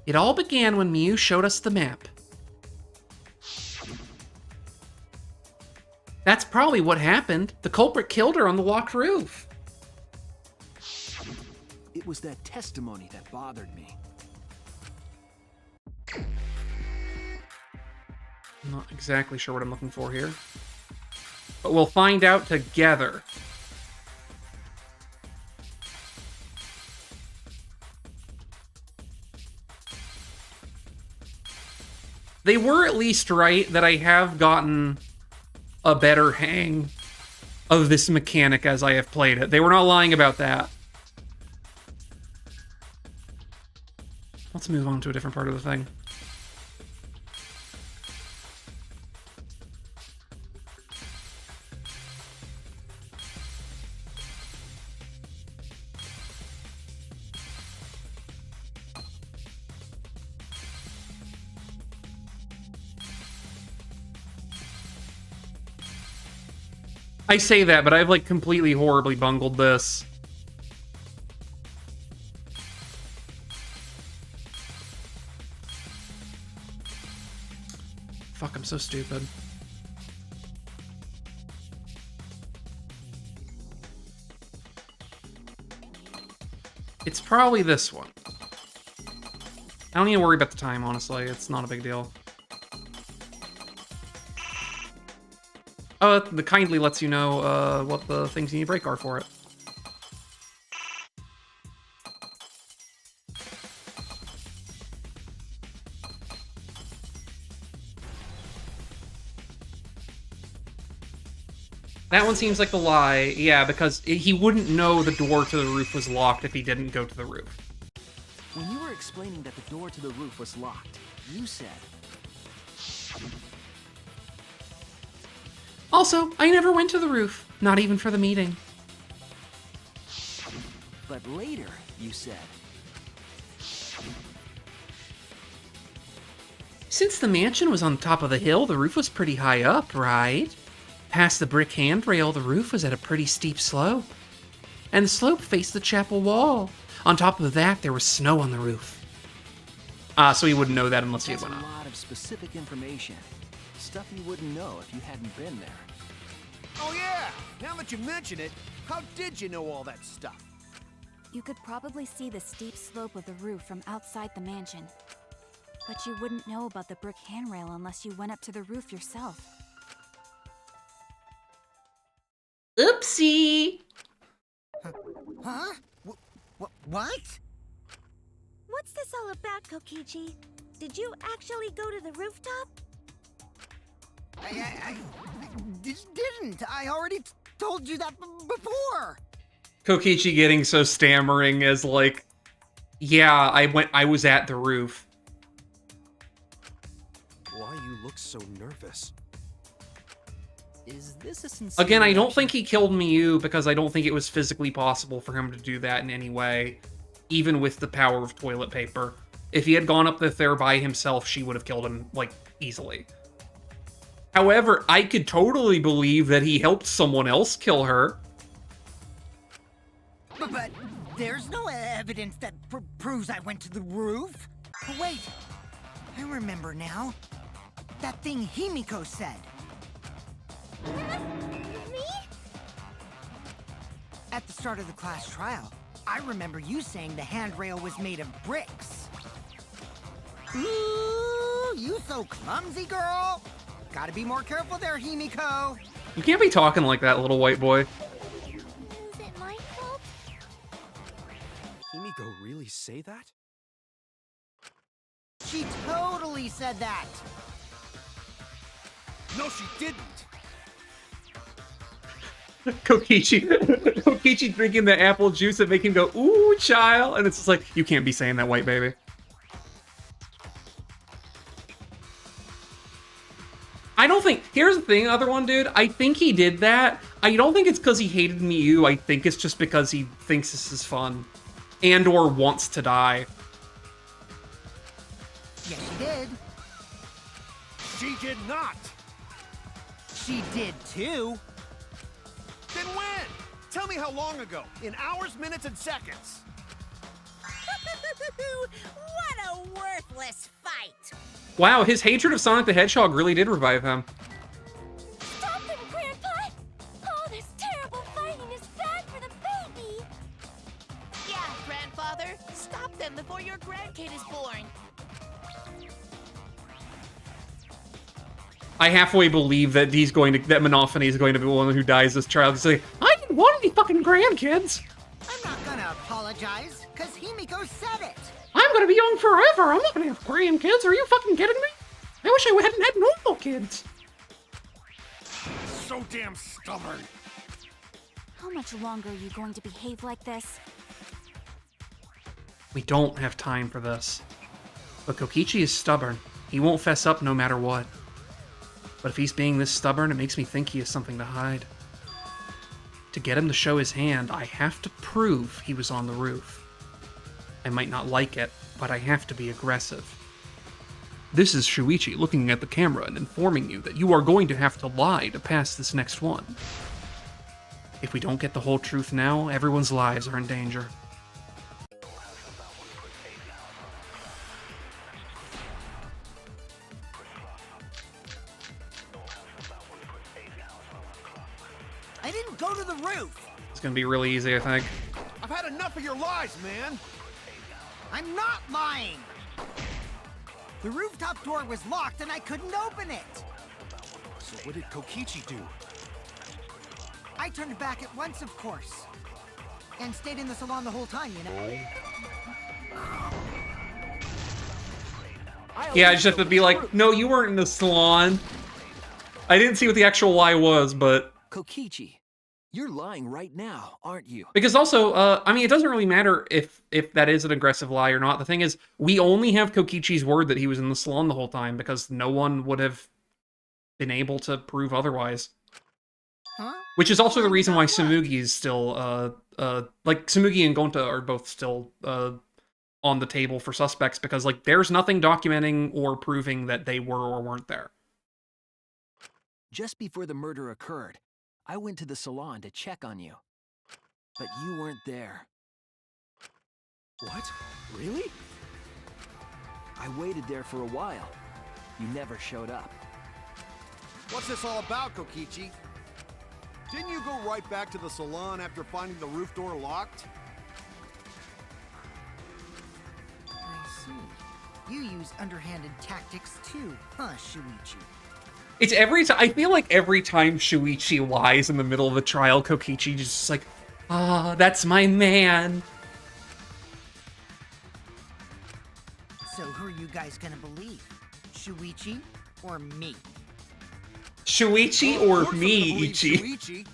It all began when Miu showed us the map. That's probably what happened. The culprit killed her on the locked roof. It was that testimony that bothered me. I'm not exactly sure what I'm looking for here. But we'll find out together. They were at least right that I have gotten a better hang of this mechanic as I have played it. They were not lying about that. Let's move on to a different part of the thing. I say that, but I've like completely horribly bungled this. Fuck, I'm so stupid. It's probably this one. I don't need to worry about the time, honestly. It's not a big deal. Oh, the kindly lets you know what the things you need to break are for it. That one seems like the lie, yeah, because he wouldn't know the door to the roof was locked if he didn't go to the roof. When you were explaining that the door to the roof was locked, you said... Also, I never went to the roof, not even for the meeting. But later, you said... Since the mansion was on top of the hill, the roof was pretty high up, right? Past the brick handrail, the roof was at a pretty steep slope. And the slope faced the chapel wall. On top of that, there was snow on the roof. So he wouldn't know that unless he That's went up. a lot of specific information. Stuff you wouldn't know if you hadn't been there. Oh yeah! Now that you mention it, how did you know all that stuff? You could probably see the steep slope of the roof from outside the mansion. But you wouldn't know about the brick handrail unless you went up to the roof yourself. Oopsie! Huh? What? What's this all about, Kokichi? Did you actually go to the rooftop? I didn't. I already told you that before. Kokichi getting so stammering as like, yeah, I was at the roof. Why you look so nervous? Is this a sincere Again, I don't reaction? think he killed Miu because I don't think it was physically possible for him to do that in any way, even with the power of toilet paper. If he had gone up there by himself, she would have killed him, like, easily. However, I could totally believe that he helped someone else kill her. But there's no evidence that proves I went to the roof. Wait, I remember now. That thing Himiko said. Me? At the start of the class trial, I remember you saying the handrail was made of bricks. Ooh, you so clumsy, girl. Gotta be more careful there, Himiko. You can't be talking like that, little white boy. Is it my fault? say that? She totally said that! No, she didn't! Kokichi drinking the apple juice that make him go, ooh, child. And it's just like, you can't be saying that, white baby. I don't think, here's the thing, other one, dude. I think he did that. I don't think it's because he hated Miyu. I think it's just because he thinks this is fun. And or wants to die. Yes, she did. She did not! She did too. Then when? Tell me how long ago. In hours, minutes, and seconds. What a worthless fight! Wow, his hatred of Sonic the Hedgehog really did revive him. Stop them, Grandpa! All this terrible fighting is bad for the baby! Yeah, grandfather. Stop them before your grandkid is born. I halfway believe that that Monophony is going to be the one who dies this child. He's like, I didn't want any fucking grandkids. I'm not gonna apologize, cause Himiko said it. I'm gonna be young forever. I'm not gonna have grandkids. Are you fucking kidding me? I wish I hadn't had normal kids. So damn stubborn. How much longer are you going to behave like this? We don't have time for this. But Kokichi is stubborn. He won't fess up no matter what. But if he's being this stubborn, it makes me think he has something to hide. To get him to show his hand, I have to prove he was on the roof. I might not like it, but I have to be aggressive. This is Shuichi looking at the camera and informing you that you are going to have to lie to pass this next one. If we don't get the whole truth now, everyone's lives are in danger. I didn't go to the roof. It's gonna be really easy, I think. I've had enough of your lies, man. I'm not lying. The rooftop door was locked and I couldn't open it. So what did Kokichi do? I turned back at once, of course. And stayed in the salon the whole time, you know? Yeah, I just have to be like, no, you weren't in the salon. I didn't see what the actual lie was, but... Kokichi, you're lying right now, aren't you? Because also, I mean, it doesn't really matter if that is an aggressive lie or not. The thing is, we only have Kokichi's word that he was in the salon the whole time, because no one would have been able to prove otherwise. Huh? Which is also the reason why Tsumugi is still, like, Tsumugi and Gonta are both still, on the table for suspects, because, like, there's nothing documenting or proving that they were or weren't there. Just before the murder occurred, I went to the salon to check on you. But you weren't there. What? Really? I waited there for a while. You never showed up. What's this all about, Kokichi? Didn't you go right back to the salon after finding the roof door locked? I see. You use underhanded tactics too, huh, Shuichi? It's every time, I feel like every time Shuichi lies in the middle of a trial, Kokichi just like, ah, that's my man. So who are you guys gonna believe? Shuichi or me? Shuichi or me, Ichi? Shuichi.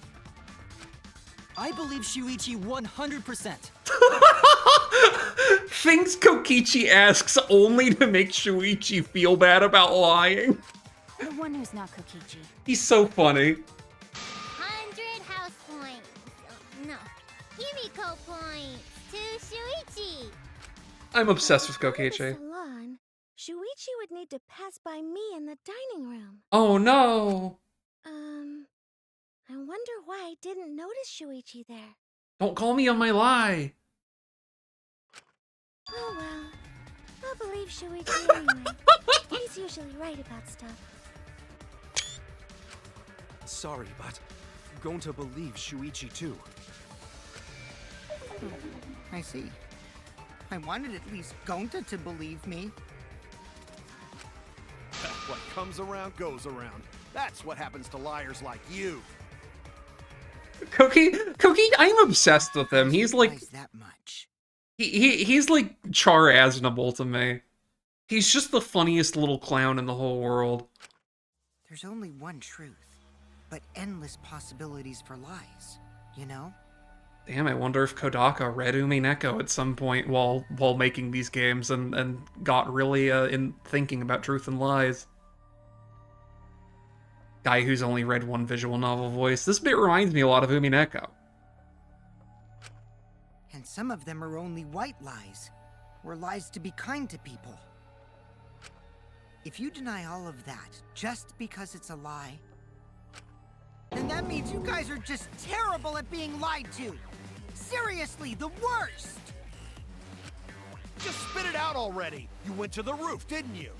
I believe Shuichi 100%. Things Kokichi asks only to make Shuichi feel bad about lying. The one who's not Kokichi. He's so funny. 100 house points. Oh, no. Himiko points to Shuichi. I'm obsessed with To go to the Kokichi. salon, Shuichi would need to pass by me in the dining room. Oh no. I wonder why I didn't notice Shuichi there. Don't call me on my lie. Oh well. I'll believe Shuichi anyway. He's usually right about stuff. Sorry, but I'm going to believe Shuichi too. I see. I wanted at least Gonta to believe me. What comes around goes around. That's what happens to liars like you. Koki, I'm obsessed with him. He's like, Realize that much. He's like Char Aznable to me. He's just the funniest little clown in the whole world. There's only one truth, but endless possibilities for lies, you know? Damn, I wonder if Kodaka read Umineko at some point while making these games and got really in thinking about truth and lies. Guy who's only read one visual novel voice. This bit reminds me a lot of Umineko. And some of them are only white lies, or lies to be kind to people. If you deny all of that just because it's a lie, then that means you guys are just terrible at being lied to. Seriously, the worst! Just spit it out already. You went to the roof, didn't you?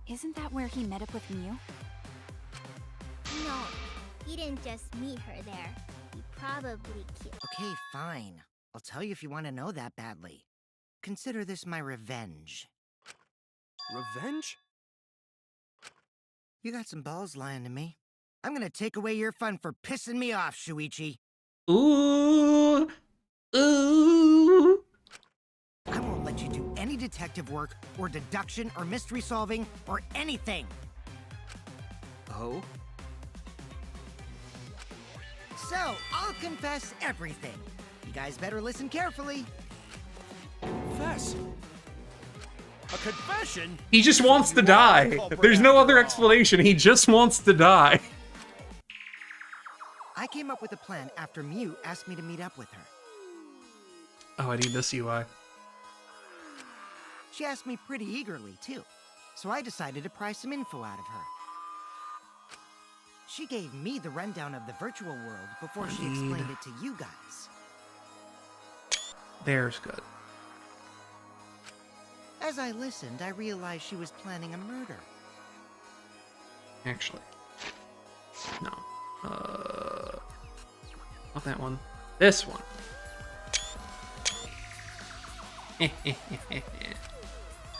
Isn't that where he met up with Mew? No, he didn't just meet her there. He probably killed. Okay, fine. I'll tell you if you want to know that badly. Consider this my revenge. Revenge? You got some balls lying to me. I'm gonna take away your fun for pissing me off, Shuichi. Ooh. Ooh. I won't let you do any detective work, or deduction, or mystery solving, or anything. Oh? So, I'll confess everything. You guys better listen carefully. Confess? A confession? He just wants to die. There's no other explanation. He just wants to die. I came up with a plan after Mew asked me to meet up with her. Oh, I need this UI. She asked me pretty eagerly, too. So I decided to pry some info out of her. She gave me the rundown of the virtual world before she explained it to you guys. There's good. As I listened, I realized she was planning a murder. Actually. No. Not that one. This one.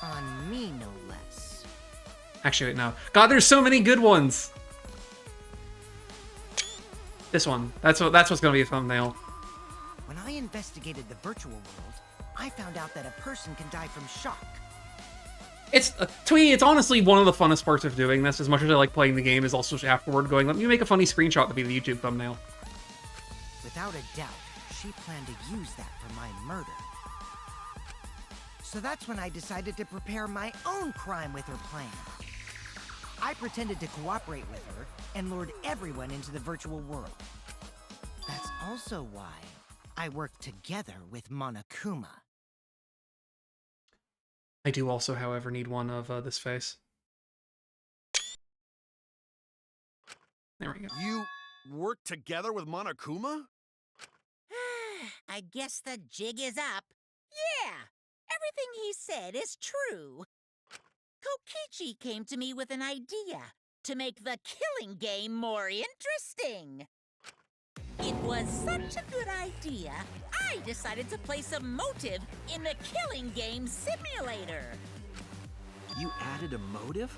On me, no less. Actually, wait, no. God, there's so many good ones! This one. That's what's gonna be a thumbnail. When I investigated the virtual world, I found out that a person can die from shock. It's Twee, it's honestly one of the funnest parts of doing this. As much as I like playing the game, is also afterward going, let me make a funny screenshot to be the YouTube thumbnail. Without a doubt, she planned to use that for my murder. So that's when I decided to prepare my own crime with her plan. I pretended to cooperate with her and lured everyone into the virtual world. That's also why I worked together with Monokuma. I do also, however, need one of this face. There we go. You worked together with Monokuma? I guess the jig is up. Yeah, everything he said is true. Kokichi came to me with an idea to make the killing game more interesting. It was such a good idea, I decided to place a motive in the killing game simulator. You added a motive?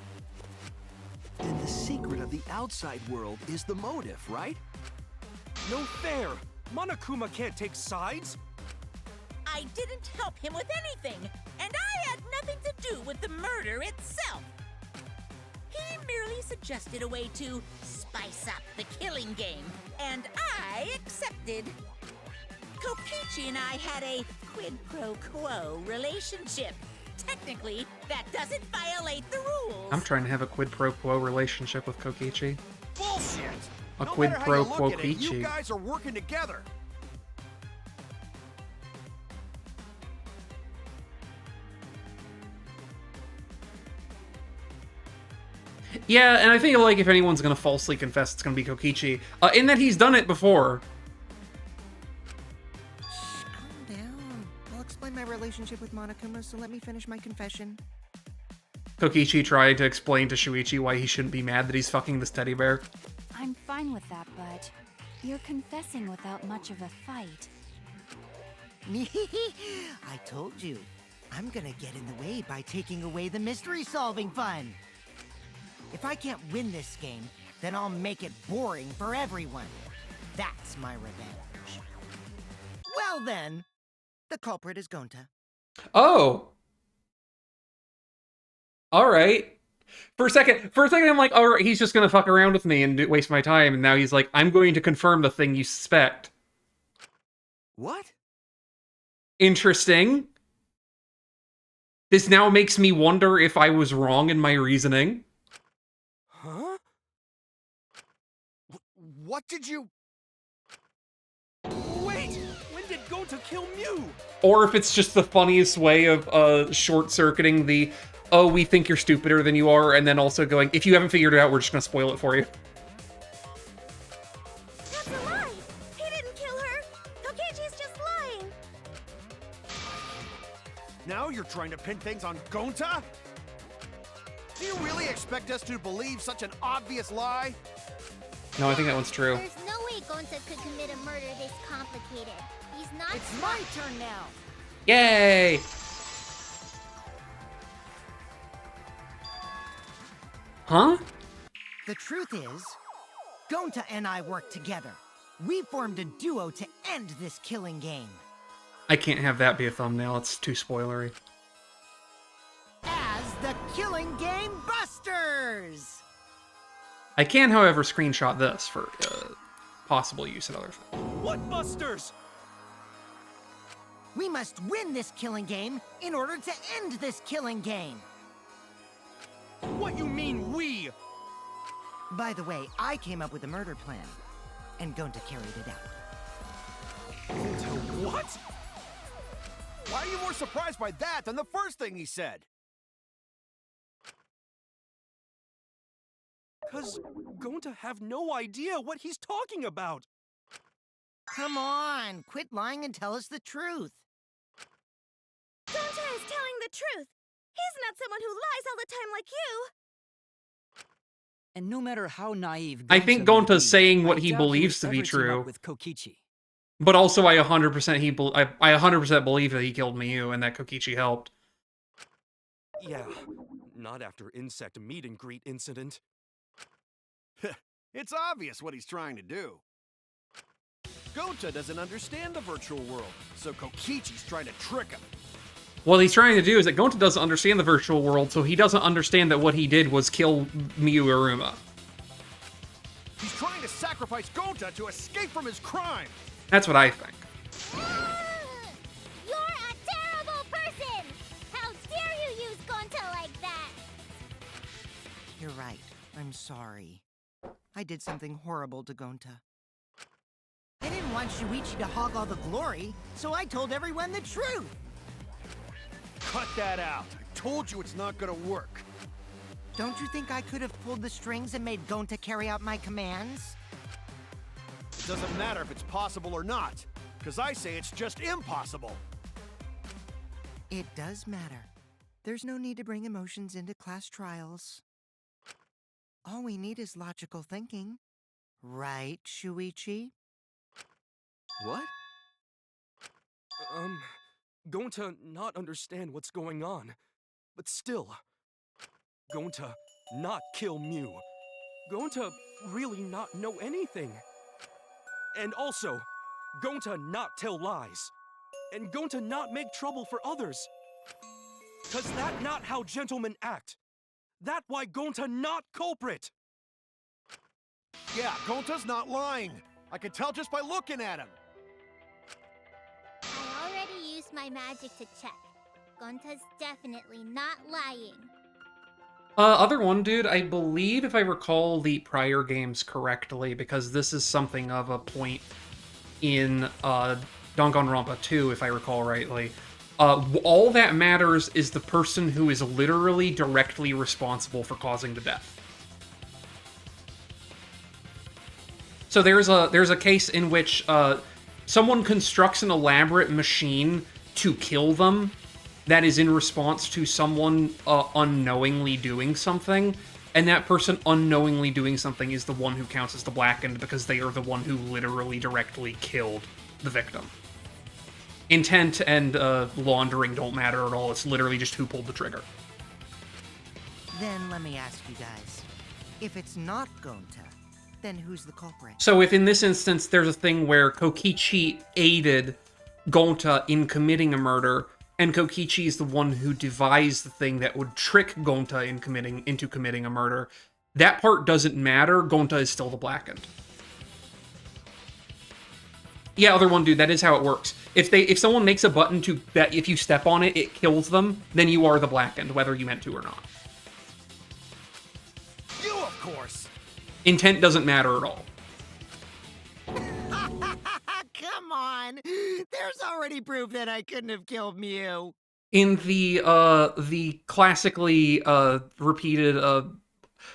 Then the secret of the outside world is the motive, right? No fair! Monokuma can't take sides! I didn't help him with anything, and I had nothing to do with the murder itself. He merely suggested a way to spice up the killing game, and I accepted. Kokichi and I had a quid pro quo relationship. Technically, that doesn't violate the rules. I'm trying to have a quid pro quo relationship with Kokichi. Bullshit! A No quid matter how pro you look quo at it, you Kichi. guys are working together. Yeah, and I think like if anyone's gonna falsely confess, it's gonna be Kokichi. In that he's done it before. Calm down. I'll explain my relationship with Monokuma, so let me finish my confession. Kokichi tried to explain to Shuichi why he shouldn't be mad that he's fucking this teddy bear. I'm fine with that, but you're confessing without much of a fight. I told you. I'm gonna get in the way by taking away the mystery-solving fun. If I can't win this game, then I'll make it boring for everyone. That's my revenge. Well then, The culprit is Gonta. Oh. All right. For a second, I'm like, all right, he's just gonna fuck around with me and waste my time. And now he's like, I'm going to confirm the thing you suspect. What? Interesting. This now makes me wonder if I was wrong in my reasoning. Huh? What did you... Wait! When did Gonta kill Mew? Or if it's just the funniest way of short-circuiting the, oh, we think you're stupider than you are, and then also going, if you haven't figured it out, we're just gonna spoil it for you. That's a lie! He didn't kill her! Kokichi's just lying! Now you're trying to pin things on Gonta? Do you really expect us to believe such an obvious lie? No, I think that one's true. There's no way Gonta could commit a murder this complicated. He's not It's smart. my turn now. Yay! Huh? The truth is, Gonta and I worked together. We formed a duo to end this killing game. I can't have that be a thumbnail, it's too spoilery. As the Killing Game Busters! I can, however, screenshot this for possible use in other things. What busters? We must win this killing game in order to end this killing game. What you mean, we? By the way, I came up with a murder plan, and Gonta carried it out. What? Why are you more surprised by that than the first thing he said? 'Cause Gonta have no idea what he's talking about. Come on, quit lying and tell us the truth. Gonta is telling the truth! He's not someone who lies all the time like you! And no matter how naive I think Gonta might Gonta's be, saying what I he doubt believes would to be ever team up true. with Kokichi. But also, I 100% believe that he killed Miyu and that Kokichi helped. Yeah, not after insect meet and greet incident. It's obvious what he's trying to do. Gonta doesn't understand the virtual world, so Kokichi's trying to trick him. What he's trying to do is that Gonta doesn't understand the virtual world, so he doesn't understand that what he did was kill Miyu Iruma. He's trying to sacrifice Gonta to escape from his crime. That's what I think. You're a terrible person! How dare you use Gonta like that? You're right. I'm sorry. I did something horrible to Gonta. I didn't want Shuichi to hog all the glory, so I told everyone the truth. Cut that out. I told you it's not gonna work. Don't you think I could have pulled the strings and made Gonta carry out my commands? It doesn't matter if it's possible or not, because I say it's just impossible. It does matter. There's no need to bring emotions into class trials. All we need is logical thinking. Right, Shuichi? What? Gonta not understand what's going on, but still, Gonta not kill Mew. Gonta really not know anything. And also, Gonta not tell lies. And Gonta not make trouble for others. 'Cause that not how gentlemen act. That why Gonta not culprit. Yeah, Gonta's not lying. I can tell just by looking at him. I already used my magic to check. Gonta's definitely not lying. Other one, dude, I believe if I recall the prior games correctly, because this is something of a point in Danganronpa 2, if I recall rightly, all that matters is the person who is literally directly responsible for causing the death. So there's a case in which someone constructs an elaborate machine to kill them that is in response to someone unknowingly doing something, and that person unknowingly doing something is the one who counts as the blackened because they are the one who literally directly killed the victim. Intent and laundering don't matter at all. It's literally just who pulled the trigger. Then let me ask you guys. If it's not Gonta, then who's the culprit? So if in this instance there's a thing where Kokichi aided Gonta in committing a murder, and Kokichi is the one who devised the thing that would trick Gonta into committing a murder. That part doesn't matter. Gonta is still the Blackened. Yeah, other one dude, that is how it works. If someone makes a button that if you step on it, it kills them, then you are the Blackened, whether you meant to or not. You, of course. Intent doesn't matter at all. Come on! There's already proof that I couldn't have killed Mew. In the classically repeated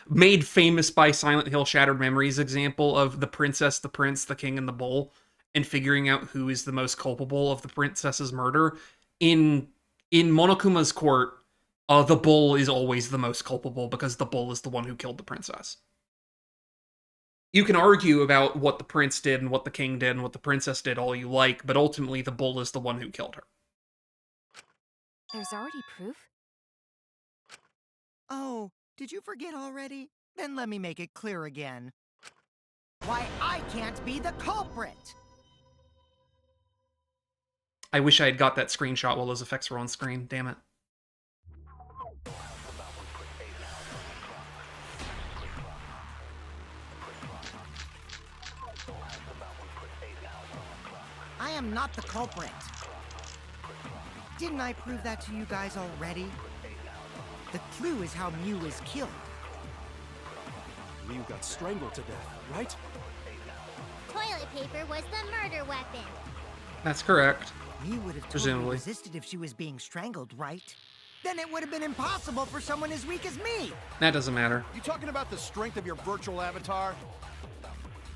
made famous by Silent Hill Shattered Memories example of the princess, the prince, the king, and the bull, and figuring out who is the most culpable of the princess's murder, in Monokuma's court, the bull is always the most culpable because the bull is the one who killed the princess. You can argue about what the prince did and what the king did and what the princess did all you like, but ultimately the bull is the one who killed her. There's already proof? Oh, did you forget already? Then let me make it clear again. Why I can't be the culprit! I wish I had got that screenshot while those effects were on screen. Damn it. I am not the culprit. Didn't I prove that to you guys already? The clue is how Mew is killed. Mew got strangled to death, right? Toilet paper was the murder weapon. That's correct. Mew would have Presumably. totally resisted if she was being strangled, right? Then it would have been impossible for someone as weak as me. That doesn't matter. You talking about the strength of your virtual avatar?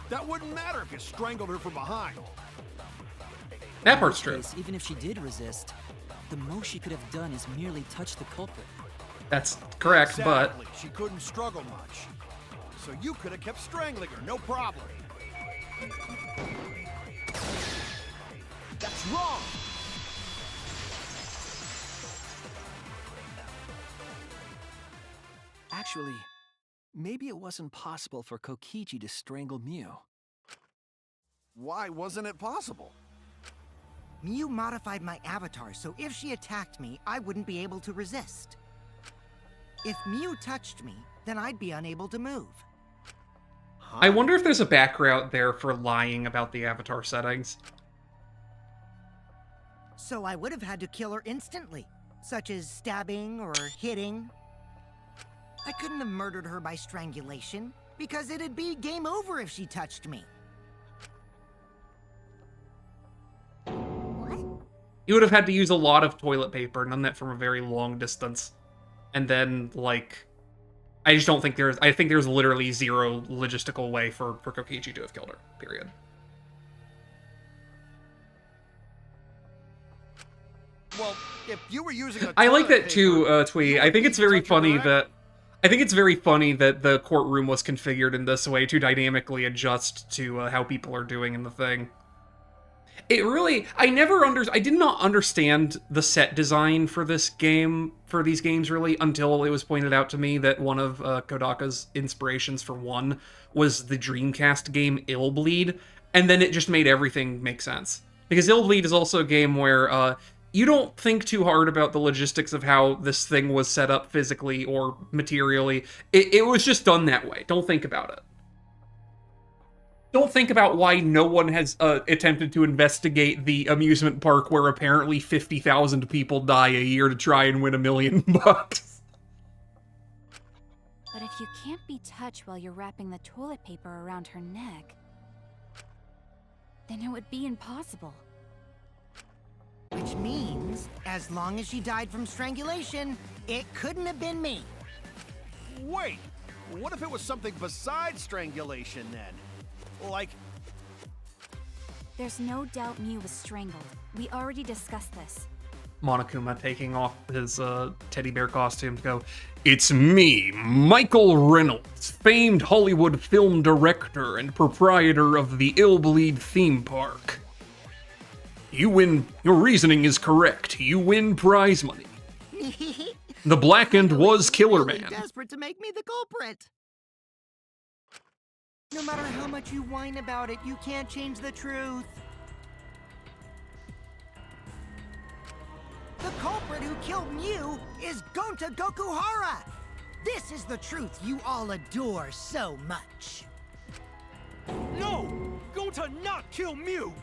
That wouldn't matter if you strangled her from behind. That part's true. Even if she did resist, the most she could have done is merely touch the culprit. That's correct, Exactly. She couldn't struggle much. So you could have kept strangling her, no problem. That's wrong! Actually, maybe it wasn't possible for Kokichi to strangle Mew. Why wasn't it possible? Mew modified my avatar, so if she attacked me, I wouldn't be able to resist. If Mew touched me, then I'd be unable to move. I wonder if there's a background there for lying about the avatar settings. So I would have had to kill her instantly, such as stabbing or hitting. I couldn't have murdered her by strangulation, because it'd be game over if she touched me. What? You would have had to use a lot of toilet paper, none that from a very long distance. And then, like, I just don't think I think there's literally zero logistical way for Kokichi to have killed her, period. Well, if you were using a I like toilet that too, paper, Twee. you I think would it's very touch her funny direct- that I think it's very funny that the courtroom was configured in this way to dynamically adjust to how people are doing in the thing. It really, I did not understand the set design for this game, for these games really, until it was pointed out to me that one of Kodaka's inspirations for one was the Dreamcast game Illbleed, and then it just made everything make sense. Because Illbleed is also a game where you don't think too hard about the logistics of how this thing was set up physically or materially. It was just done that way. Don't think about it. Don't think about why no one has attempted to investigate the amusement park where apparently 50,000 people die a year to try and win $1 million. But if you can't be touched while you're wrapping the toilet paper around her neck, then it would be impossible. Which means, as long as she died from strangulation, it couldn't have been me. Wait, what if it was something besides strangulation then? Like... There's no doubt Mew was strangled. We already discussed this. Monokuma taking off his teddy bear costume to go, "It's me, Michael Reynolds, famed Hollywood film director and proprietor of the Illbleed theme park. You win, your reasoning is correct. You win prize money. The Blackened was Killer Really Man." desperate to make me the culprit. No matter how much you whine about it, you can't change the truth. The culprit who killed Mew is Gonta Gokuhara! This is the truth you all adore so much. No! Gonta not kill Mew!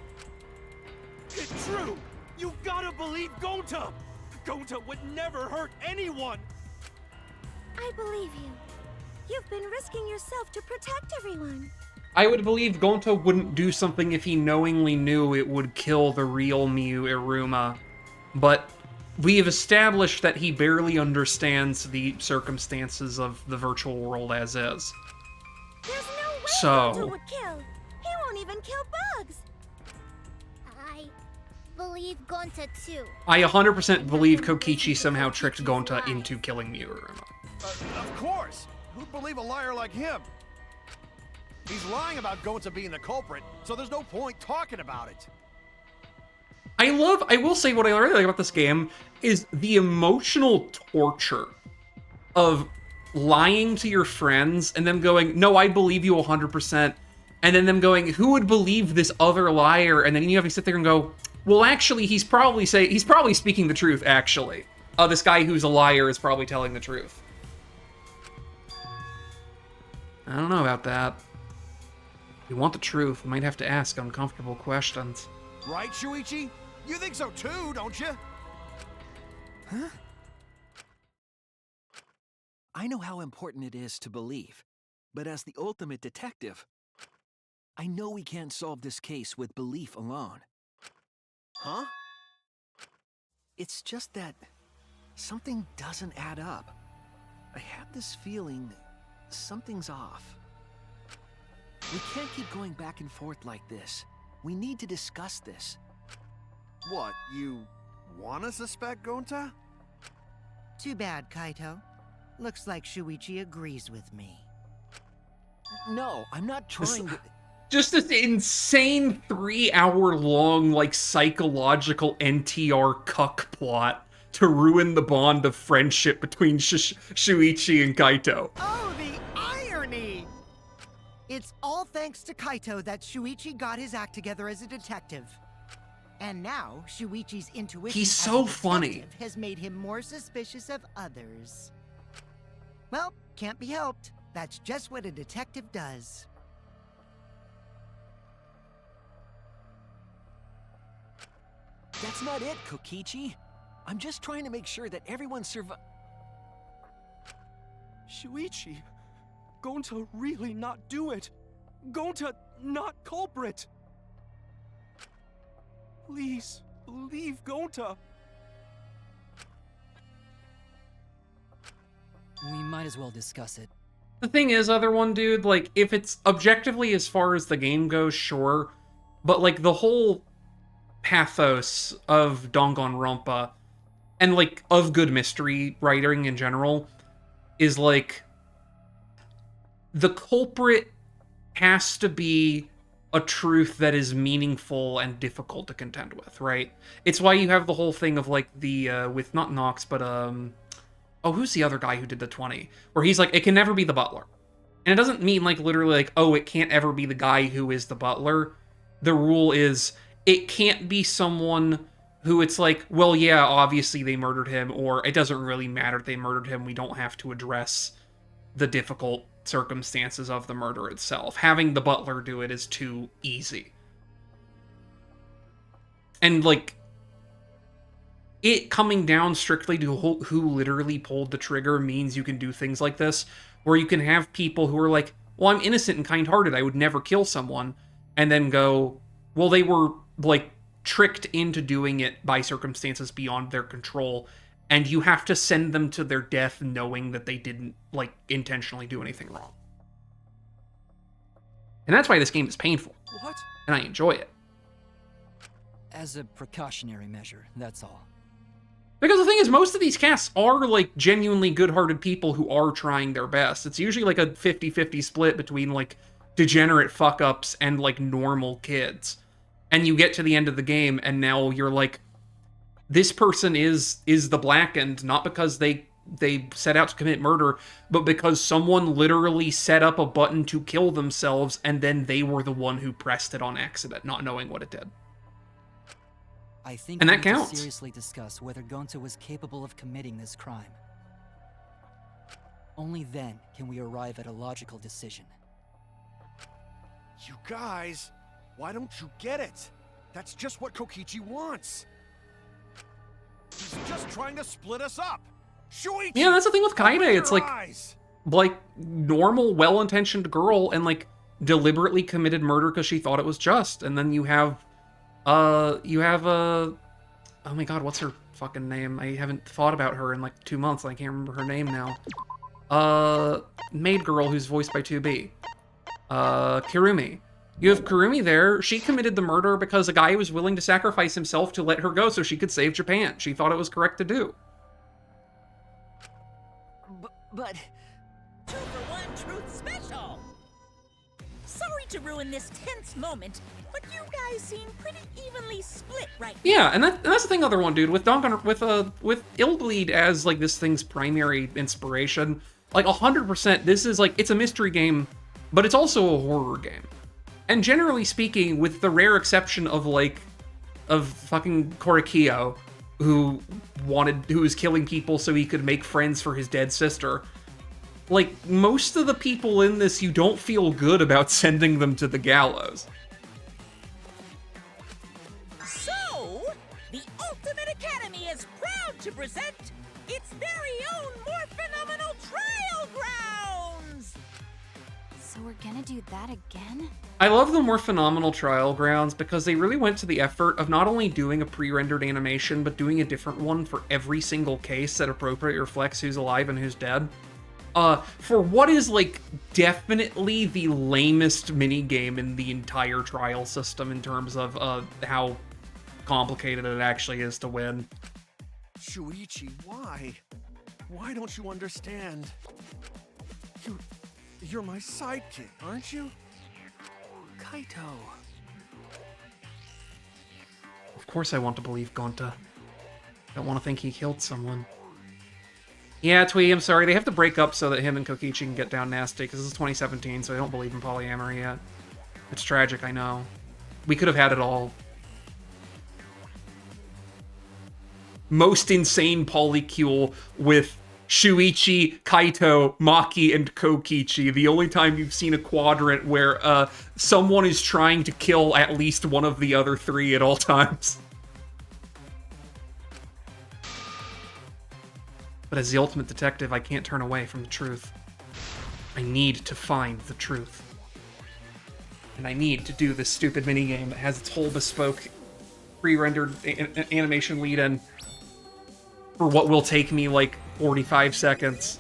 It's true! You've gotta believe Gonta! Gonta would never hurt anyone! I believe you. You've been risking yourself to protect everyone. I would believe Gonta wouldn't do something if he knowingly knew it would kill the real Mew Iruma, but we have established that he barely understands the circumstances of the virtual world as is. There's no way So- Gonta would kill. He won't even kill bugs. I believe Gonta too. I 100% believe Kokichi somehow tricked Gonta into killing Mew Iruma. Of course! Who'd believe a liar like him? He's lying about Gonta being the culprit, so there's no point talking about it. I will say what I really like about this game is the emotional torture of lying to your friends and them going, no, I believe you 100%. And then them going, who would believe this other liar? And then you have to sit there and go, well, actually, he's probably speaking the truth, actually. This guy who's a liar is probably telling the truth. I don't know about that. If you want the truth, you might have to ask uncomfortable questions. Right, Shuichi? You think so too, don't you? Huh? I know how important it is to believe, but as the ultimate detective, I know we can't solve this case with belief alone. Huh? It's just that something doesn't add up. I have this feeling something's off. We can't keep going back and forth like this. We need to discuss this. What, you wanna suspect Gonta? Too bad, Kaito. Looks like Shuichi agrees with me. No, I'm not trying to... Just this insane 3-hour-long, like, psychological NTR cuck plot to ruin the bond of friendship between Shuichi and Kaito. Oh, the irony! It's all thanks to Kaito that Shuichi got his act together as a detective. And now, Shuichi's intuition He's as so a funny. detective has made him more suspicious of others. Well, can't be helped. That's just what a detective does. That's not it, Kokichi. I'm just trying to make sure that everyone Shuichi, Gonta really not do it. Gonta not culprit. Please, believe Gonta. We might as well discuss it. The thing is, other one, dude, like, if it's objectively as far as the game goes, sure. But, like, the whole pathos of Danganronpa, and, like, of good mystery writing in general, is, like, the culprit has to be a truth that is meaningful and difficult to contend with, right? It's why you have the whole thing of, like, the, with not Nox, but, oh, who's the other guy who did the 20? Where he's like, it can never be the butler. And it doesn't mean, like, literally, like, oh, it can't ever be the guy who is the butler. The rule is, it can't be someone who it's like, well, yeah, obviously they murdered him, or it doesn't really matter if they murdered him, we don't have to address the difficult circumstances of the murder itself. Having the butler do it is too easy. And, like, it coming down strictly to who literally pulled the trigger means you can do things like this, where you can have people who are like, well, I'm innocent and kind-hearted, I would never kill someone, and then go, well, they were, like, tricked into doing it by circumstances beyond their control, and you have to send them to their death knowing that they didn't, like, intentionally do anything wrong. And that's why this game is painful. What? And I enjoy it. As a precautionary measure, that's all. Because the thing is, most of these casts are, like, genuinely good-hearted people who are trying their best. It's usually, like, a 50-50 split between, like, degenerate fuck-ups and, like, normal kids. And you get to the end of the game, and now you're like, this person is the Blackened, not because they set out to commit murder, but because someone literally set up a button to kill themselves, and then they were the one who pressed it on accident, not knowing what it did. I think And we that need counts. to seriously discuss whether Gonta was capable of committing this crime. Only then can we arrive at a logical decision. You guys, why don't you get it? That's just what Kokichi wants. He's just trying to split us up. Shuichi, Yeah, that's the thing with Kaide. open It's your like eyes. normal, well-intentioned girl and like deliberately committed murder because she thought it was just. And then you have oh my god, what's her fucking name? I haven't thought about her in like 2 months. I can't remember her name now. Maid girl who's voiced by 2B. Kirumi. You have Kirumi there. She committed the murder because a guy was willing to sacrifice himself to let her go so she could save Japan. She thought it was correct to do. But... 2-for-1 truth special! Sorry to ruin this tense moment, but you guys seem pretty evenly split right now. Yeah, and that's the thing, other one, dude. With Illbleed as like this thing's primary inspiration, like 100%, this is like it's a mystery game, but it's also a horror game. And generally speaking, with the rare exception of fucking Korikiyo, who was killing people so he could make friends for his dead sister. Like, most of the people in this, you don't feel good about sending them to the gallows. So, the Ultimate Academy is proud to present its very own more phenomenal trial grounds! So we're gonna do that again? I love the more phenomenal trial grounds because they really went to the effort of not only doing a pre-rendered animation, but doing a different one for every single case that appropriately reflects who's alive and who's dead. For what is, like, definitely the lamest minigame in the entire trial system in terms of, how complicated it actually is to win. Shuichi, why? Why don't you understand? You're my sidekick, aren't you? Kaito... Of course I want to believe Gonta. Don't want to think he killed someone. Yeah, Twee, I'm sorry. They have to break up so that him and Kokichi can get down nasty, because this is 2017, so I don't believe in polyamory yet. It's tragic, I know. We could have had it all. Most insane polycule with Shuichi, Kaito, Maki, and Kokichi. The only time you've seen a quadrant where someone is trying to kill at least one of the other three at all times. But as the ultimate detective, I can't turn away from the truth. I need to find the truth. And I need to do this stupid minigame that has its whole bespoke pre-rendered animation lead-in for what will take me like 45 seconds.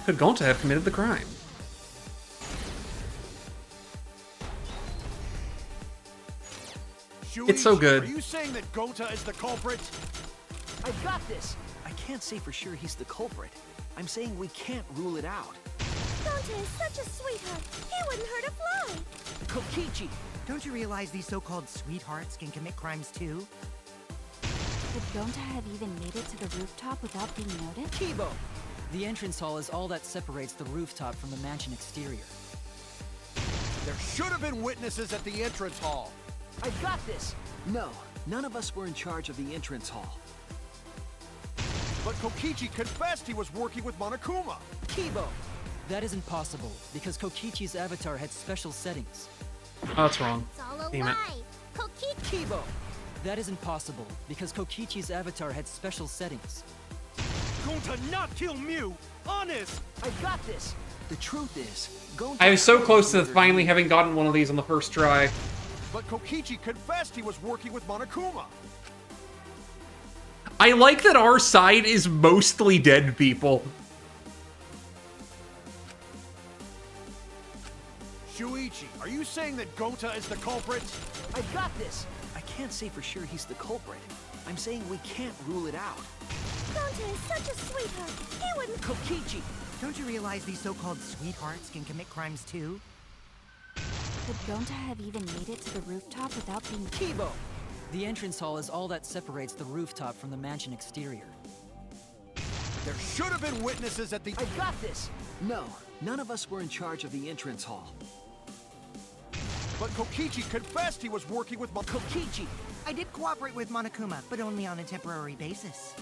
Could Gonta have committed the crime? It's so good. Are you saying that Gonta is the culprit? I've got this! I can't say for sure he's the culprit. I'm saying we can't rule it out. Gonta is such a sweetheart. He wouldn't hurt a fly. Kokichi! Don't you realize these so-called sweethearts can commit crimes too? Could Gonta have even made it to the rooftop without being noticed? Kibo! The entrance hall is all that separates the rooftop from the mansion exterior. There should have been witnesses at the entrance hall. I've got this! No, none of us were in charge of the entrance hall. But Kokichi confessed he was working with Monokuma. Kibo! That isn't possible, because Kokichi's avatar had special settings. Oh, that's wrong. It's all a Damn it. lie. Kibo! That isn't possible, because Kokichi's avatar had special settings. Gonta not kill Mew! Honest! I've got this! The truth is, Gonta... I was so close to finally having gotten one of these on the first try. But Kokichi confessed he was working with Monokuma. I like that our side is mostly dead people. Shuichi, are you saying that Gonta is the culprit? I've got this! I can't say for sure he's the culprit. I'm saying we can't rule it out. Gonta is such a sweetheart. He wouldn't... Kokichi! Don't you realize these so-called sweethearts can commit crimes too? Could Gonta have even made it to the rooftop without being... Kibo! The entrance hall is all that separates the rooftop from the mansion exterior. There should have been witnesses at the... I got this! No, none of us were in charge of the entrance hall. But Kokichi confessed he was working with Kokichi! I did cooperate with Monokuma, but only on a temporary basis.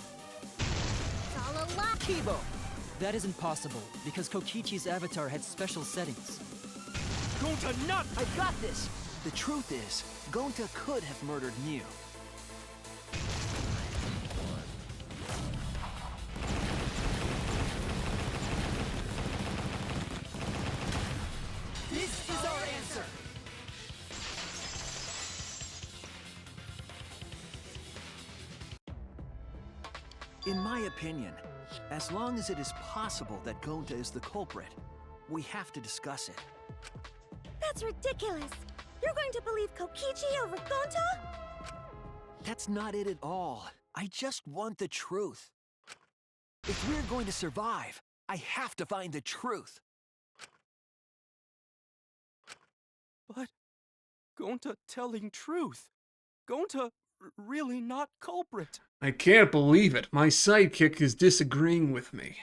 It's all a lie. Kibo! That isn't possible, because Kokichi's avatar had special settings. Gonta not... I got this! The truth is, Gonta could have murdered Mew. This is our answer! In my opinion, as long as it is possible that Gonta is the culprit, we have to discuss it. That's ridiculous. You're going to believe Kokichi over Gonta? That's not it at all. I just want the truth. If we're going to survive, I have to find the truth. But Gonta telling truth. Gonta really not culprit. I can't believe it. My sidekick is disagreeing with me.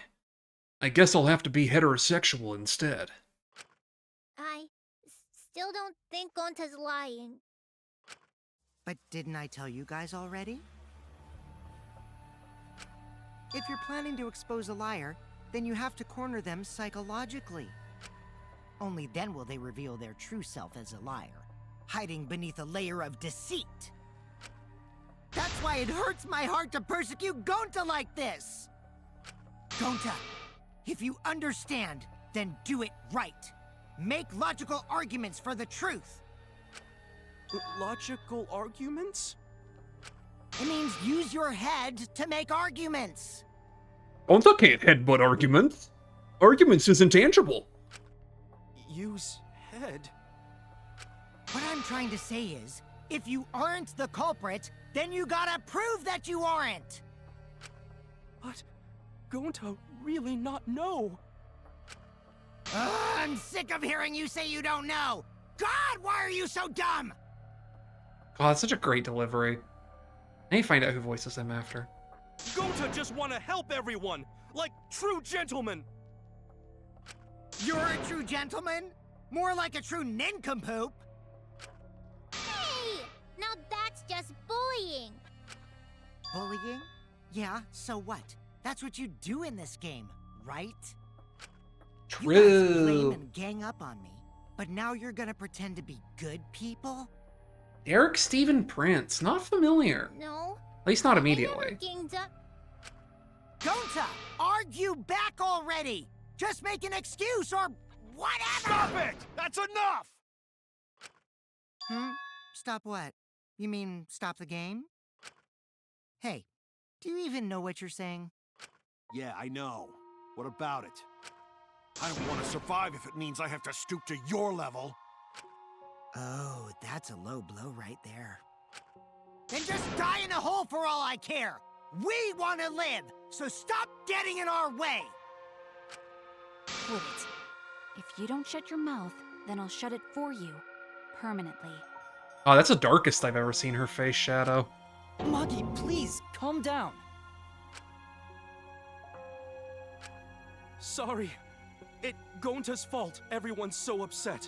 I guess I'll have to be heterosexual instead. I still don't think Gonta's lying. But didn't I tell you guys already? If you're planning to expose a liar, then you have to corner them psychologically. Only then will they reveal their true self as a liar, hiding beneath a layer of deceit. That's why it hurts my heart to persecute Gonta like this! Gonta, if you understand, then do it right. Make logical arguments for the truth. Logical arguments? It means use your head to make arguments. Gonta can't headbutt arguments. Arguments is intangible. Use head? What I'm trying to say is, if you aren't the culprit, then you gotta prove that you aren't! But Gonta really not know. I'm sick of hearing you say you don't know! God, why are you so dumb? God, that's such a great delivery. I need to find out who voices them after. Gonta just want to help everyone, like true gentlemen. You're a true gentleman? More like a true nincompoop. Hey! Now that's just bullying. Bullying? Yeah, so what? That's what you do in this game, right? You guys blame and gang up on me, but now you're gonna pretend to be good people? Eric Stephen Prince, not familiar. No. At least not I immediately. never ganged up. Gonta, argue back already! Just make an excuse or whatever! Stop it! That's enough! Stop what? You mean stop the game? Hey, do you even know what you're saying? Yeah, I know. What about it? I don't want to survive if it means I have to stoop to your level. Oh, that's a low blow right there. Then just die in a hole for all I care! We want to live, so stop getting in our way! Quit it. If you don't shut your mouth, then I'll shut it for you. Permanently. Oh, that's the darkest I've ever seen her face, Shadow. Magi, please, calm down. Sorry. It Gonta's fault. Everyone's so upset.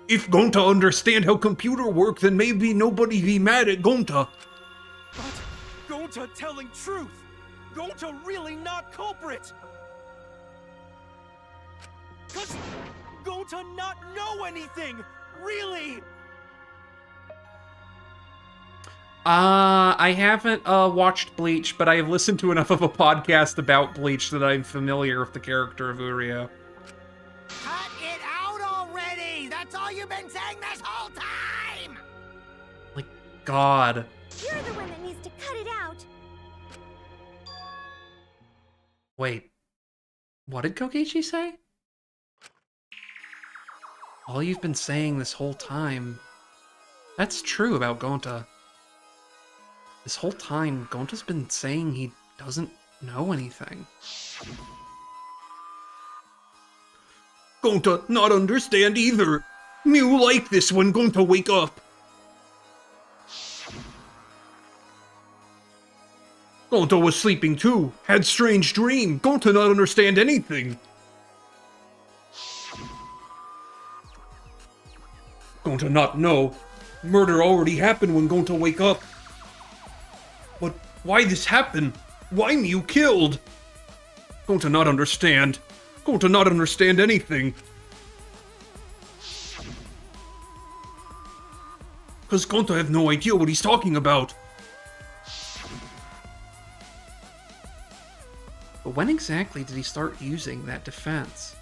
If Gonta understand how computer work, then maybe nobody be mad at Gonta. But Gonta telling truth. Gonta really not culprit. Cause Gonta not know anything. Really. I haven't watched Bleach, but I have listened to enough of a podcast about Bleach that I'm familiar with the character of Urio. Cut it out already! That's all you've been saying this whole time! Like, God. You're the one that needs to cut it out. Wait. What did Kokichi say? All you've been saying this whole time. That's true about Gonta. This whole time, Gonta's been saying he doesn't know anything. Gonta not understand either. Mew like this when Gonta wake up. Gonta was sleeping too. Had strange dream. Gonta not understand anything. Gonta not know. Murder already happened when Gonta wake up. But why this happen? Why Mew killed? Gonta not understand. Gonta not understand anything. Cause Gonta have no idea what he's talking about. But when exactly did he start using that defense?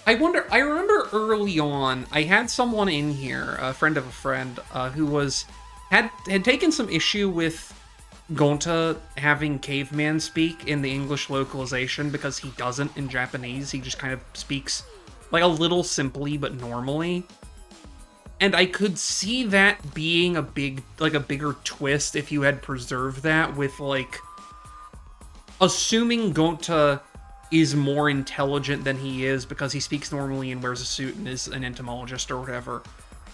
I wonder, I remember early on, I had someone in here, a friend of a friend, who had taken some issue with Gonta having caveman speak in the English localization because he doesn't in Japanese. He just kind of speaks like a little simply but normally. And I could see that being a bigger twist if you had preserved that with like assuming Gonta is more intelligent than he is because he speaks normally and wears a suit and is an entomologist or whatever.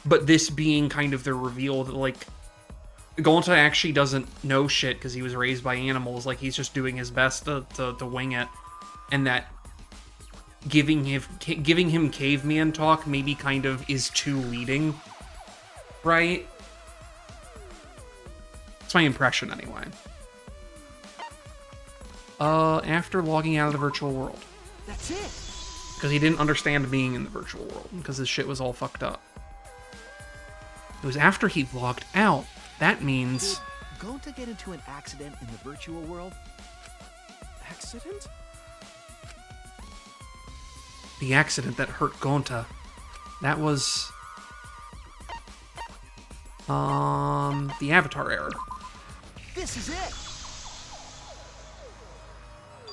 But this being kind of the reveal that like Gonta actually doesn't know shit because he was raised by animals, like he's just doing his best to wing it, and that giving him caveman talk maybe kind of is too leading, right? That's my impression anyway. After logging out of the virtual world. That's it! Because he didn't understand being in the virtual world, because his shit was all fucked up. It was after he logged out. That means... Did Gonta get into an accident in the virtual world? Accident? The accident that hurt Gonta. That was... the Avatar error. This is it!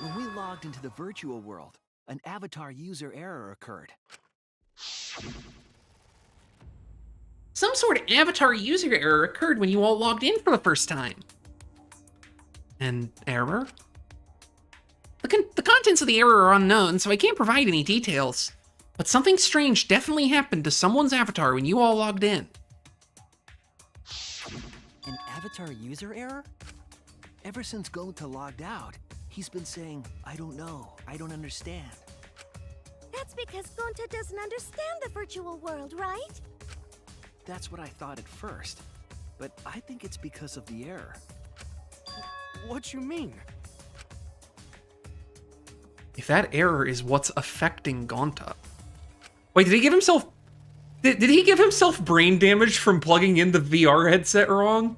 When we logged into the virtual world, an Avatar user error occurred. Some sort of Avatar user error occurred when you all logged in for the first time. An error? The contents of the error are unknown, so I can't provide any details. But something strange definitely happened to someone's avatar when you all logged in. An Avatar user error? Ever since Gonta logged out, he's been saying, I don't know, I don't understand. That's because Gonta doesn't understand the virtual world, right? That's what I thought at first, but I think it's because of the error. What you mean? If that error is what's affecting Gonta. Wait, did he give himself... Did he give himself brain damage from plugging in the VR headset wrong?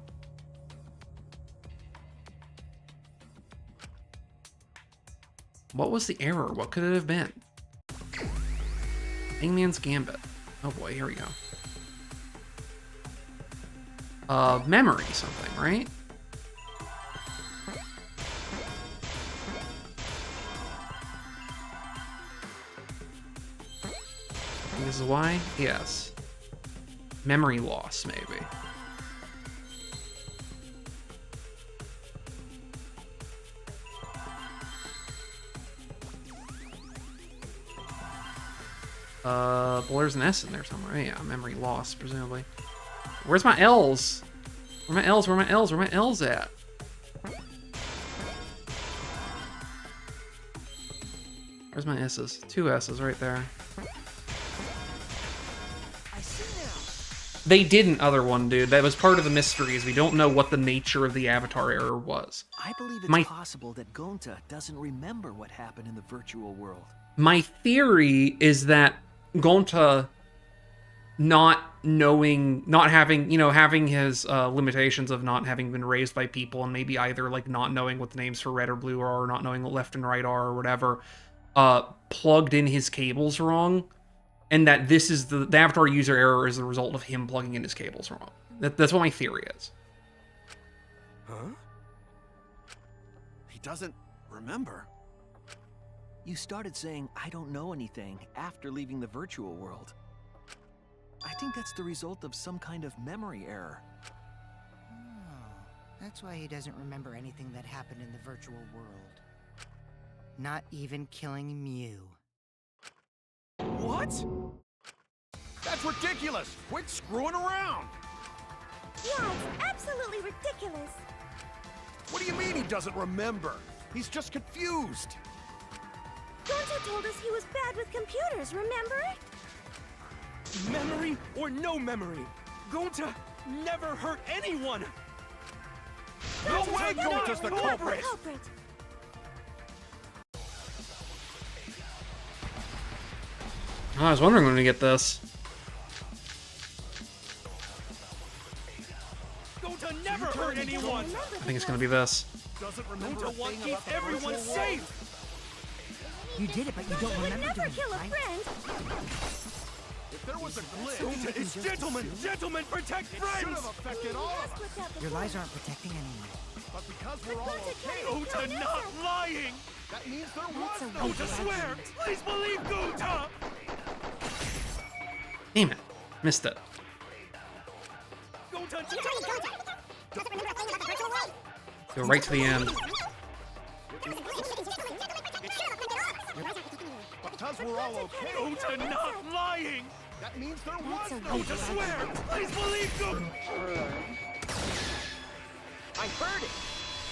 What was the error? What could it have been? Hangman's Gambit. Oh boy, here we go. Memory something, right? This is why? Yes. Memory loss, maybe. Well, there's an S in there somewhere. Yeah, memory loss, presumably. Where's my L's? Where my L's? Where my L's? Where my L's at? Where's my S's? 2 S's right there. I see now. They didn't, other one, dude. That was part of the mystery, is we don't know what the nature of the avatar error was. I believe it's possible that Gonta doesn't remember what happened in the virtual world. My theory is that Gonta not knowing, not having, you know, having his limitations of not having been raised by people and maybe either like not knowing what the names for red or blue are or not knowing what left and right are or whatever, plugged in his cables wrong, and that this is the avatar user error is the result of him plugging in his cables wrong. That's what my theory is. Huh? He doesn't remember. You started saying, I don't know anything, after leaving the virtual world. I think that's the result of some kind of memory error. Oh, that's why he doesn't remember anything that happened in the virtual world. Not even killing Mew. What? That That's ridiculous! Quit screwing around! Yeah, it's absolutely ridiculous. What do you mean he doesn't remember? He's just confused. Gonta told us he was bad with computers, remember? Memory or no memory, Gonta never hurt anyone! No way Gonta's the culprit! Oh, I was wondering when we get this. Gonta never hurt anyone! I think it's gonna be this. Doesn't remember Gonta wants to keep everyone safe! You did it, but you don't remember Never doing it, kill a right? friend. If there was a glitch, Gonta is gentlemen! Gentlemen protect should friends! have affected all of us. Your lies aren't protecting anyone. But because we're all okay, Gonta not lying! that means there That's was a no weak Gonta swear! Please believe Gonta! Damn it. Missed it. Gonta Doesn't remember a thing about the virtual world. Go right to the end. because we're all okay, Gonta not lying! that means there was That's a no weak Gonta swear! Please believe Gonta! I heard it.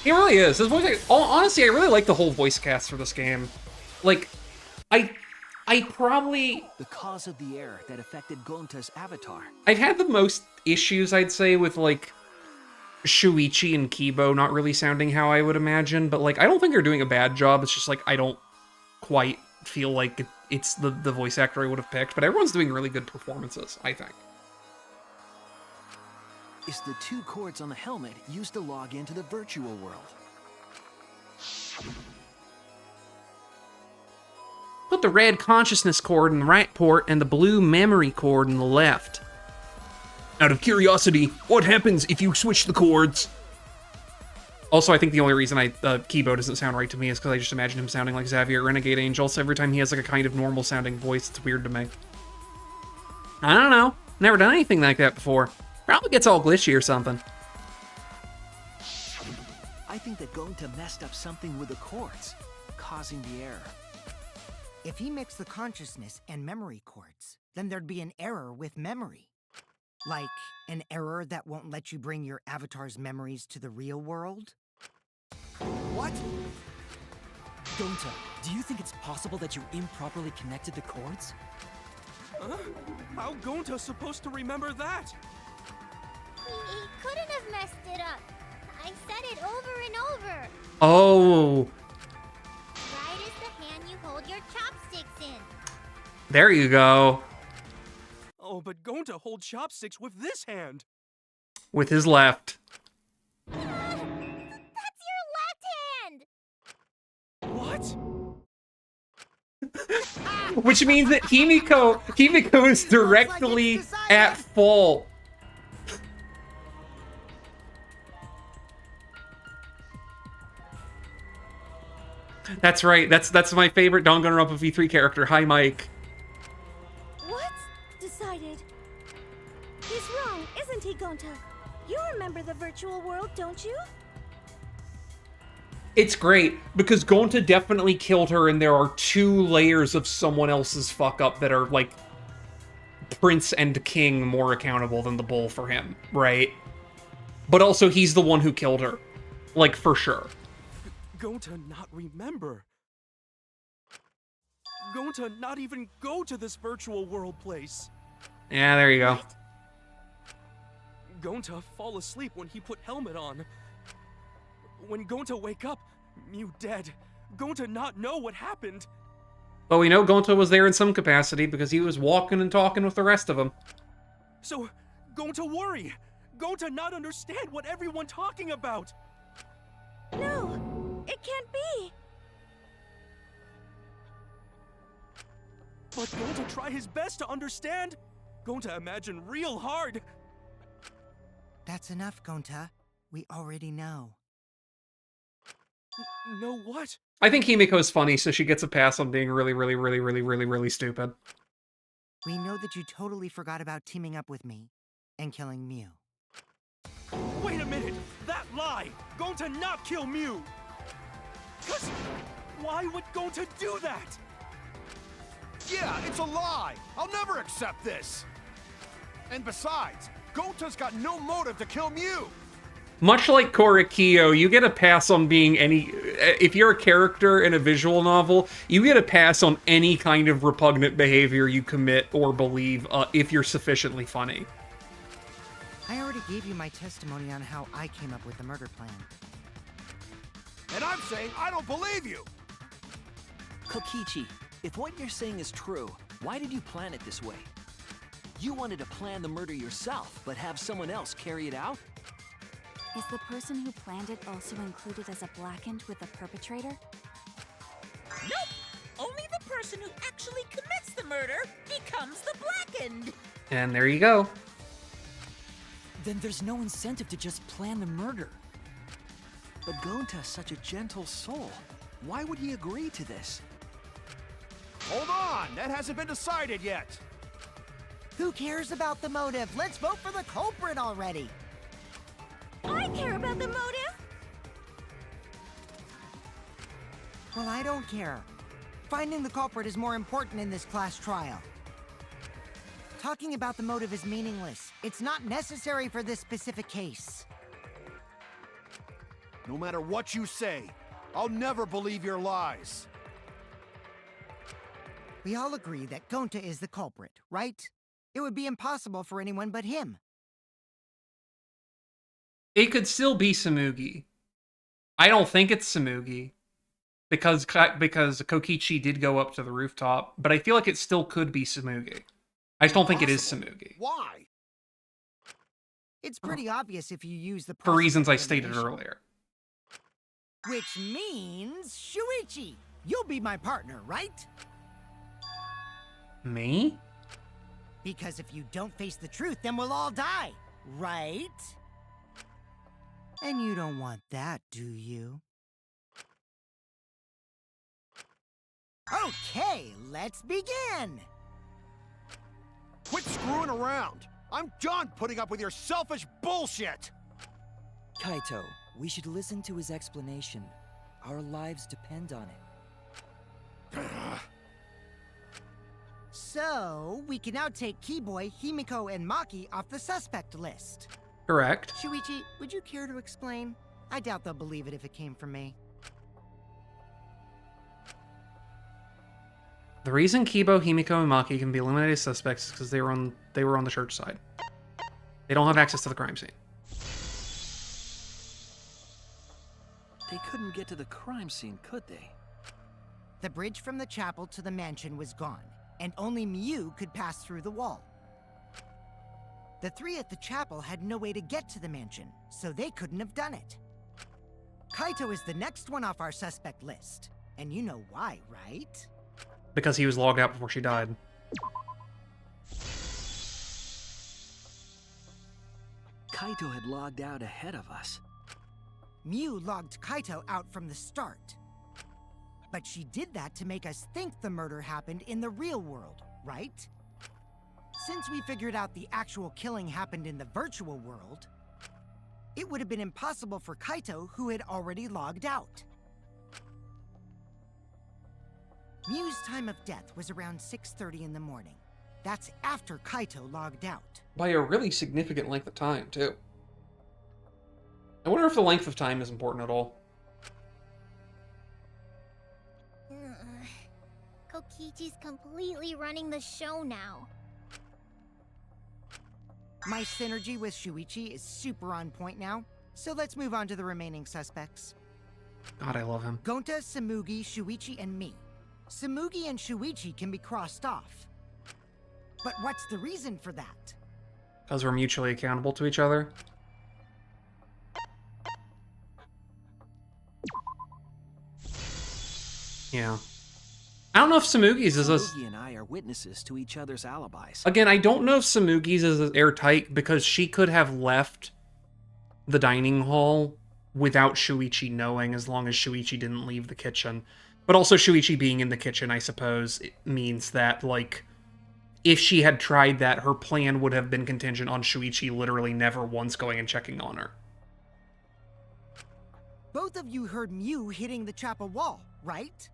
He really is. His voice. Honestly, I really like the whole voice cast for this game. Like, I probably The cause of the error that affected Gonta's avatar. I've had the most issues, I'd say, with like Shuichi and Kibo not really sounding how I would imagine. But like, I don't think they're doing a bad job. It's just like I don't quite feel like it's the voice actor I would have picked. But everyone's doing really good performances, I think. Is the 2 cords on the helmet used to log into the virtual world. Put the red consciousness cord in the right port and the blue memory cord in the left. Out of curiosity, what happens if you switch the cords? Also, I think the only reason Kibo doesn't sound right to me is because I just imagine him sounding like Xavier Renegade Angel, so every time he has like a kind of normal sounding voice, it's weird to me. I don't know. Never done anything like that before. Probably gets all glitchy or something. I think that Gonta messed up something with the cords, causing the error. If he mixed the consciousness and memory cords, then there'd be an error with memory. Like an error that won't let you bring your avatar's memories to the real world? What? Gonta, do you think it's possible that you improperly connected the cords? Huh? How Gonta supposed to remember that? He couldn't have messed it up. I said it over and over. Oh, Right is the hand you hold your chopsticks in. there you go. Oh, but Gonta hold chopsticks with this hand. With his left. That's your left hand! What? Which means that Himiko is directly at fault. That's right. That's my favorite Danganronpa V3 character. Hi, Mike. What? Decided. He's wrong, isn't he, Gonta? You remember the virtual world, don't you? It's great because Gonta definitely killed her, and there are 2 layers of someone else's fuck up that are like Prince and King more accountable than the bull for him, right? But also he's the one who killed her, like for sure. Gonta not remember. Gonta not even go to this virtual world place. Yeah, there you go. Gonta fall asleep when he put helmet on. When Gonta wake up, Mew dead. Gonta not know what happened. But we know Gonta was there in some capacity because he was walking and talking with the rest of them. So, Gonta worry. Gonta not understand what everyone talking about. No, it can't be. But Gonta try his best to understand. Gonta imagine real hard. That's enough, Gonta. We already know. Know what? I think Himiko's funny, so she gets a pass on being really stupid. We know that you totally forgot about teaming up with me and killing Mew. Wait a minute! That lie! Gonta not kill Mew! 'Cause why would Gonta do that? Yeah, it's a lie. I'll never accept this. And besides, Gonta's got no motive to kill Mew. Much like Korekiyo, you get a pass on being any... If you're a character in a visual novel, you get a pass on any kind of repugnant behavior you commit or believe if you're sufficiently funny. I already gave you my testimony on how I came up with the murder plan. And I'm saying I don't believe you. Kokichi, if what you're saying is true, why did you plan it this way? You wanted to plan the murder yourself, but have someone else carry it out? Is the person who planned it also included as a blackened with the perpetrator? Nope! Only the person who actually commits the murder becomes the blackened! And there you go. Then there's no incentive to just plan the murder. But Gonta's such a gentle soul. Why would he agree to this? Hold on, that hasn't been decided yet. Who cares about the motive? Let's vote for the culprit already. I care about the motive. Well, I don't care. Finding the culprit is more important in this class trial. Talking about the motive is meaningless. It's not necessary for this specific case. No matter what you say, I'll never believe your lies. We all agree that Gonta is the culprit, right? It would be impossible for anyone but him. It could still be Samugi. I don't think it's Samugi. Because Kokichi did go up to the rooftop, but I feel like it still could be Samugi. I just don't think it is Samugi. Why? It's pretty obvious if you use the For reasons I process of stated elimination. earlier. Which means, Shuichi, you'll be my partner, right? Me? Because if you don't face the truth, then we'll all die, right? And you don't want that, do you? Okay, let's begin! Quit screwing around! I'm done putting up with your selfish bullshit! Kaito, we should listen to his explanation. Our lives depend on it. So, we can now take Keyboy, Himiko, and Maki off the suspect list. Correct. Shuichi, would you care to explain? I doubt they'll believe it if it came from me. The reason Kibo, Himiko, and Maki can be eliminated as suspects is because they were on the church side. They don't have access to the crime scene. They couldn't get to the crime scene, could they? The bridge from the chapel to the mansion was gone, and only Mew could pass through the wall. The three at the chapel had no way to get to the mansion, so they couldn't have done it. Kaito is the next one off our suspect list, and you know why, right? Because he was logged out before she died. Kaito had logged out ahead of us. Mew logged Kaito out from the start. But she did that to make us think the murder happened in the real world, right? Since we figured out the actual killing happened in the virtual world, it would have been impossible for Kaito, who had already logged out. Mew's time of death was around 6:30 in the morning. That's after Kaito logged out. By a really significant length of time, too. I wonder if the length of time is important at all. Kokichi's completely running the show now. My synergy with Shuichi is super on point now, so let's move on to the remaining suspects. God, I love him. Gonta, Samugi, Shuichi, and me. Samugi and Shuichi can be crossed off. But what's the reason for that? Because we're mutually accountable to each other. Yeah. I don't know if Samugi's is a... Samugi and I are witnesses to each other's alibis. Again, I don't know if Samugi's is airtight because she could have left the dining hall without Shuichi knowing as long as Shuichi didn't leave the kitchen. But also Shuichi being in the kitchen, I suppose, it means that, like, if she had tried that, her plan would have been contingent on Shuichi literally never once going and checking on her. Both of you heard Mew hitting the chapel wall, right?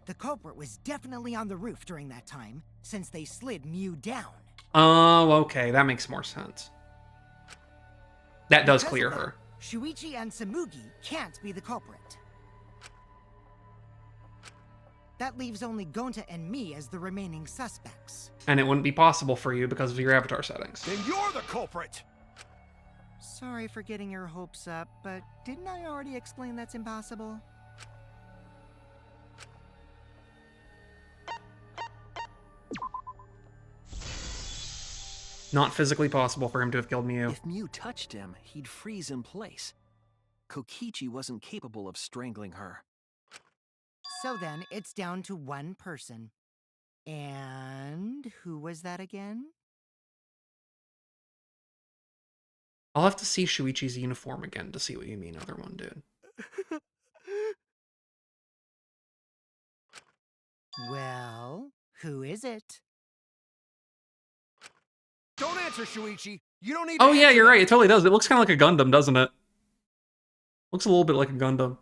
The culprit was definitely on the roof during that time, since they slid Mew down. Oh, okay, that makes more sense. That does Because clear of that, her. Shuichi and Samugi can't be the culprit. That leaves only Gonta and me as the remaining suspects. And it wouldn't be possible for you because of your avatar settings. Then you're the culprit! Sorry for getting your hopes up, but didn't I already explain that's impossible? Not physically possible for him to have killed Mew. If Mew touched him, he'd freeze in place. Kokichi wasn't capable of strangling her. So then, it's down to one person. And who was that again? I'll have to see Shuichi's uniform again to see what you mean, other one, dude. Well, who is it? Don't answer, Shuichi! You don't need Oh to yeah, answer you're that. right. It totally does. It looks kind of like a Gundam, doesn't it? Looks a little bit like a Gundam.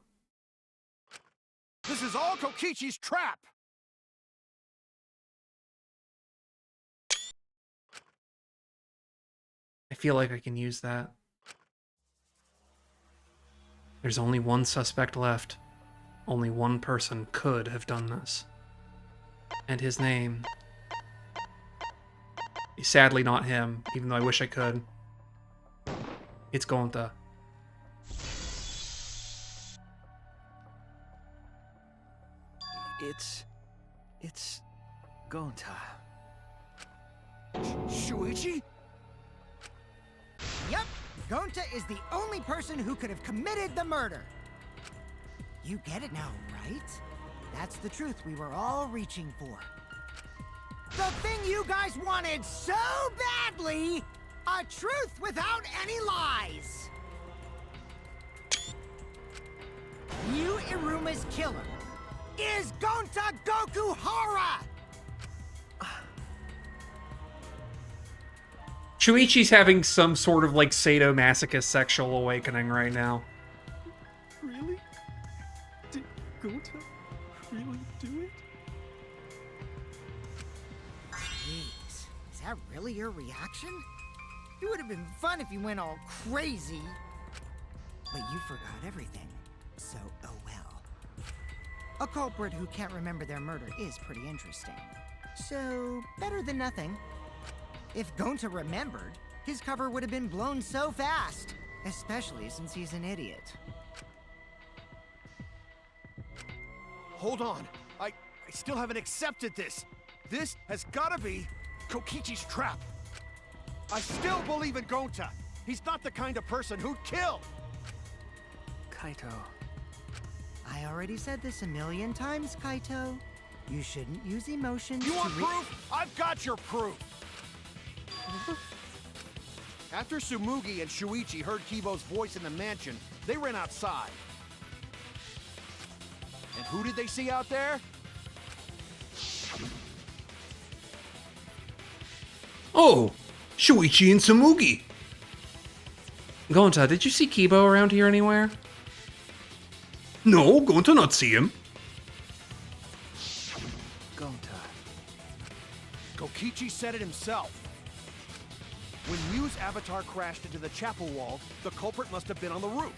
This is all Kokichi's trap! I feel like I can use that. There's only one suspect left. Only one person could have done this. And his name is sadly not him, even though I wish I could. It's Gonta. It's Gonta. Shuichi? Yep, Gonta is the only person who could have committed the murder. You get it now, right? That's the truth we were all reaching for. The thing you guys wanted so badly! A truth without any lies! Yu Iruma's killer is Gonta Gokuhara! Shuichi's having some sort of like sadomasochist sexual awakening right now. Really? Did Gonta really do it? Jeez, is that really your reaction? It would have been fun if you went all crazy. But you forgot everything, so oh well. A culprit who can't remember their murder is pretty interesting. So, better than nothing. If Gonta remembered, his cover would have been blown so fast. Especially since he's an idiot. Hold on. I still haven't accepted this. This has gotta be Kokichi's trap. I still believe in Gonta. He's not the kind of person who'd kill. Kaito. I already said this a million times, Kaito. You shouldn't use emotions You to want proof? I've got your proof. After Tsumugi and Shuichi heard Kibo's voice in the mansion, they ran outside. And who did they see out there? Oh, Shuichi and Tsumugi. Gonta, did you see Kibo around here anywhere? No, Gonta not see him. Gonta. Kokichi said it himself. When Mew's avatar crashed into the chapel wall, the culprit must have been on the roof.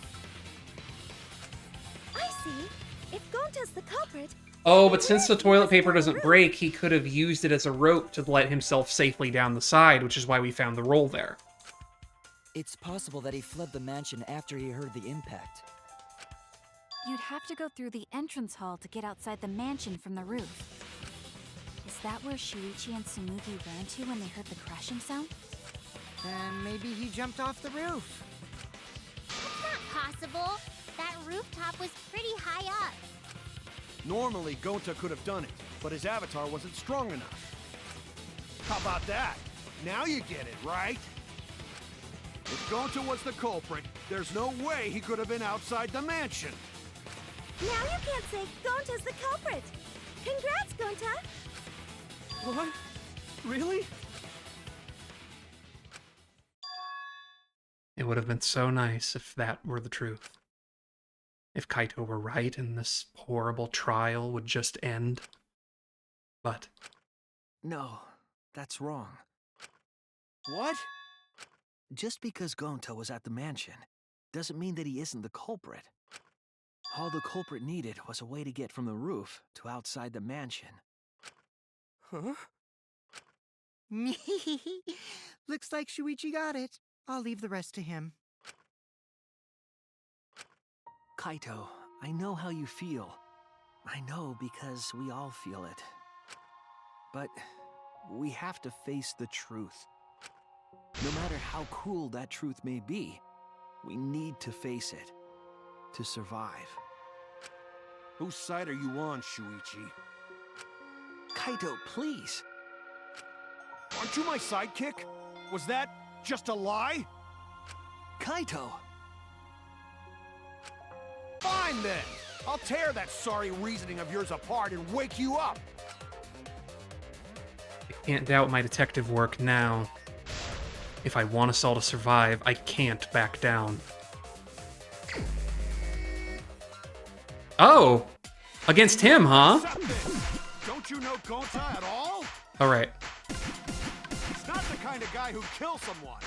I see. If Gonta's the culprit... Oh, but since the toilet paper doesn't break, he could have used it as a rope to let himself safely down the side, which is why we found the roll there. It's possible that he fled the mansion after he heard the impact. You'd have to go through the entrance hall to get outside the mansion from the roof. Is that where Shuichi and Tsumugi ran to when they heard the crashing sound? Then maybe he jumped off the roof. It's not possible. That rooftop was pretty high up. Normally, Gonta could have done it, but his avatar wasn't strong enough. How about that? Now you get it, right? If Gonta was the culprit, there's no way he could have been outside the mansion. Now you can't say Gonta's the culprit. Congrats, Gonta. What? Really? It would have been so nice if that were the truth. If Kaito were right and this horrible trial would just end. But No, that's wrong. What? Just because Gonta was at the mansion doesn't mean that he isn't the culprit. All the culprit needed was a way to get from the roof to outside the mansion. Huh? Looks like Shuichi got it. I'll leave the rest to him. Kaito, I know how you feel. I know because we all feel it. But we have to face the truth. No matter how cruel that truth may be, we need to face it to survive. Whose side are you on, Shuichi? Kaito, please. Aren't you my sidekick? Was that just a lie? Kaito! Fine then! I'll tear that sorry reasoning of yours apart and wake you up! I can't doubt my detective work now. If I want us all to survive, I can't back down. Oh! Against him, huh? Don't you know Gonta at all? Alright. He's not the kind of guy who kills someone.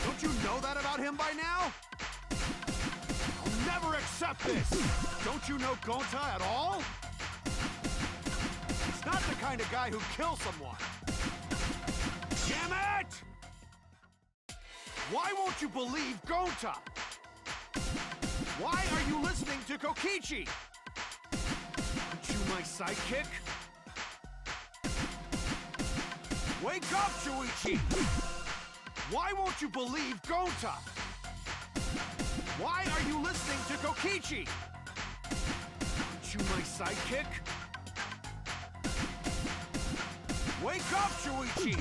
Don't you know that about him by now? I'll never accept this! Don't you know Gonta at all? He's not the kind of guy who kills someone. Damn it! Why won't you believe Gonta? Why are you listening to Kokichi? Aren't you my sidekick? Wake up, Shuichi! Why won't you believe Gonta? Why are you listening to Kokichi? Aren't you my sidekick? Wake up, Shuichi!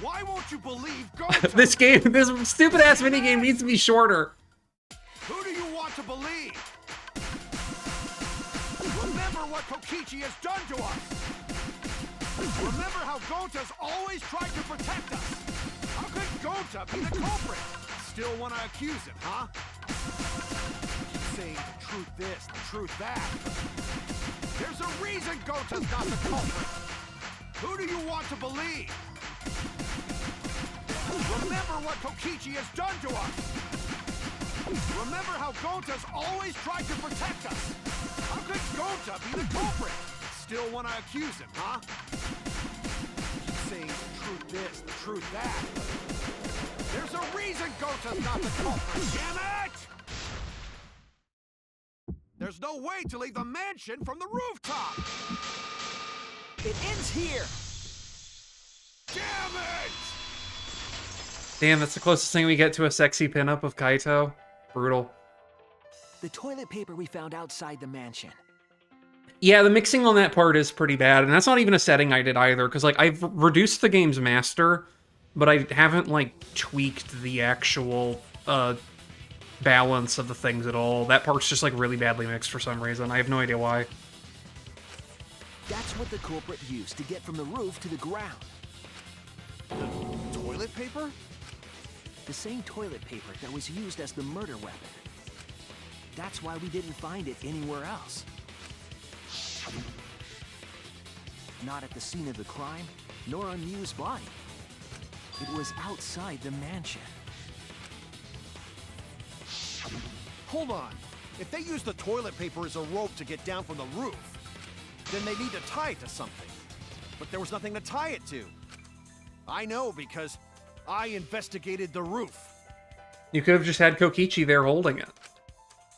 Why won't you believe Gonta? This stupid ass minigame needs to be shorter. Who do you want to believe? Remember what Kokichi has done to us! Remember how Gonta's always tried to protect us! How could Gonta be the culprit? Still want to accuse him, huh? Keep saying the truth this, the truth that. There's a reason Gonta's not the culprit! Who do you want to believe? Remember what Kokichi has done to us! Remember how Gonta's always tried to protect us! How could Gonta be the culprit? Still want to accuse him, huh? Keep saying the truth this, the truth that. There's a reason Gonta's not the culprit, damn it! There's no way to leave the mansion from the rooftop! It ends here! Damn it! Damn, that's the closest thing we get to a sexy pinup of Kaito. Brutal. The toilet paper we found outside the mansion. Yeah, the mixing on that part is pretty bad, and that's not even a setting I did either, because, like, I've reduced the game's master, but I haven't, like, tweaked the actual, balance of the things at all. That part's just, like, really badly mixed for some reason. I have no idea why. That's what the culprit used to get from the roof to the ground. The toilet paper? The same toilet paper that was used as the murder weapon. That's why we didn't find it anywhere else. Not at the scene of the crime, nor on Miu's body. It was outside the mansion. Hold on. If they use the toilet paper as a rope to get down from the roof, then they need to tie it to something. But there was nothing to tie it to. I know because I investigated the roof. You could have just had Kokichi there holding it.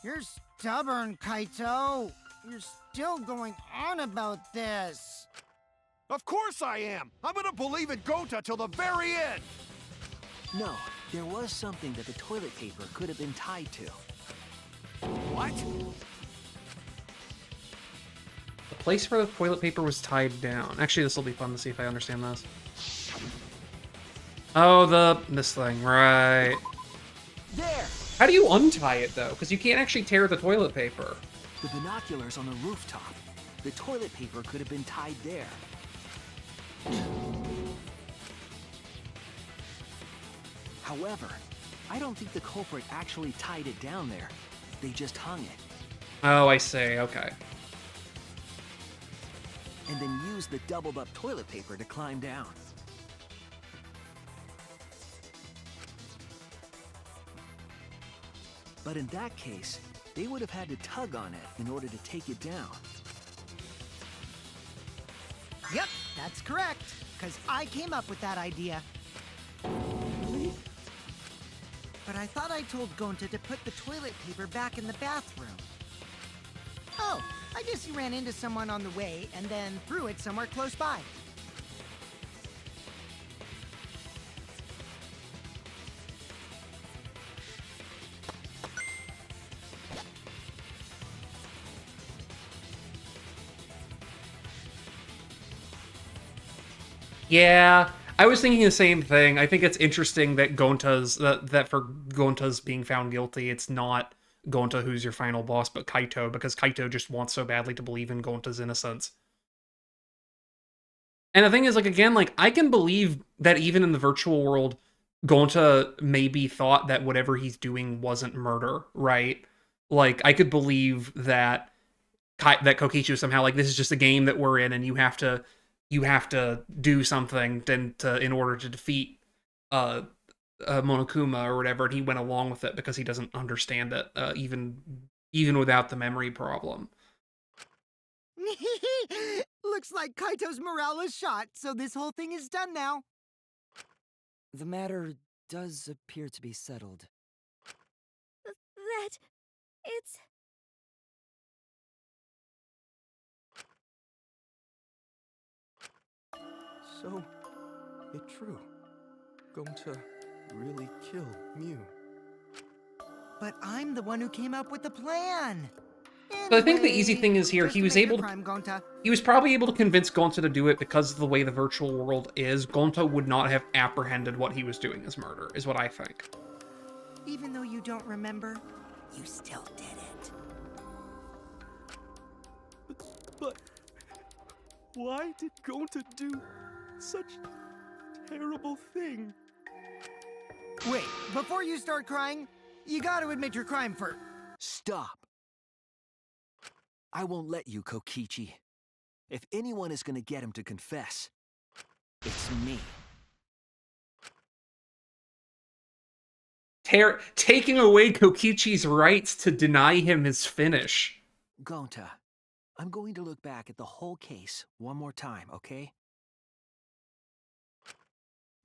You're stubborn, Kaito. You're still going on about this. Of course I am! I'm gonna believe in Gonta till the very end! No, there was something that the toilet paper could have been tied to. What? The place where the toilet paper was tied down. Actually, this will be fun to see if I understand this. Oh, this thing, right. There! How do you untie it, though? Because you can't actually tear the toilet paper. The binoculars on the rooftop. The toilet paper could have been tied there. However, I don't think the culprit actually tied it down there. They just hung it. Oh, I see. Okay. And then used the doubled up toilet paper to climb down. But in that case, they would have had to tug on it in order to take it down. Yep, that's correct. Because I came up with that idea. But I thought I told Gonta to put the toilet paper back in the bathroom. Oh, I guess he ran into someone on the way and then threw it somewhere close by. Yeah, I was thinking the same thing. I think it's interesting that that for Gonta's being found guilty, it's not Gonta who's your final boss, but Kaito, because Kaito just wants so badly to believe in Gonta's innocence. And the thing is, like, again, like, I can believe that even in the virtual world, Gonta maybe thought that whatever he's doing wasn't murder, right? Like, I could believe that that Kokichi was somehow like, this is just a game that we're in, and you have to do something in order to defeat Monokuma or whatever, and he went along with it because he doesn't understand it, even without the memory problem. Looks like Kaito's morale is shot, so this whole thing is done now. The matter does appear to be settled. That... it's... So, it's true. Gonta really kill Mew. But I'm the one who came up with the plan. So I think the easy thing is here, he was able to... He was probably able to convince Gonta to do it because of the way the virtual world is. Gonta would not have apprehended what he was doing as murder, is what I think. Even though you don't remember, you still did it. But why did Gonta do such terrible thing? Wait, before you start crying, you gotta admit your crime first. Stop. I won't let you, Kokichi. If anyone is gonna get him to confess, it's me. Taking away Kokichi's rights to deny him his finish. Gonta, I'm going to look back at the whole case one more time, okay?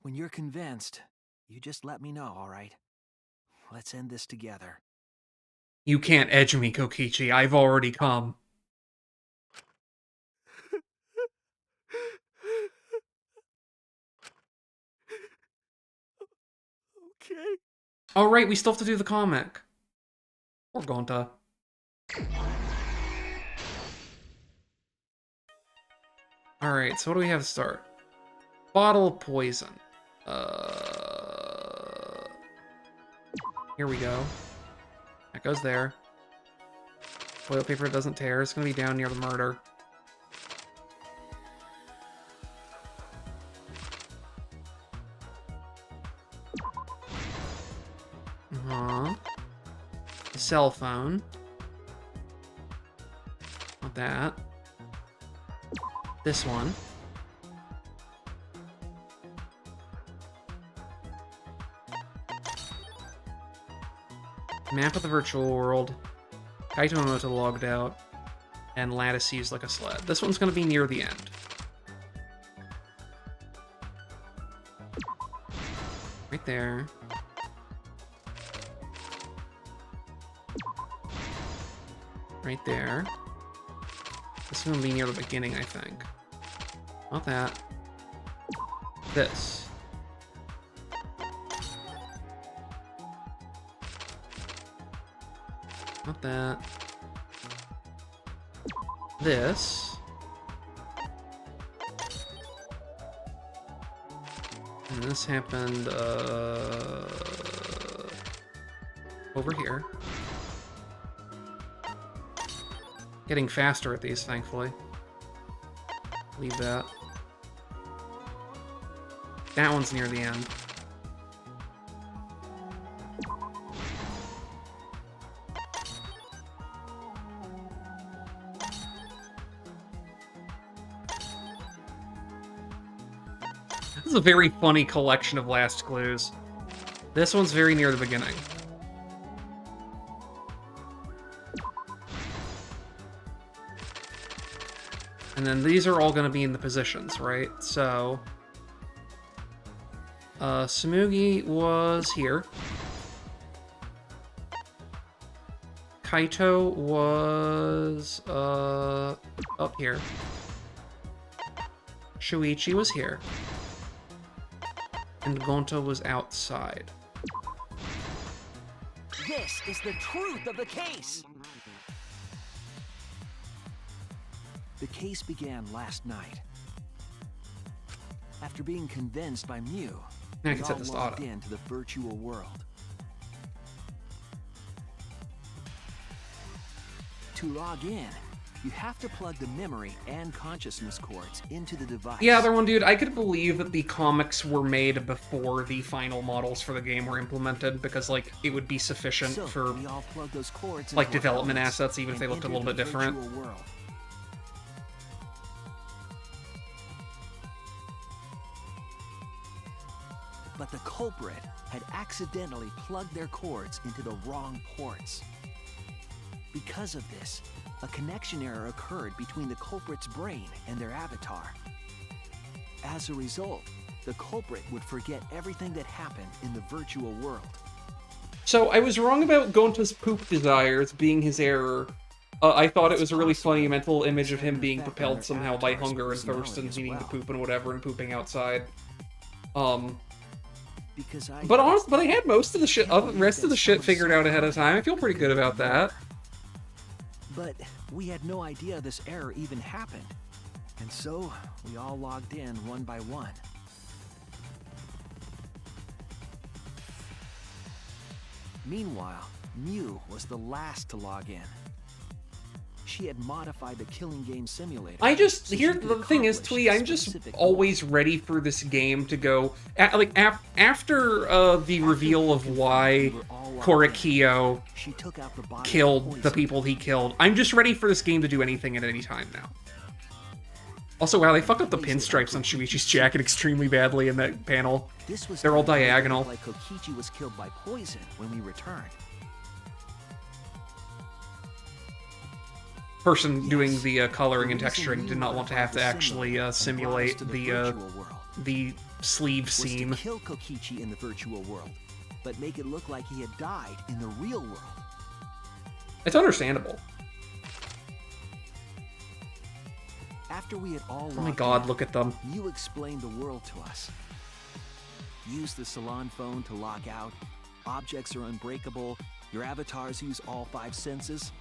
When you're convinced, you just let me know, all right? Let's end this together. You can't edge me, Kokichi. I've already come. Okay. Oh, right, we still have to do the comic. Or Gonta. Alright, so what do we have to start? Bottle of poison. Here we go. That goes there. Toilet paper doesn't tear. It's gonna be down near the murder. The cell phone. Not that. This one. Map of the virtual world. Kaito and Moto logged out. And Lattice used like a sled. This one's gonna be near the end. Right there. Right there. This is gonna be near the beginning, I think. Not that. This. Not that. This. And this happened, over here. Getting faster at these, thankfully. Leave that. That one's near the end. This is a very funny collection of last clues. This one's very near the beginning. And then these are all going to be in the positions, right? So, Tsumugi was here. Kaito was, up here. Shuichi was here. And Gonta was outside. This is the truth of the case! The case began last night. After being convinced by Mew, I we can all set this to logged auto. into the virtual world. To log in, you have to plug the memory and consciousness cords into the device. Yeah, other one, dude, I could believe that the comics were made before the final models for the game were implemented, because, like, it would be sufficient So, for, we all plug those cords like, into our development helmets assets, even if they and looked a enter little bit the different. virtual world. But the culprit had accidentally plugged their cords into the wrong ports. Because of this, a connection error occurred between the culprit's brain and their avatar. As a result, the culprit would forget everything that happened in the virtual world. So, I was wrong about Gonta's poop desires being his error. I thought it was a really funny mental image of him being propelled somehow by hunger and thirst and needing to poop and whatever and pooping outside. But honestly, but I had most of the shit, rest of the shit figured out ahead of time. I feel pretty good about that. But we had no idea this error even happened. And so, we all logged in one by one. Meanwhile, Mew was the last to log in. She had modified the killing game simulator. The thing is, Twee, I'm just always ready for this game to go, after the reveal of why Korikio killed the people he killed, I'm just ready for this game to do anything at any time now. Also, wow, they fucked up the pinstripes on Shuichi's jacket extremely badly in that panel. They're all diagonal. Like Kokichi was killed by poison when we returned. Person doing the coloring and texturing did not want to have to actually simulate the sleeve seam. Was to kill Kokichi in the virtual world, but make it look like he had died in the real world. It's understandable. After we had all Oh my god, look at them. You explained the world to us. Use the salon phone to log out. Objects are unbreakable. Your avatars use all 5 senses.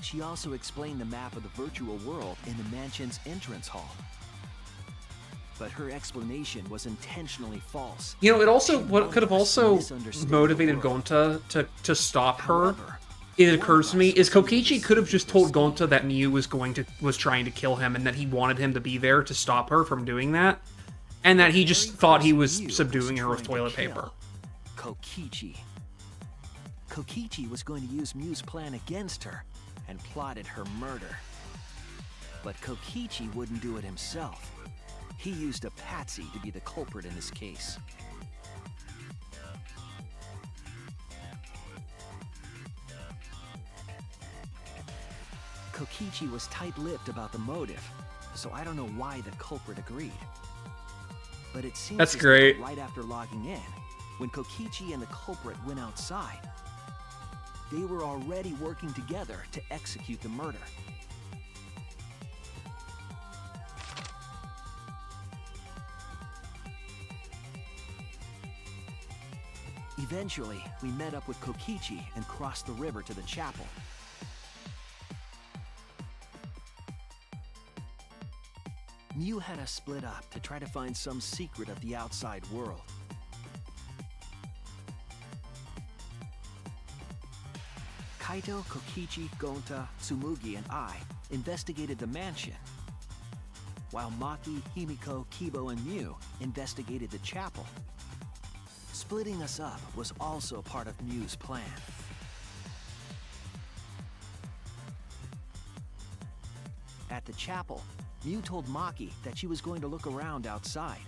She also explained the map of the virtual world in the mansion's entrance hall. But her explanation was intentionally false. You know, it also, what could have also motivated Gonta to stop her, it occurs to me, is Kokichi could have just told Gonta that Mew was trying to kill him and that he wanted him to be there to stop her from doing that, and that he just thought he was subduing her with toilet paper. Kokichi. Kokichi was going to use Mew's plan against her and plotted her murder. But Kokichi wouldn't do it himself. He used a patsy to be the culprit in this case. Kokichi was tight-lipped about the motive, so I don't know why the culprit agreed. But it seems that's great. Right after logging in, when Kokichi and the culprit went outside, they were already working together to execute the murder. Eventually, we met up with Kokichi and crossed the river to the chapel. Mew had us split up to try to find some secret of the outside world. Kaito, Kokichi, Gonta, Tsumugi, and I investigated the mansion, while Maki, Himiko, Kibo, and Mew investigated the chapel. Splitting us up was also part of Mew's plan. At the chapel, Mew told Maki that she was going to look around outside.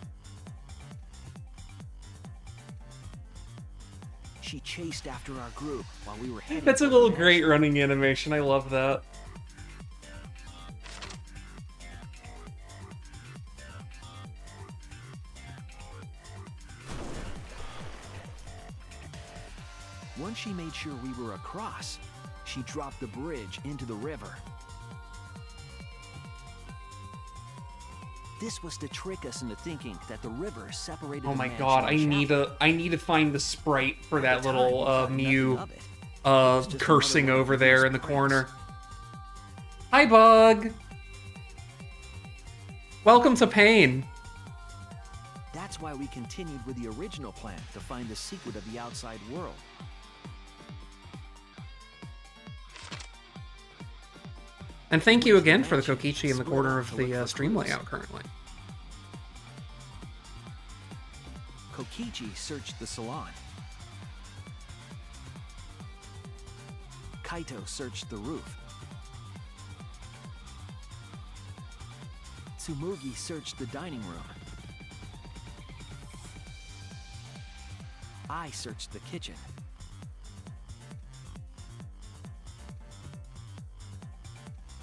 She She chased after our group while we were heading. That's a toward little the great mansion. running animation. I love that. Once she made sure we were across, she dropped the bridge into the river. This was to trick us into thinking that the river separated Oh the my mansion god, and I need to find the sprite for that At the time, little we thought Mew nothing of it. It was just cursing another one over of there these in the pranks. corner. Hi, Bug! Welcome to Pain. That's why we continued with the original plan to find the secret of the outside world. And thank you again for the Kokichi in the corner of the stream layout currently. Kokichi searched the salon. Kaito searched the roof. Tsumugi searched the dining room. I searched the kitchen.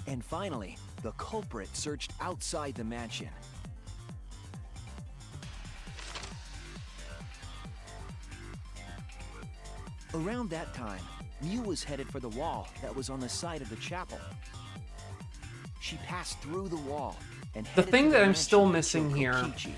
And finally, the culprit searched outside the mansion. Around that time, Mew was headed for the wall that was on the side of the chapel. She passed through the wall and The headed thing to that I'm mansion still to missing kill here Kokichi.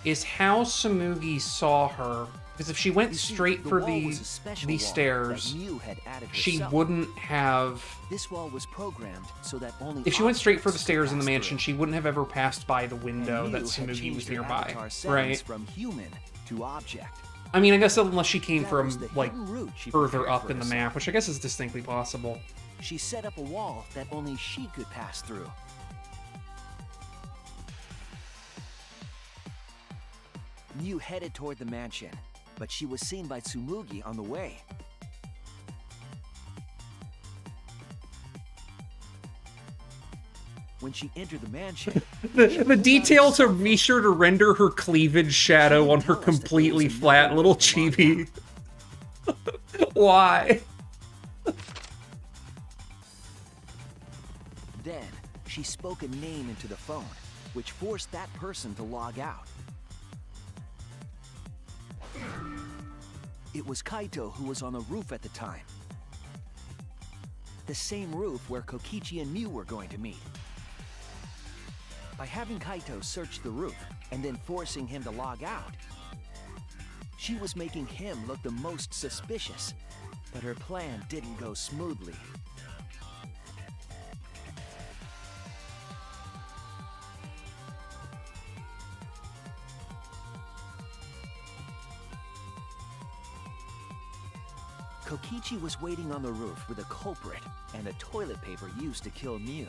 is how Tsumugi saw her. Because if she went You see, straight the for wall was a special the wall stairs, that Mew had added she herself. wouldn't have... This wall was programmed so that only If she went straight for the objects could stairs in the pass mansion, through. she wouldn't have ever passed by the window And that Mew had Tsumugi changed was her nearby, avatar settings right? from human to object. I mean, I guess unless she came That from, was the like, hidden route she further prepared up for in the herself. map, which I guess is distinctly possible. She set up a wall that only she could pass through. Mew headed toward the mansion, but she was seen by Tsumugi on the way. When she entered the mansion, The detail to be sure to render her cleavage shadow on her completely flat little chibi. Why? then she spoke a name into the phone, which forced that person to log out. It was Kaito who was on the roof at the time. The same roof where Kokichi and Mew were going to meet. By having Kaito search the roof and then forcing him to log out, she was making him look the most suspicious, but her plan didn't go smoothly. Kokichi was waiting on the roof with a culprit and the toilet paper used to kill Mew.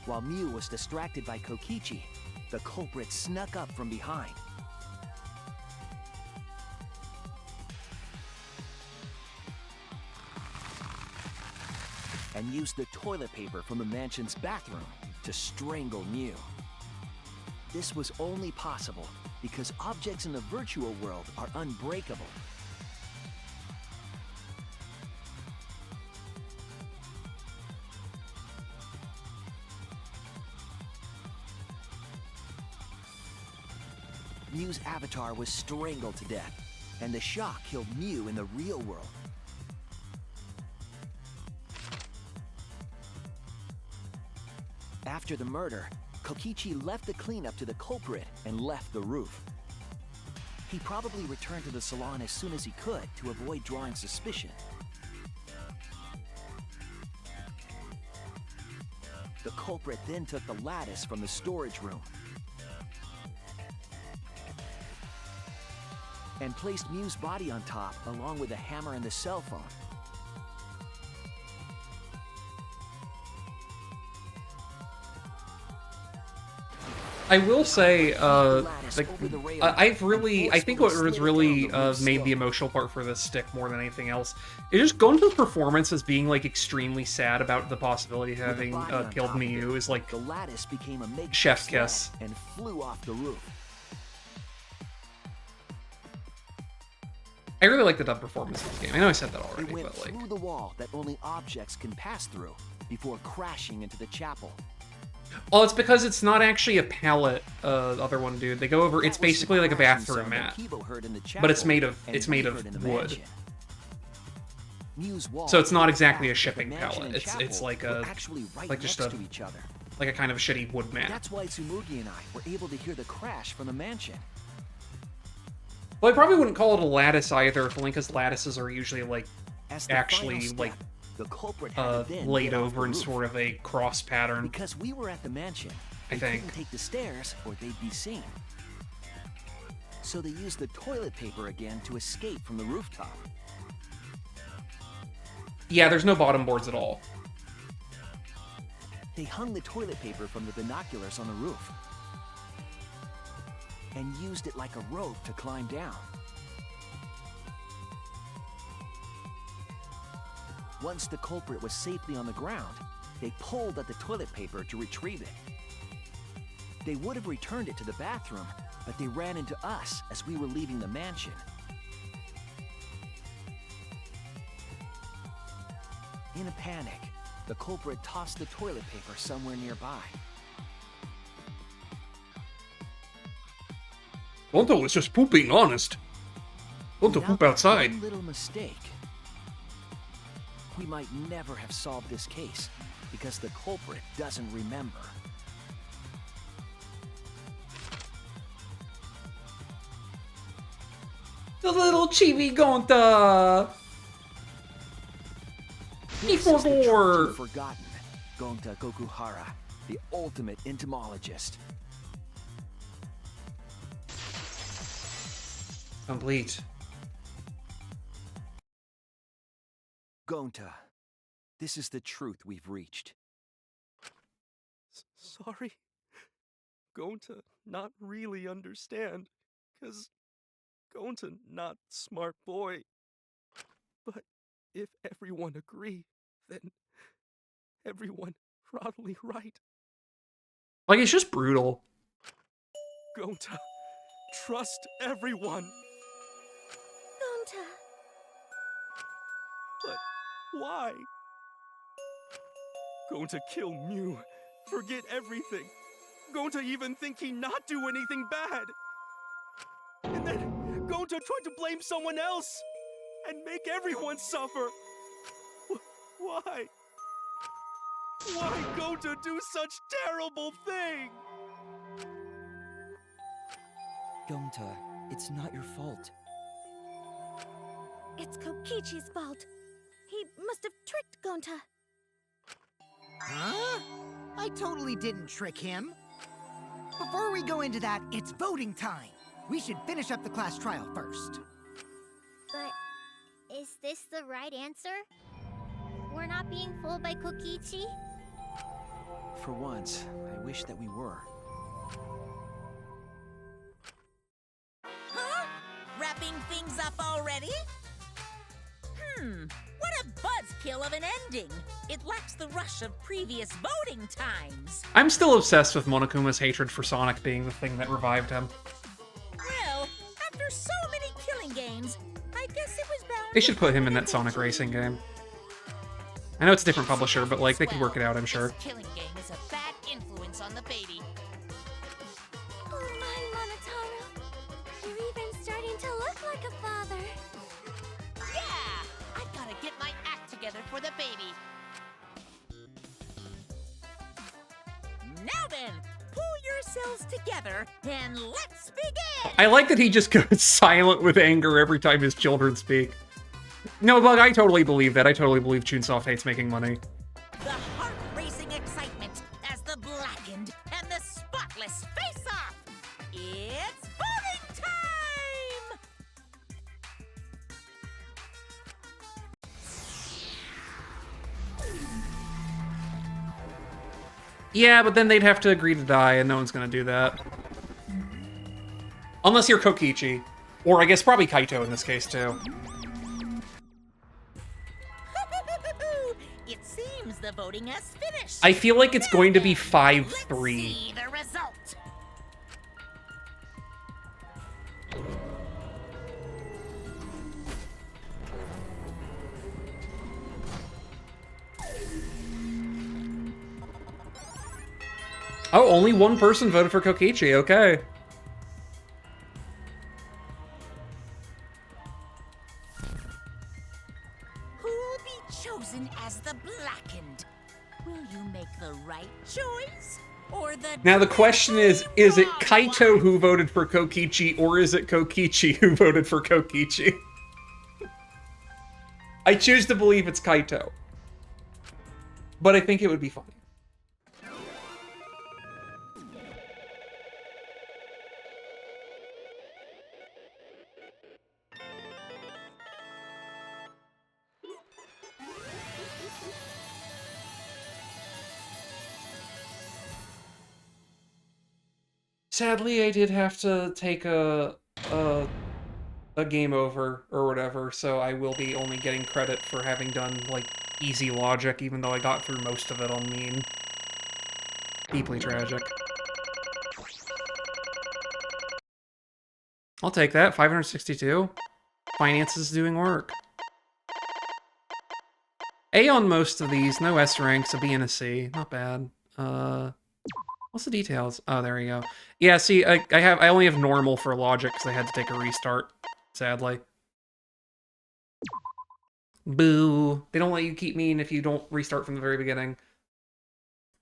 While Mew was distracted by Kokichi, the culprit snuck up from behind. And used the toilet paper from the mansion's bathroom to strangle Mew. This was only possible because objects in the virtual world are unbreakable. Mew's avatar was strangled to death, and the shock killed Mew in the real world. After the murder, Kokichi left the cleanup to the culprit and left the roof. He probably returned to the salon as soon as he could to avoid drawing suspicion. The culprit then took the lattice from the storage room and placed Mew's body on top along with the hammer and the cell phone. I will say, like, I think what was really made the emotional part for this stick more than anything else is just going to the performance as being, like, extremely sad about the possibility of With the having body on killed top of Mew it, is, like, the lattice became a makeshift chef's sled kiss. and flew off the roof. I really like the dub performance in this game. I know I said that They already, went but like, through the wall that only objects can pass through before crashing into the chapel. well, it's because it's not actually a pallet. Other one, dude. They go over. It's That was the basically like a crashing bathroom sound that mat, Kibo heard in the but it's chapel made of and it's we made heard in of the wood. mansion. Mew's wall So it's not dates exactly back a that the shipping mansion pallet. and It's chapel like were a actually right like just next a to each other. like a kind of a shitty wood mat. That's why Tsumugi and I were able to hear the crash from the mansion. Well, I probably wouldn't call it a lattice either, only because lattices are usually like As the actually final like step, the culprit had to then laid get off over the in roof. sort of a cross pattern. Because we were at the mansion, I they think. couldn't take the stairs or they'd be seen. So they used the toilet paper again to escape from the rooftop. Yeah, there's no bottom boards at all. They hung the toilet paper from the binoculars on the roof and used it like a rope to climb down. Once the culprit was safely on the ground, they pulled at the toilet paper to retrieve it. They would have returned it to the bathroom, but they ran into us as we were leaving the mansion. In a panic, the culprit tossed the toilet paper somewhere nearby. Gonto was just pooping, honest. Gonto Without poop that outside. one little mistake, we might never have solved this case because the culprit doesn't remember. The little chibi Gonta! This for is the more. tragedy forgotten, Gonta Gokuhara, the ultimate entomologist. Complete. Gonta, this is the truth we've reached. Sorry. Going to not really understand, 'cause going to not smart boy. But if everyone agree, then everyone probably right. Like, it's just brutal. Going to trust everyone. Gonta. But why? Going to kill Mew, forget everything. Going to even think he not do anything bad. And then going to try to blame someone else and make everyone suffer. Why? Why go to do such terrible thing? Gonta, it's not your fault. It's Kokichi's fault. He must have tricked Gonta. Huh? I totally didn't trick him. Before we go into that, it's voting time. We should finish up the class trial first. But is this the right answer? We're not being fooled by Kokichi? For once, I wish that we were. Huh? Wrapping things up already? What a buzzkill of an ending! It lacks the rush of previous voting times. I'm still obsessed with Monokuma's hatred for Sonic being the thing that revived him. Well, after so many killing games, I guess it was bound. They should put him in that Sonic racing game. I know it's a different publisher, but like they could work it out, I'm sure. This killing game is a bad influence on the baby. Oh my, Monotaro. You're even starting to look like a father. Yeah! I gotta get my act together for the baby. Now then, pull yourselves together and let's begin! I like that he just goes silent with anger every time his children speak. No, but I totally believe that. I totally believe Chunsoft hates making money. The heart-racing excitement as the blackened and the spotless face off. It's voting time! Yeah, but then they'd have to agree to die, and no one's gonna do that. Unless you're Kokichi. Or I guess probably Kaito in this case, too. It seems the voting has finished. I feel like it's going to be Let's 5-3. see the result. Oh, only one person voted for Kokichi, okay. Who'll be chosen as the Blackened? Will you make the right choice? Or the Now the question is it wrong Kaito one? who voted for Kokichi, or is it Kokichi who voted for Kokichi? I choose to believe it's Kaito. But I think it would be funny. Sadly, I did have to take a game over or whatever, so I will be only getting credit for having done, like, easy logic, even though I got through most of it on mean. Deeply tragic. I'll take that. 562. Finances doing work. A on most of these. No S ranks, a B and a C. Not bad. What's the details? Oh, there we go. Yeah, see, I only have normal for logic because I had to take a restart, sadly. Boo. They don't let you keep mean if you don't restart from the very beginning.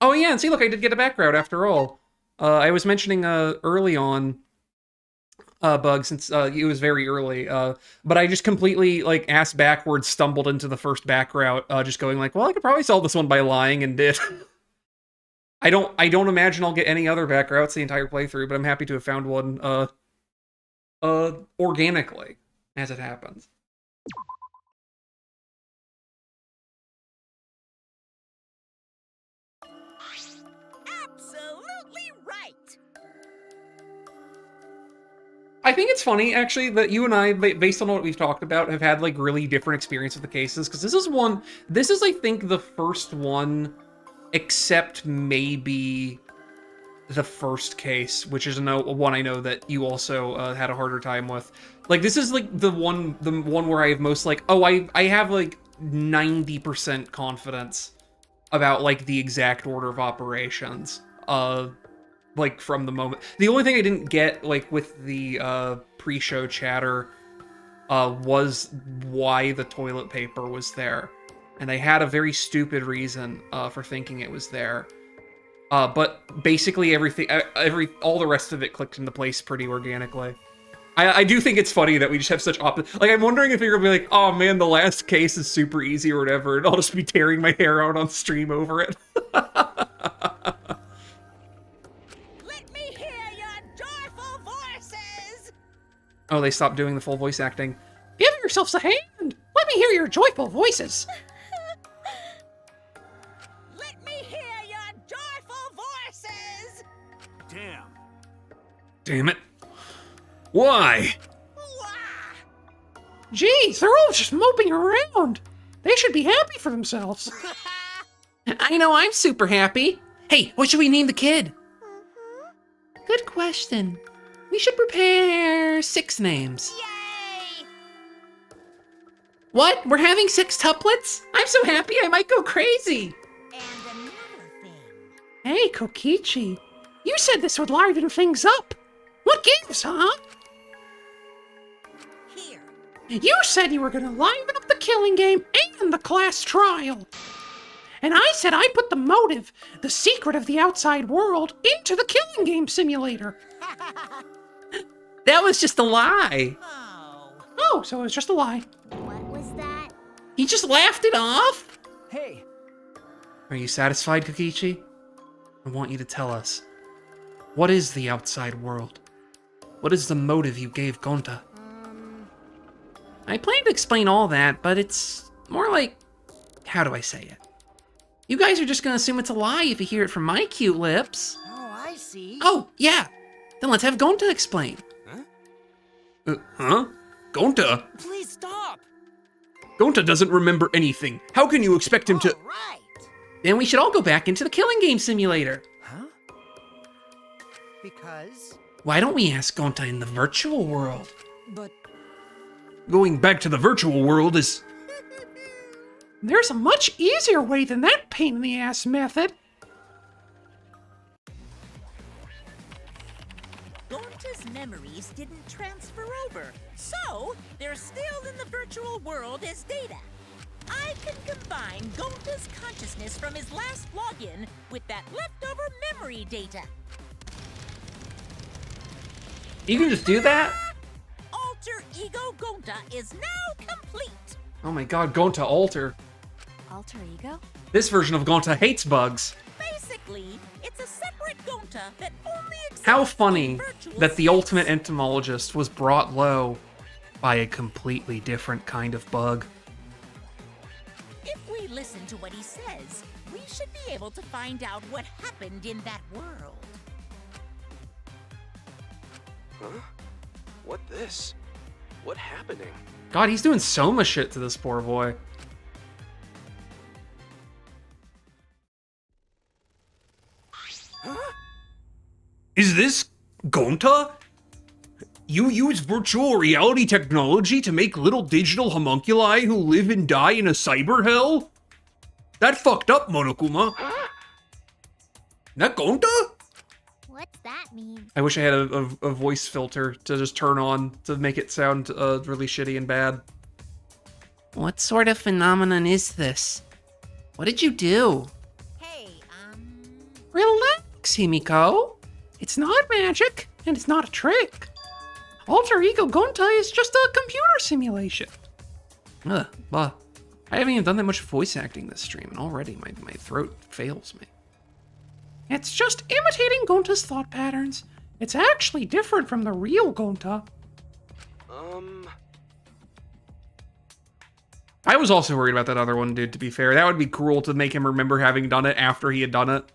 Oh yeah, and see, look, I did get a background after all. I was mentioning early on bug since it was very early, but I just completely, like, ass backwards stumbled into the first back route, just going like, well, I could probably solve this one by lying, and did. I don't imagine I'll get any other back routes the entire playthrough, but I'm happy to have found one organically as it happens. Absolutely right. I think it's funny, actually, that you and I, based on what we've talked about, have had, like, really different experience with the cases, because this is, I think, the first one, except maybe the first case, which is one I know that you also had a harder time with. Like, this is, like, the one where I have most, like, oh, I have, like, 90% confidence about, like, the exact order of operations. Like, from the moment. The only thing I didn't get, like, with the pre-show chatter was why the toilet paper was there. And they had a very stupid reason for thinking it was there. But basically everything, all the rest of it clicked into place pretty organically. I do think it's funny that we just have such opposite. Like, I'm wondering if you're gonna be like, oh man, the last case is super easy or whatever, and I'll just be tearing my hair out on stream over it. Let me hear your joyful voices. Oh, they stopped doing the full voice acting. Give yourselves a hand. Let me hear your joyful voices. Let me hear your joyful voices. Damn. Damn it. Why? Wah! Geez, they're all just moping around. They should be happy for themselves. I know I'm super happy. Hey, what should we name the kid? Good question. We should prepare 6 names. Yay! What? We're having 6 tuplets? I'm so happy I might go crazy. And another thing. Hey, Kokichi. You said this would liven things up. What gives, huh? Here. You said you were gonna liven up the killing game and the class trial. And I said I'd put the motive, the secret of the outside world, into the killing game simulator. That was just a lie. Oh. Oh, so it was just a lie. What was that? He just laughed it off? Hey, Are you satisfied, Kokichi? I want you to tell us. What is the outside world? What is the motive you gave Gonta? I plan to explain all that, but it's more like... How do I say it? You guys are just gonna assume it's a lie if you hear it from my cute lips. Oh, I see. Oh, yeah. Then let's have Gonta explain. Huh? Gonta? please stop! Gonta doesn't remember anything. How can you expect him to... All right. Then we should all go back into the killing game simulator. Huh? Because? Why don't we ask Gonta in the virtual world? But Going back to the virtual world is... There's a much easier way than that pain-in-the-ass method. memories didn't transfer over, so they're still in the virtual world as data. I can combine Gonta's consciousness from his last login with that leftover memory data. You can just do that? Alter Ego Gonta is now complete. Oh my god, Gonta Alter. Alter ego? This version of Gonta hates bugs. Basically, it's a separate Gonta that only exists How funny in virtual that the space. ultimate entomologist was brought low by a completely different kind of bug. If we listen to what he says, we should be able to find out what happened in that world. Huh? What this? What happening? God, he's doing so much shit to this poor boy. Huh? Is this Gonta? You use virtual reality technology to make little digital homunculi who live and die in a cyber hell? That fucked up, Monokuma. That Gonta? What's that mean? I wish I had a voice filter to just turn on to make it sound really shitty and bad. What sort of phenomenon is this? What did you do? Hey, Relax, Himiko. It's not magic, and it's not a trick. Alter Ego Gonta is just a computer simulation. I haven't even done that much voice acting this stream, and already my throat fails me. It's just imitating Gonta's thought patterns. It's actually different from the real Gonta. I was also worried about that other one, dude, to be fair. That would be cruel to make him remember having done it after he had done it.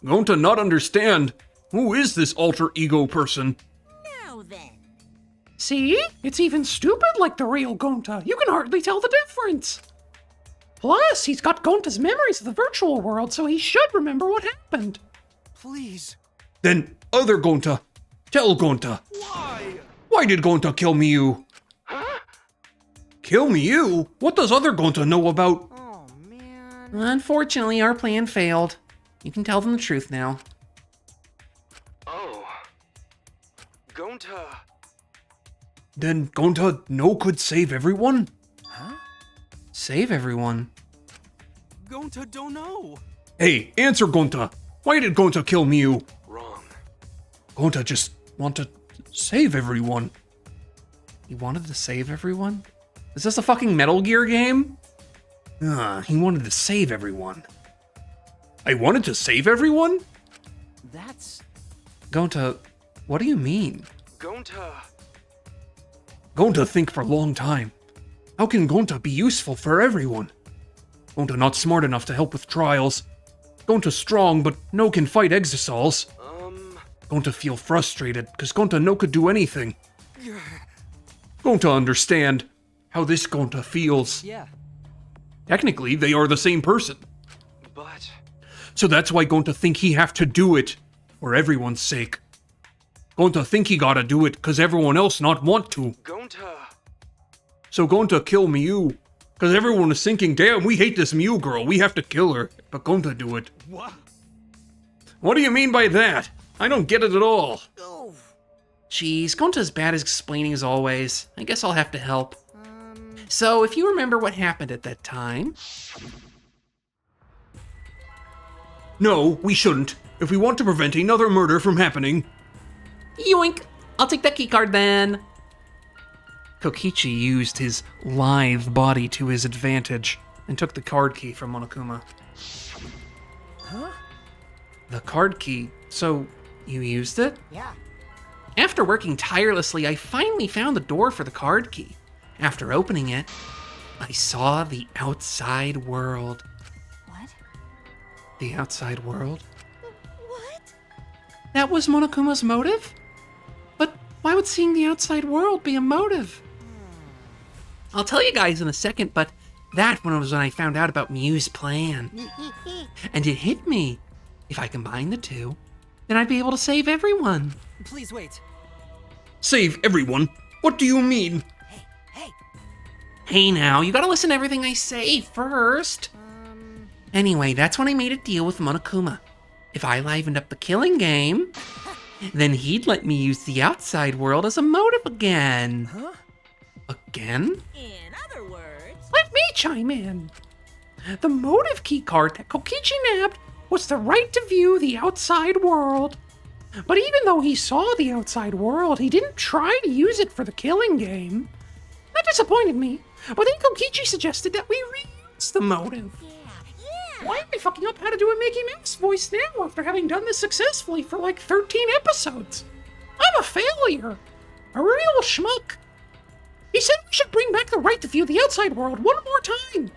Gonta not understand. Who is this alter ego person? now then. See? It's even stupid like the real Gonta. You can hardly tell the difference. Plus, he's got Gonta's memories of the virtual world, so he should remember what happened. Please. Then, other Gonta. Tell Gonta. Why? Why did Gonta kill Miyu? Kill Miyu? What does other Gonta know about? Oh, man. Unfortunately, our plan failed. You can tell them the truth now. Oh. Gonta. Then Gonta no could save everyone? Huh? Save everyone? Gonta don't know. Hey, answer Gonta. Why did Gonta kill Miyu? Wrong. Gonta just wanted to save everyone. He wanted to save everyone? Is this a fucking Metal Gear game? He wanted to save everyone. I wanted to save everyone? That's... Gonta, what do you mean? Gonta. Gonta think for a long time. How can Gonta be useful for everyone? Gonta not smart enough to help with trials. Gonta strong, but no can fight Exisals. Gonta feel frustrated, cause Gonta no could do anything. Gonta understand how this Gonta feels. yeah. Technically, they are the same person. But So that's why Gonta think he have to do it, for everyone's sake. Gonta think he gotta do it, cause everyone else not want to. Gonta. So Gonta kill Miyu, cause everyone is thinking, damn, we hate this Miyu girl, we have to kill her. But Gonta do it. What? What do you mean by that? I don't get it at all. Oh. Jeez, Gonta's bad at explaining as always. I guess I'll have to help. So, if you remember what happened at that time... No, we shouldn't. If we want to prevent another murder from happening... Yoink! I'll take that keycard then. Kokichi used his lithe body to his advantage and took the card key from Monokuma. Huh? The card key? So, you used it? Yeah. After working tirelessly, I finally found the door for the card key. After opening it, I saw the outside world. What? The outside world? What? That was Monokuma's motive? But why would seeing the outside world be a motive? I'll tell you guys in a second, but that one was when I found out about Miyu's plan. And it hit me. If I combine the two, then I'd be able to save everyone. Please wait. Save everyone? What do you mean? Hey, Hey now, you gotta listen to everything I say first. Anyway, that's when I made a deal with Monokuma. If I livened up the killing game, then he'd let me use the outside world as a motive again. Huh? Again? In other words, Let me chime in. The motive keycard that Kokichi nabbed was the right to view the outside world. But even though he saw the outside world, he didn't try to use it for the killing game. That disappointed me, but then Kokichi suggested that we reuse the motive. yeah. Why am I fucking up how to do a Mickey Mouse voice now after having done this successfully for like 13 episodes? I'm a failure. A real schmuck. He said we should bring back the right to view the outside world one more time.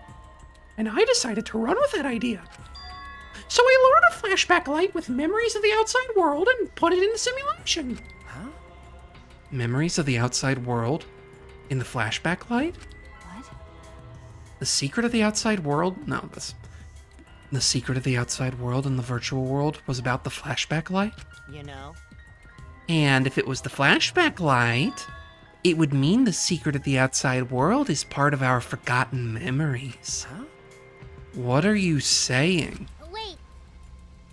And I decided to run with that idea. So I lured a flashback light with memories of the outside world and put it in the simulation. Huh? Memories of the outside world? In the flashback light? What? The secret of the outside world? No, the secret of the outside world in the virtual world was about the flashback light? You know? And if it was the flashback light, it would mean the secret of the outside world is part of our forgotten memories. Huh? What are you saying? Wait,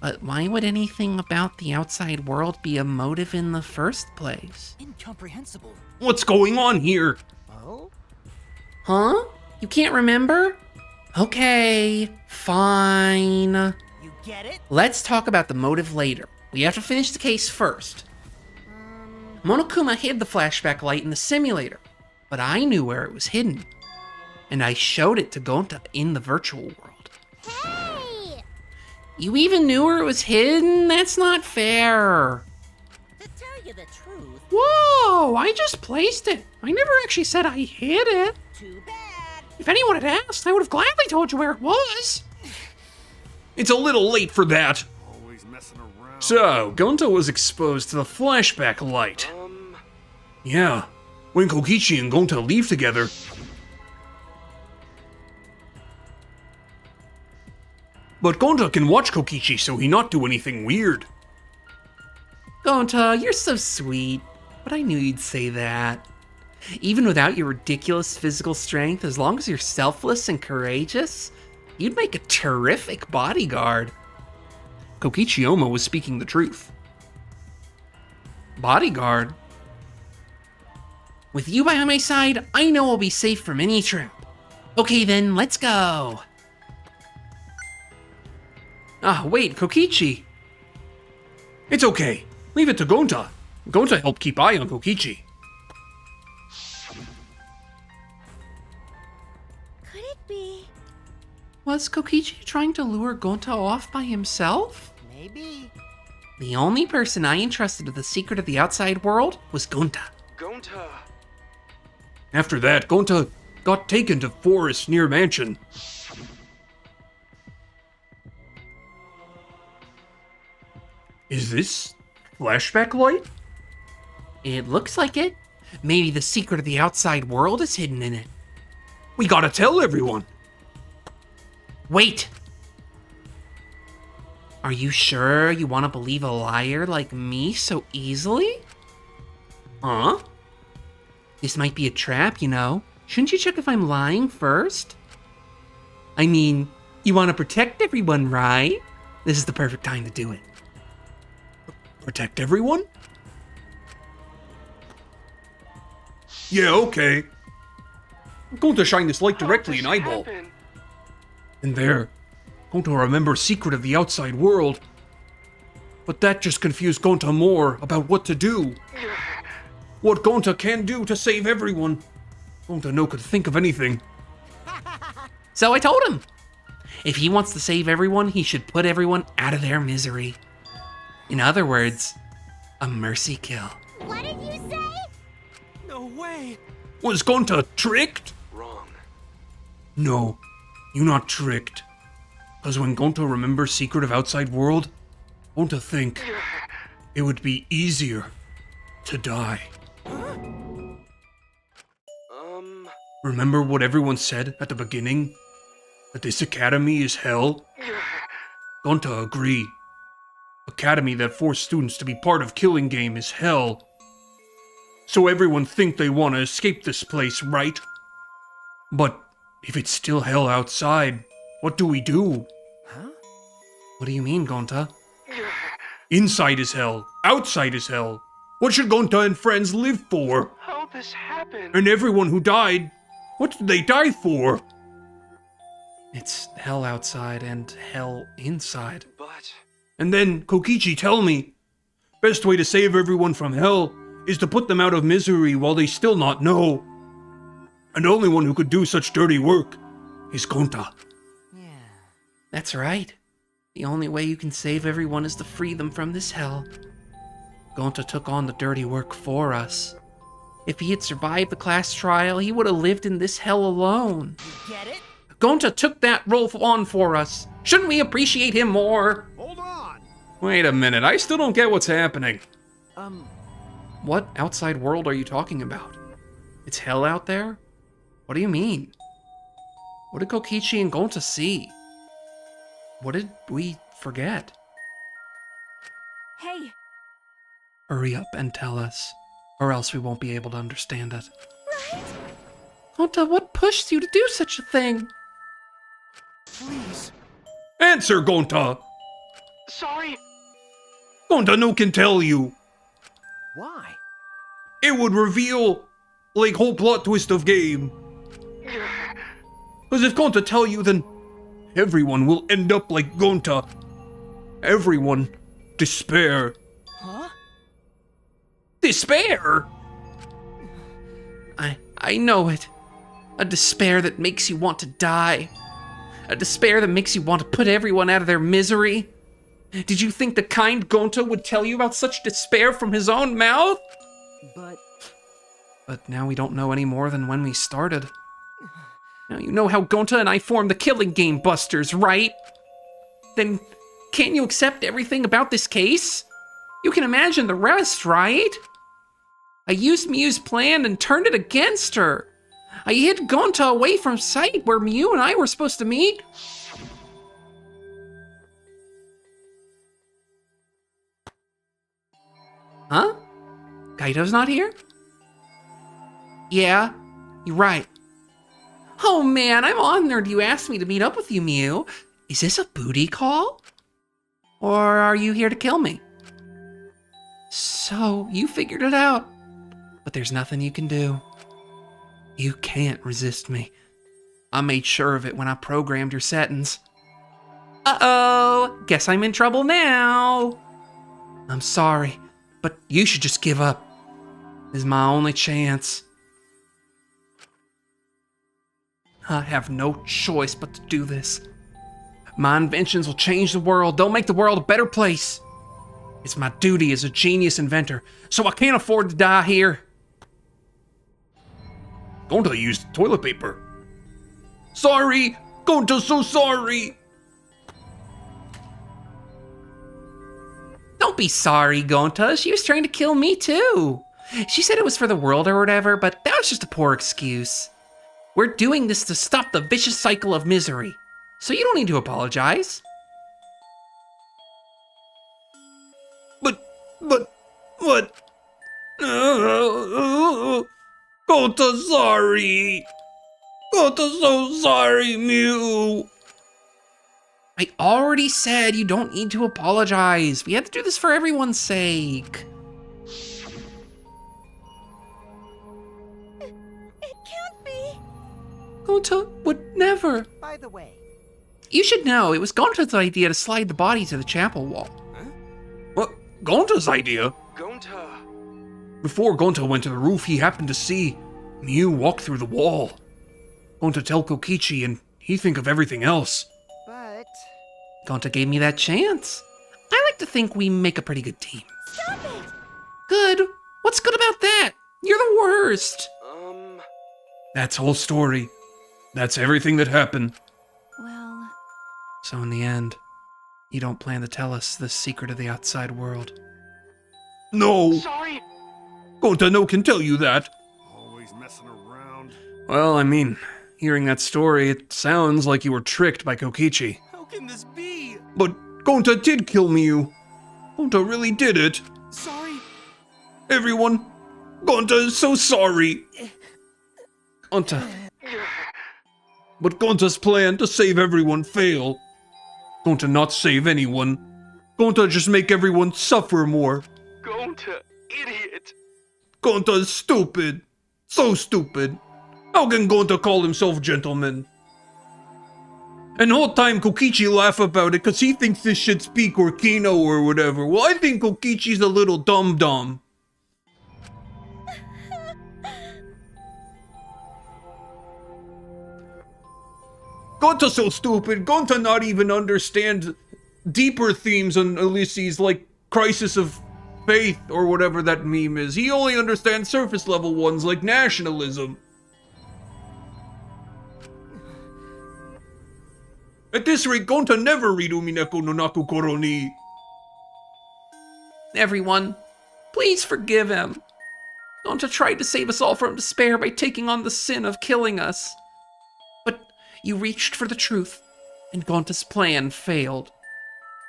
But why would anything about the outside world be a motive in the first place? Incomprehensible. What's going on here? Oh? Huh? You can't remember? Okay, fine. You get it? Let's talk about the motive later. We have to finish the case first. Monokuma hid the flashback light in the simulator, but I knew where it was hidden. And I showed it to Gonta in the virtual world. hey! You even knew where it was hidden? That's not fair. To tell you the truth, Whoa, I just placed it. I never actually said I hid it. too bad. If anyone had asked, I would have gladly told you where it was. It's a little late for that. Always messing around. So, Gonta was exposed to the flashback light. Yeah, when Kokichi and Gonta leave together. But Gonta can watch Kokichi so he not do anything weird. Gonta, you're so sweet, but I knew you'd say that. Even without your ridiculous physical strength, as long as you're selfless and courageous, you'd make a terrific bodyguard. Kokichi Oma was speaking the truth. Bodyguard? With you by my side, I know I'll be safe from any trap. Okay then, let's go. Ah, wait, Kokichi. It's okay. Leave it to Gonta. Gonta helped keep eye on Kokichi. Could it be? Was Kokichi trying to lure Gonta off by himself? Maybe. The only person I entrusted with the secret of the outside world was Gonta. Gonta. After that, Gonta got taken to forest near mansion. Is this flashback light? It looks like it. Maybe the secret of the outside world is hidden in it. We gotta tell everyone. Wait! Are you sure you want to believe a liar like me so easily? Huh? This might be a trap, you know. Shouldn't you check if I'm lying first? I mean, you want to protect everyone, right? This is the perfect time to do it. Protect everyone? Yeah, okay. I'm going to shine this light directly in eyeball. And there, Gonta remembers secret of the outside world. But that just confused Gonta more about what to do. What Gonta can do to save everyone. Gonta no could think of anything. So I told him, if he wants to save everyone, he should put everyone out of their misery. In other words, a mercy kill. What did you say? No way! Was Gonta tricked? Wrong. No, you not tricked. Cause when Gonta remembers secret of outside world, Gonta think it would be easier to die. Remember what everyone said at the beginning? That this academy is hell? Gonta agree. Academy that forced students to be part of killing game is hell. So everyone think they want to escape this place, right? But if it's still hell outside, what do we do? Huh? What do you mean, Gonta? Inside is hell. Outside is hell. What should Gonta and friends live for? How'd this happen? And everyone who died, what did they die for? It's hell outside and hell inside. But... And then, Kokichi, tell me, best way to save everyone from hell is to put them out of misery while they still not know. And the only one who could do such dirty work is Gonta. Yeah. That's right. The only way you can save everyone is to free them from this hell. Gonta took on the dirty work for us. If he had survived the class trial, he would have lived in this hell alone. You get it? Gonta took that role on for us. Shouldn't we appreciate him more? Hold on! Wait a minute, I still don't get what's happening. What outside world are you talking about? It's hell out there? What do you mean? What did Kokichi and Gonta see? What did we forget? Hey, Hurry up and tell us, or else we won't be able to understand it. Right? Gonta, what pushed you to do such a thing? Please. Answer, Gonta! Sorry. Gonta no can tell you. Why? It would reveal, like, whole plot twist of game. Because if Gonta tell you, then everyone will end up like Gonta. Everyone despair. Huh? Despair? I know it. A despair that makes you want to die. A despair that makes you want to put everyone out of their misery. Did you think the kind Gonta would tell you about such despair from his own mouth? But now we don't know any more than when we started. Now you know how Gonta and I formed the Killing Game Busters, right? Then can't you accept everything about this case? You can imagine the rest, right? I used Miu's plan and turned it against her. I hid Gonta away from sight where Miu and I were supposed to meet. Huh? Kaito's not here? Yeah, you're right. Oh man, I'm honored you asked me to meet up with you, Miu. Is this a booty call? Or are you here to kill me? So, you figured it out. But there's nothing you can do. You can't resist me. I made sure of it when I programmed your settings. Uh-oh, guess I'm in trouble now. I'm sorry, but you should just give up. This is my only chance. I have no choice but to do this. My inventions will change the world. They'll make the world a better place. It's my duty as a genius inventor, so I can't afford to die here. Gonta used toilet paper. Sorry! Gonta's so sorry! Don't be sorry, Gonta. She was trying to kill me too. She said it was for the world or whatever, but that was just a poor excuse. We're doing this to stop the vicious cycle of misery, so you don't need to apologize. But... Gonta sorry! Gonta so sorry, Miu! I already said you don't need to apologize. We had to do this for everyone's sake. It can't be. Gonta would never. By the way, You should know, it was Gonta's idea to slide the body to the chapel wall. What? Gonta's idea? Gonta. Before Gonta went to the roof, he happened to see Miu walk through the wall. Gonta tell Kokichi, and he think of everything else. but Gonta gave me that chance. I like to think we make a pretty good team. Stop it! Good? What's good about that? You're the worst. That's whole story. That's everything that happened. Well, So in the end, you don't plan to tell us the secret of the outside world. No! Sorry. Gonta no can tell you that. Always messing around. Well, I mean, hearing that story, it sounds like you were tricked by Kokichi. How can this be? But Gonta did kill Miu. Gonta really did it. Sorry. Everyone, Gonta is so sorry. Gonta, But Gonta's plan to save everyone failed. Gonta not save anyone. Gonta just make everyone suffer more. Gonta, idiot! Gonta's stupid. So stupid. How can Gonta call himself gentleman? And whole time Kokichi laugh about it cause he thinks this shit's peak or Kino or whatever. Well, I think Kokichi's a little dum-dum. Gonta's so stupid. Gonta not even understand deeper themes on Ulysses like Crisis of Faith or whatever that meme is. He only understands surface level ones like nationalism. At this rate, Gonta never read Umineko no Naku Koro ni. Everyone, please forgive him. Gonta tried to save us all from despair by taking on the sin of killing us. But you reached for the truth, and Gonta's plan failed.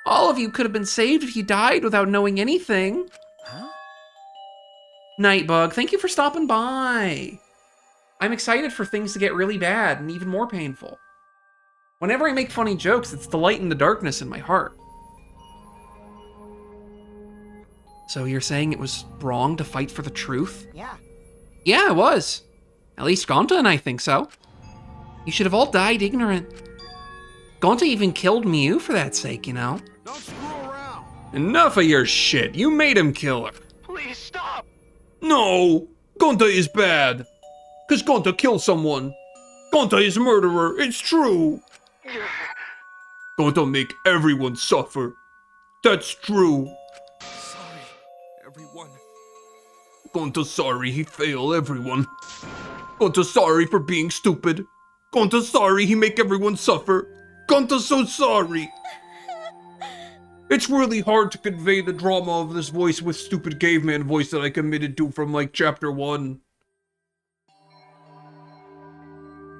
All of you could have been saved if you died without knowing anything. Huh? Nightbug, thank you for stopping by. I'm excited for things to get really bad and even more painful. Whenever I make funny jokes, it's the light in the darkness in my heart. So you're saying it was wrong to fight for the truth? Yeah. Yeah, it was. At least Gonta and I think so. You should have all died ignorant. Gonta even killed Miu for that sake, you know? Don't screw around. Enough of your shit. You made him kill her. Please stop! No! Gonta is bad. Cause Gonta killed someone. Gonta is murderer. It's true. Gonta make everyone suffer. That's true. Sorry, everyone. Gonta sorry he fail everyone. Gonta sorry for being stupid. Gonta sorry he make everyone suffer. Gonta so sorry. It's really hard to convey the drama of this voice with stupid caveman voice that I committed to from like chapter 1.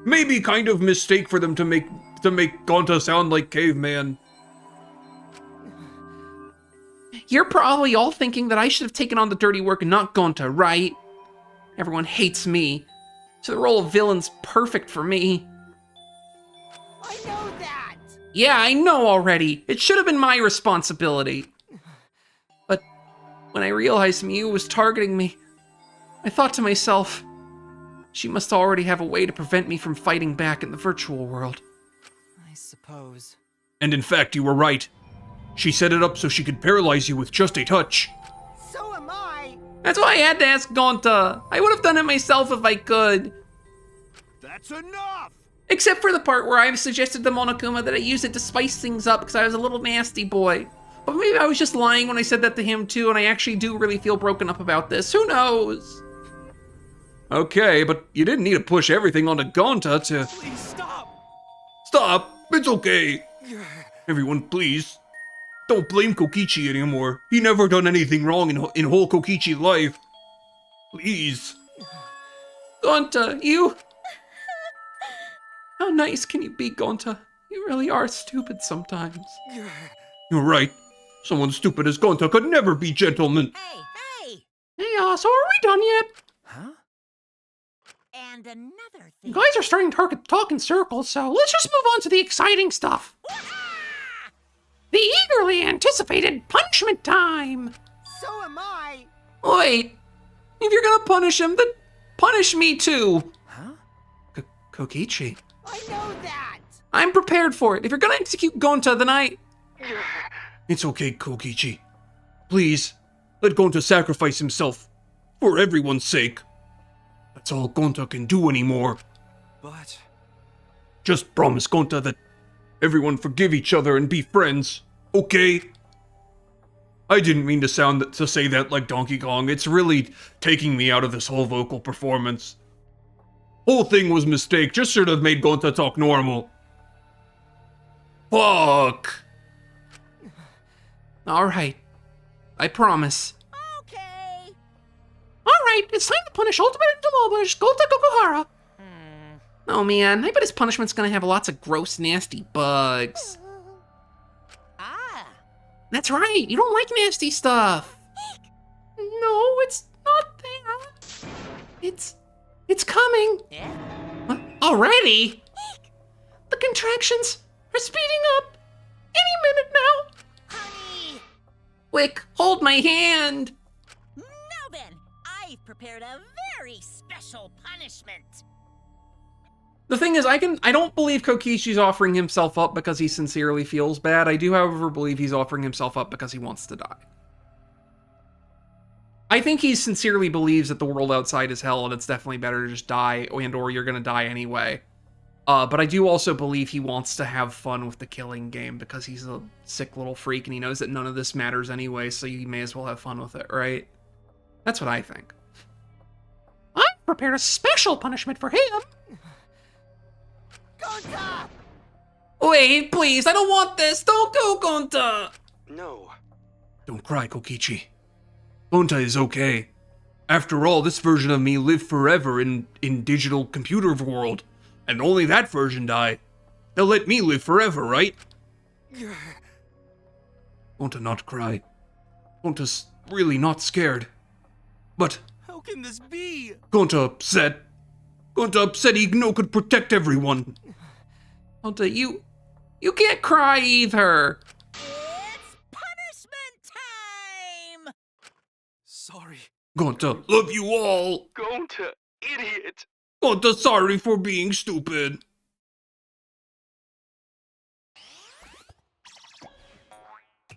Maybe kind of mistake for them to make Gonta sound like caveman. You're probably all thinking that I should have taken on the dirty work and not Gonta, right? Everyone hates me, so the role of villain's perfect for me. I know that! Yeah, I know already. It should have been my responsibility. But when I realized Miu was targeting me, I thought to myself, she must already have a way to prevent me from fighting back in the virtual world. I suppose. And in fact, you were right. She set it up so she could paralyze you with just a touch. So am I. That's why I had to ask Gonta. I would have done it myself if I could. That's enough! Except for the part where I suggested to Monokuma that I use it to spice things up because I was a little nasty boy. But maybe I was just lying when I said that to him too, and I actually do really feel broken up about this. Who knows? Okay, but you didn't need to push everything onto Gonta to... Please stop! Stop! It's okay! Everyone, please. Don't blame Kokichi anymore. He never done anything wrong in whole Kokichi life. Please. Gonta, you... How nice can you be, Gonta? You really are stupid sometimes. You're right. Someone stupid as Gonta could never be gentleman. Hey! Hey, so are we done yet? Huh? And another You thing. guys are starting to talk in circles, so let's just move on to the exciting stuff. The eagerly anticipated punishment time. So am I. Wait, if you're gonna punish him, then punish me too. Huh? Kokichi. I know that! I'm prepared for it. If you're gonna execute Gonta, then I... It's okay, Kokichi. Please, let Gonta sacrifice himself. For everyone's sake. That's all Gonta can do anymore. But... Just promise, Gonta, that everyone forgive each other and be friends, okay? I didn't mean to say that like Donkey Kong. It's really taking me out of this whole vocal performance. Whole thing was mistake. Just should have made Gonta talk normal. Fuck. All right. I promise. Okay. All right, it's time to punish Ultimate Entomologist Gonta Kokuhara. Oh man, I bet his punishment's gonna have lots of gross, nasty bugs. Ah. That's right, you don't like nasty stuff. No, it's not there. It's coming. Yeah? What? Already? The contractions are speeding up. Any minute now. Honey! Quick, hold my hand! Now then, I've prepared a very special punishment. The thing is, I don't believe Kokichi's offering himself up because he sincerely feels bad. I do, however, believe he's offering himself up because he wants to die. I think he sincerely believes that the world outside is hell and it's definitely better to just die, and or you're gonna die anyway. But I do also believe he wants to have fun with the killing game because he's a sick little freak and he knows that none of this matters anyway, so you may as well have fun with it, right? That's what I think. I've prepared a special punishment for him! Gonta! Wait, please, I don't want this! Don't go, Gonta! No. Don't cry, Kokichi. Gonta is okay. After all, this version of me lived forever in digital computer world, and only that version died. They'll let me live forever, right? Gonta not cry. Gonta's really not scared. But How can this be? Gonta upset. Gonta upset he could protect everyone. Gonta, you can't cry either! It's punishment time! Sorry. Gonta, love you all. Gonta, idiot. Gonta, sorry for being stupid.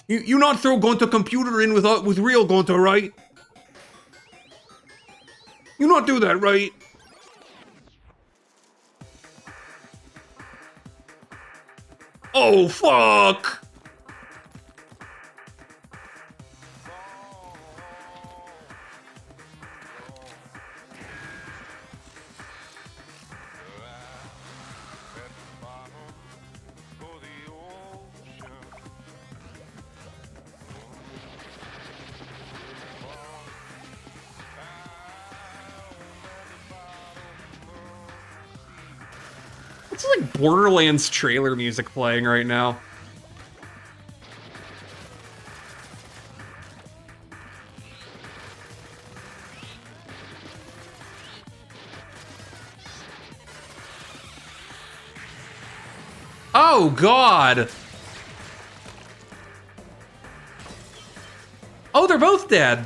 You not throw Gonta computer in with real Gonta, right? You not do that, right? Oh, fuck! It's like Borderlands trailer music playing right now. Oh, God! Oh, they're both dead!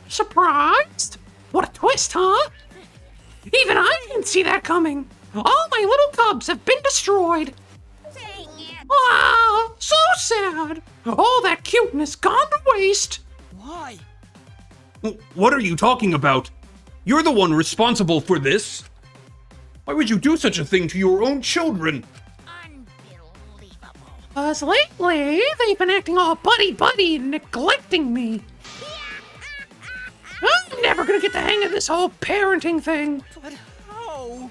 Surprised? What a twist, huh? Even I didn't see that coming. All my little cubs have been destroyed. Dang it! Ah, so sad. All that cuteness gone to waste. Why? What are you talking about? You're the one responsible for this. Why would you do such a thing to your own children? Unbelievable. 'Cause lately, they've been acting all buddy-buddy and neglecting me. I'm never gonna get the hang of this whole parenting thing. But how?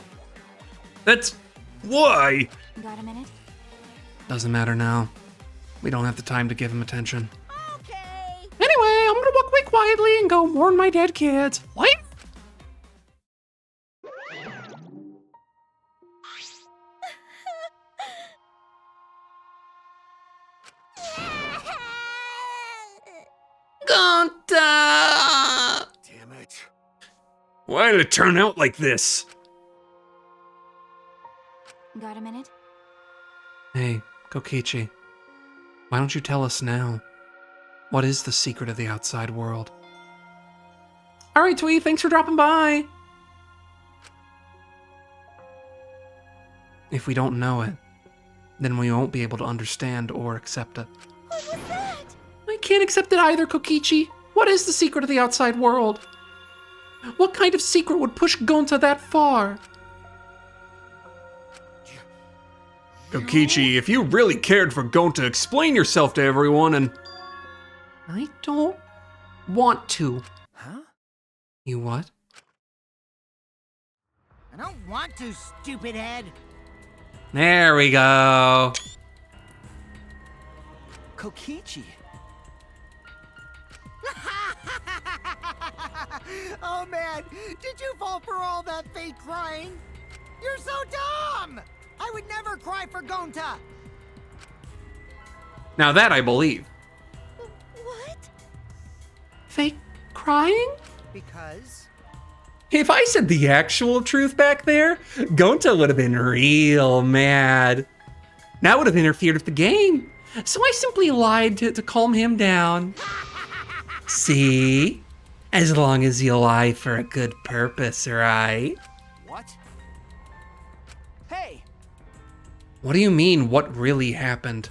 That's why. Got a minute? Doesn't matter now. We don't have the time to give him attention. Okay. Anyway, I'm gonna walk away quietly and go mourn my dead kids. Later. Gonta! Damn it. Why did it turn out like this? Got a minute? Hey, Kokichi. Why don't you tell us now? What is the secret of the outside world? Alright, Twee, thanks for dropping by. If we don't know it, then we won't be able to understand or accept it. What was that? I can't accept it either, Kokichi. What is the secret of the outside world? What kind of secret would push Gonta that far? Kokichi, if you really cared for Gonta, explain yourself to everyone and... I don't want to. Huh? You what? I don't want to, stupid head. There we go. Kokichi. Oh man, did you fall for all that fake crying? You're so dumb! I would never cry for Gonta! Now that I believe. What? Fake crying? Because? If I said the actual truth back there, Gonta would have been real mad. That would have interfered with the game. So I simply lied to calm him down. See? As long as you lie for a good purpose, right? What? Hey! What do you mean, what really happened?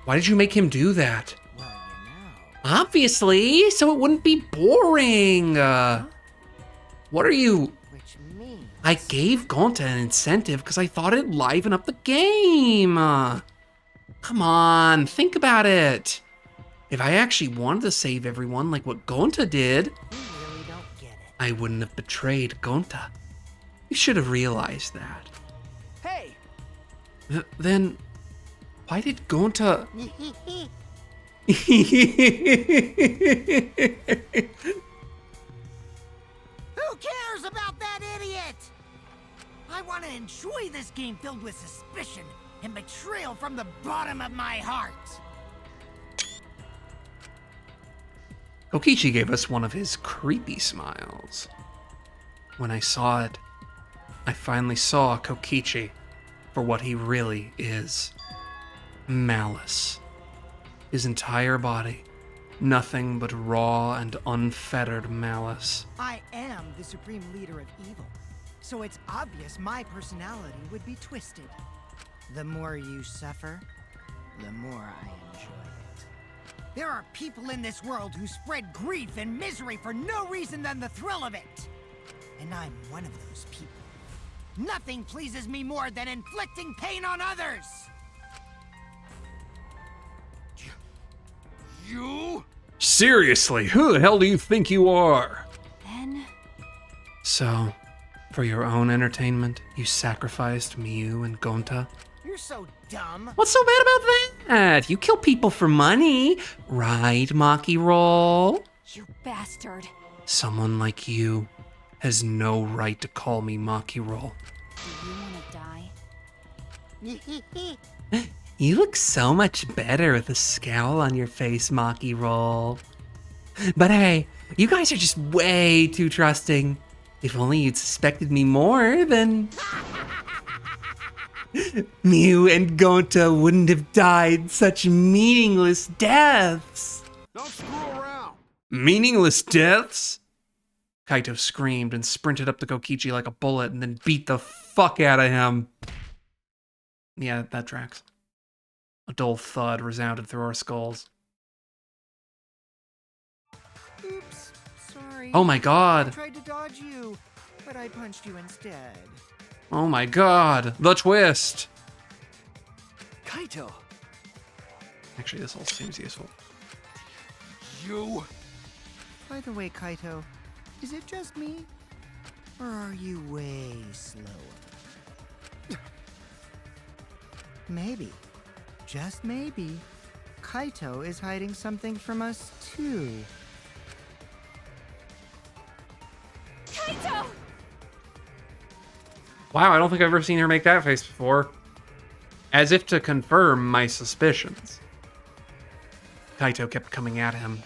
Why did you make him do that? Well, you know. Obviously, so it wouldn't be boring. What are you... Which means... I gave Gonta an incentive because I thought it'd liven up the game. Come on, think about it. If I actually wanted to save everyone like what Gonta did, You really don't get it. I wouldn't have betrayed Gonta. You should have realized that. Hey! Then, why did Gonta... Who cares about that idiot? I want to enjoy this game filled with suspicion and betrayal from the bottom of my heart. Kokichi gave us one of his creepy smiles. When I saw it, I finally saw Kokichi for what he really is. Malice. His entire body, nothing but raw and unfettered malice. I am the supreme leader of evil, so it's obvious my personality would be twisted. The more you suffer, the more I enjoy it. There are people in this world who spread grief and misery for no reason than the thrill of it. And I'm one of those people. Nothing pleases me more than inflicting pain on others! You? Seriously, who the hell do you think you are? Then... So, for your own entertainment, you sacrificed Miu and Gonta? You're so dumb. What's so bad about that? You kill people for money, right, Maki Roll? You bastard. Someone like you has no right to call me Maki Roll. Do you want to die? You look so much better with a scowl on your face, Maki Roll. But hey, you guys are just way too trusting. If only you'd suspected me more, then... Miu and Gonta wouldn't have died such meaningless deaths. Don't screw around. Meaningless deaths? Kaito screamed and sprinted up to Kokichi like a bullet and then beat the fuck out of him. Yeah, that tracks. A dull thud resounded through our skulls. Oops, sorry. Oh my I god. tried to dodge you, but I punched you instead. Oh my god. The twist. Kaito! Actually, this all seems useful. You? By the way, Kaito, is it just me? Or are you way slower? Maybe, just maybe, Kaito is hiding something from us too. Kaito! Wow, I don't think I've ever seen her make that face before. As if to confirm my suspicions. Kaito kept coming at him.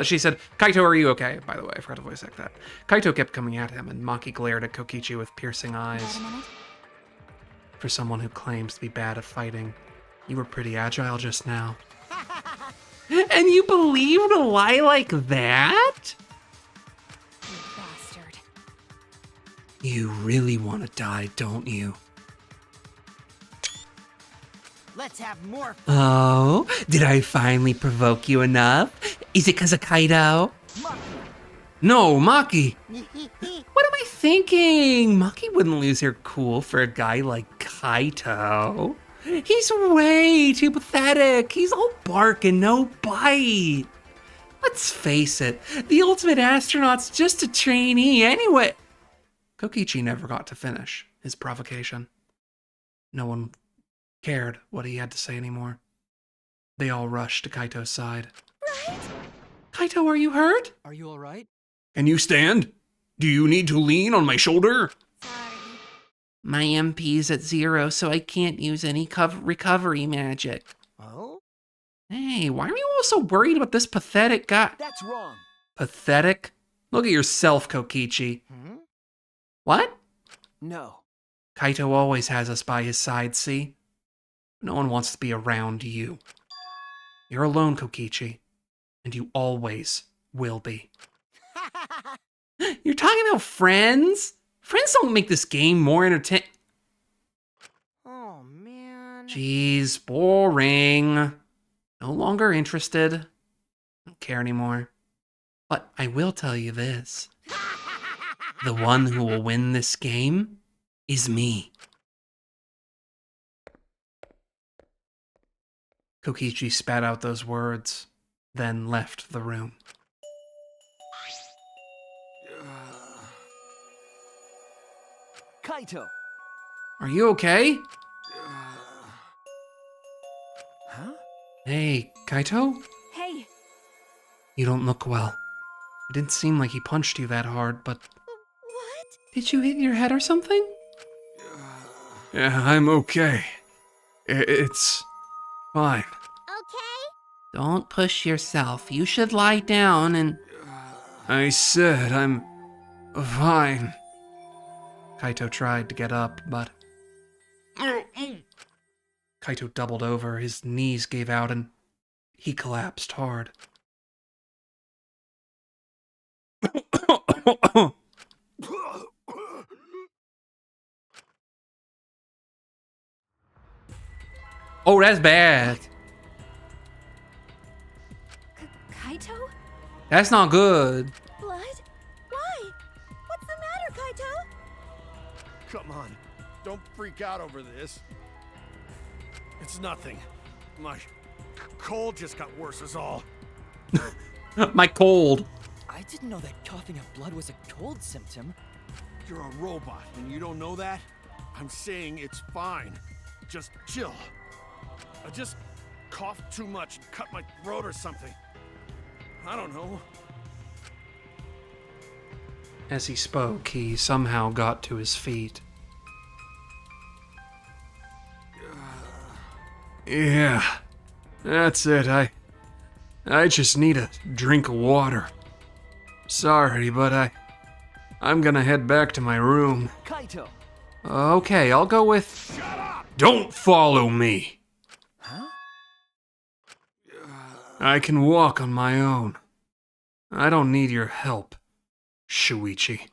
She said, Kaito, are you okay? By the way, I forgot to voice act that. Kaito kept coming at him, and Maki glared at Kokichi with piercing eyes. Wait a minute. For someone who claims to be bad at fighting, you were pretty agile just now. And you believed a lie like that? You bastard. You really want to die, don't you? Let's have more fun. Oh, did I finally provoke you enough? Is it because of Kaito? No, Maki. What am I thinking? Maki wouldn't lose her cool for a guy like Kaito. He's way too pathetic. He's all bark and no bite. Let's face it, the ultimate astronaut's just a trainee anyway. Kokichi never got to finish his provocation. No one cared what he had to say anymore. They all rushed to Kaito's side. Right? Kaito, are you hurt? Are you alright? Can you stand? Do you need to lean on my shoulder? Sorry. My MP's at 0, so I can't use any recovery magic. Oh? Hey, why are you all so worried about this pathetic guy? That's wrong. Pathetic? Look at yourself, Kokichi. Hmm? What? No. Kaito always has us by his side, see? No one wants to be around you. You're alone, Kokichi, and you always will be. You're talking about friends? Friends don't make this game more entertaining. Oh, man. Jeez, boring. No longer interested. Don't care anymore. But I will tell you this. The one who will win this game is me. Kokichi spat out those words, then left the room. Kaito! Are you okay? Huh? Hey, Kaito? Hey, You don't look well. It didn't seem like he punched you that hard, but What? did you hit your head or something? Yeah, I'm okay. It's fine. Okay? Don't push yourself. You should lie down and... I said I'm fine. Kaito tried to get up, but... Kaito doubled over, his knees gave out, and he collapsed hard. Oh, that's bad. Kaito? That's not good. Blood? Why? What's the matter, Kaito? Come on. Don't freak out over this. It's nothing. My cold just got worse is all. My cold. I didn't know that coughing up blood was a cold symptom. You're a robot and you don't know that? I'm saying it's fine. Just chill. I just coughed too much and cut my throat or something. I don't know. As he spoke, he somehow got to his feet. Yeah, that's it. I just need a drink of water. Sorry, but I'm gonna head back to my room. Kaito! Okay, I'll go with... Shut up! Don't follow me. Huh? I can walk on my own. I don't need your help, Shuichi.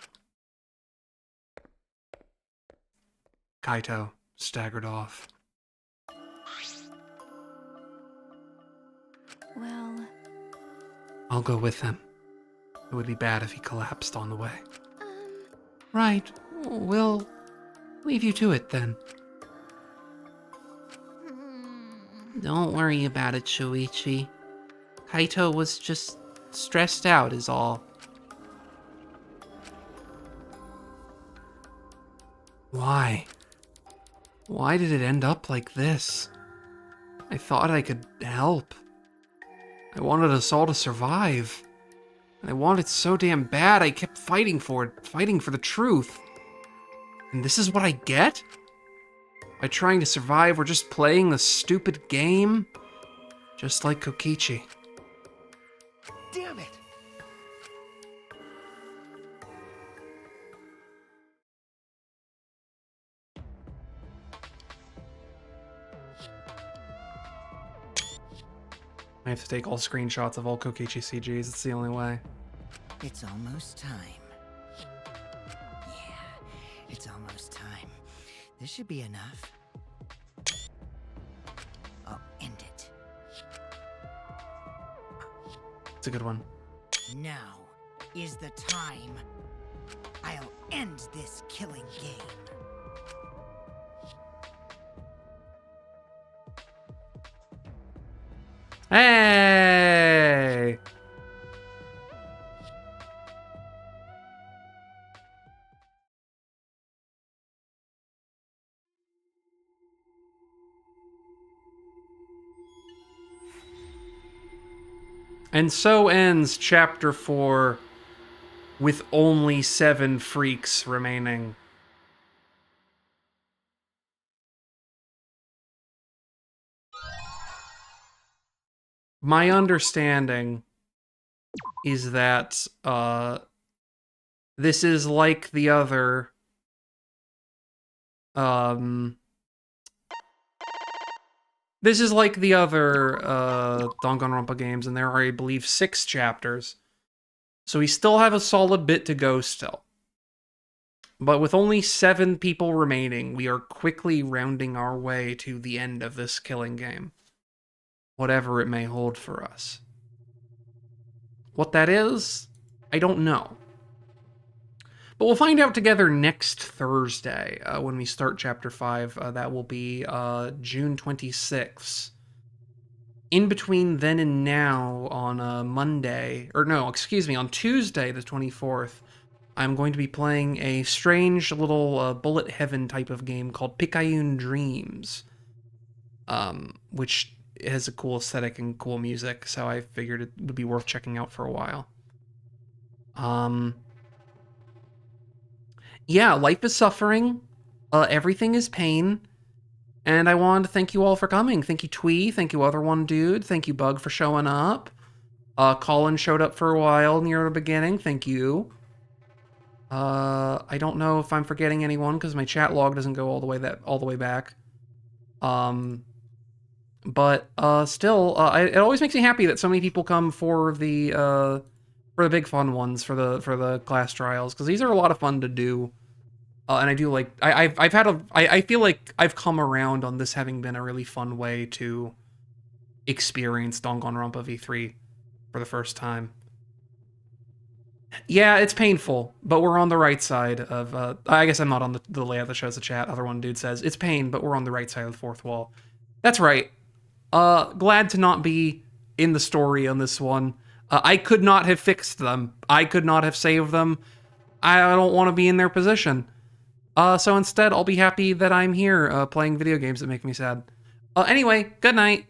Kaito staggered off. Well, I'll go with him. It would be bad if he collapsed on the way. Right. We'll leave you to it then. Don't worry about it, Shuichi. Kaito was just stressed out is all. Why? Why did it end up like this? I thought I could help. I wanted us all to survive. I wanted so damn bad, I kept fighting for it, fighting for the truth. And this is what I get? By trying to survive, we're just playing this stupid game? Just like Kokichi. Damn it! I have to take all screenshots of all Kokichi CGs, it's the only way. It's almost time. Yeah, it's almost time. This should be enough. I'll end it. It's a good one. Now is the time. I'll end this killing game. Hey! And so ends Chapter 4 with only 7 freaks remaining. My understanding is that this is like the other Danganronpa games, and there are, I believe, 6 chapters. So we still have a solid bit to go still. But with only 7 people remaining, we are quickly rounding our way to the end of this killing game. Whatever it may hold for us. What that is, I don't know. But we'll find out together next Thursday when we start Chapter 5. That will be June 26th. In between then and now, on on Tuesday the 24th, I'm going to be playing a strange little bullet heaven type of game called Picayune Dreams, which has a cool aesthetic and cool music, so I figured it would be worth checking out for a while. Yeah, life is suffering, everything is pain, and I wanted to thank you all for coming. Thank you, Twee, thank you, Other One Dude, thank you, Bug, for showing up. Colin showed up for a while near the beginning, thank you. I don't know if I'm forgetting anyone, because my chat log doesn't go all the way back. But still, it always makes me happy that so many people come for the big fun ones, for the class trials, because these are a lot of fun to do. And I do like, I feel like I've come around on this having been a really fun way to experience Danganronpa V3 for the first time. Yeah, it's painful, but we're on the right side of, I guess I'm not on the layout that shows the chat. Other One Dude says, it's pain, but we're on the right side of the fourth wall. That's right. Glad to not be in the story on this one. I could not have fixed them. I could not have saved them. I don't want to be in their position. So instead, I'll be happy that I'm here, playing video games that make me sad. Anyway, good night.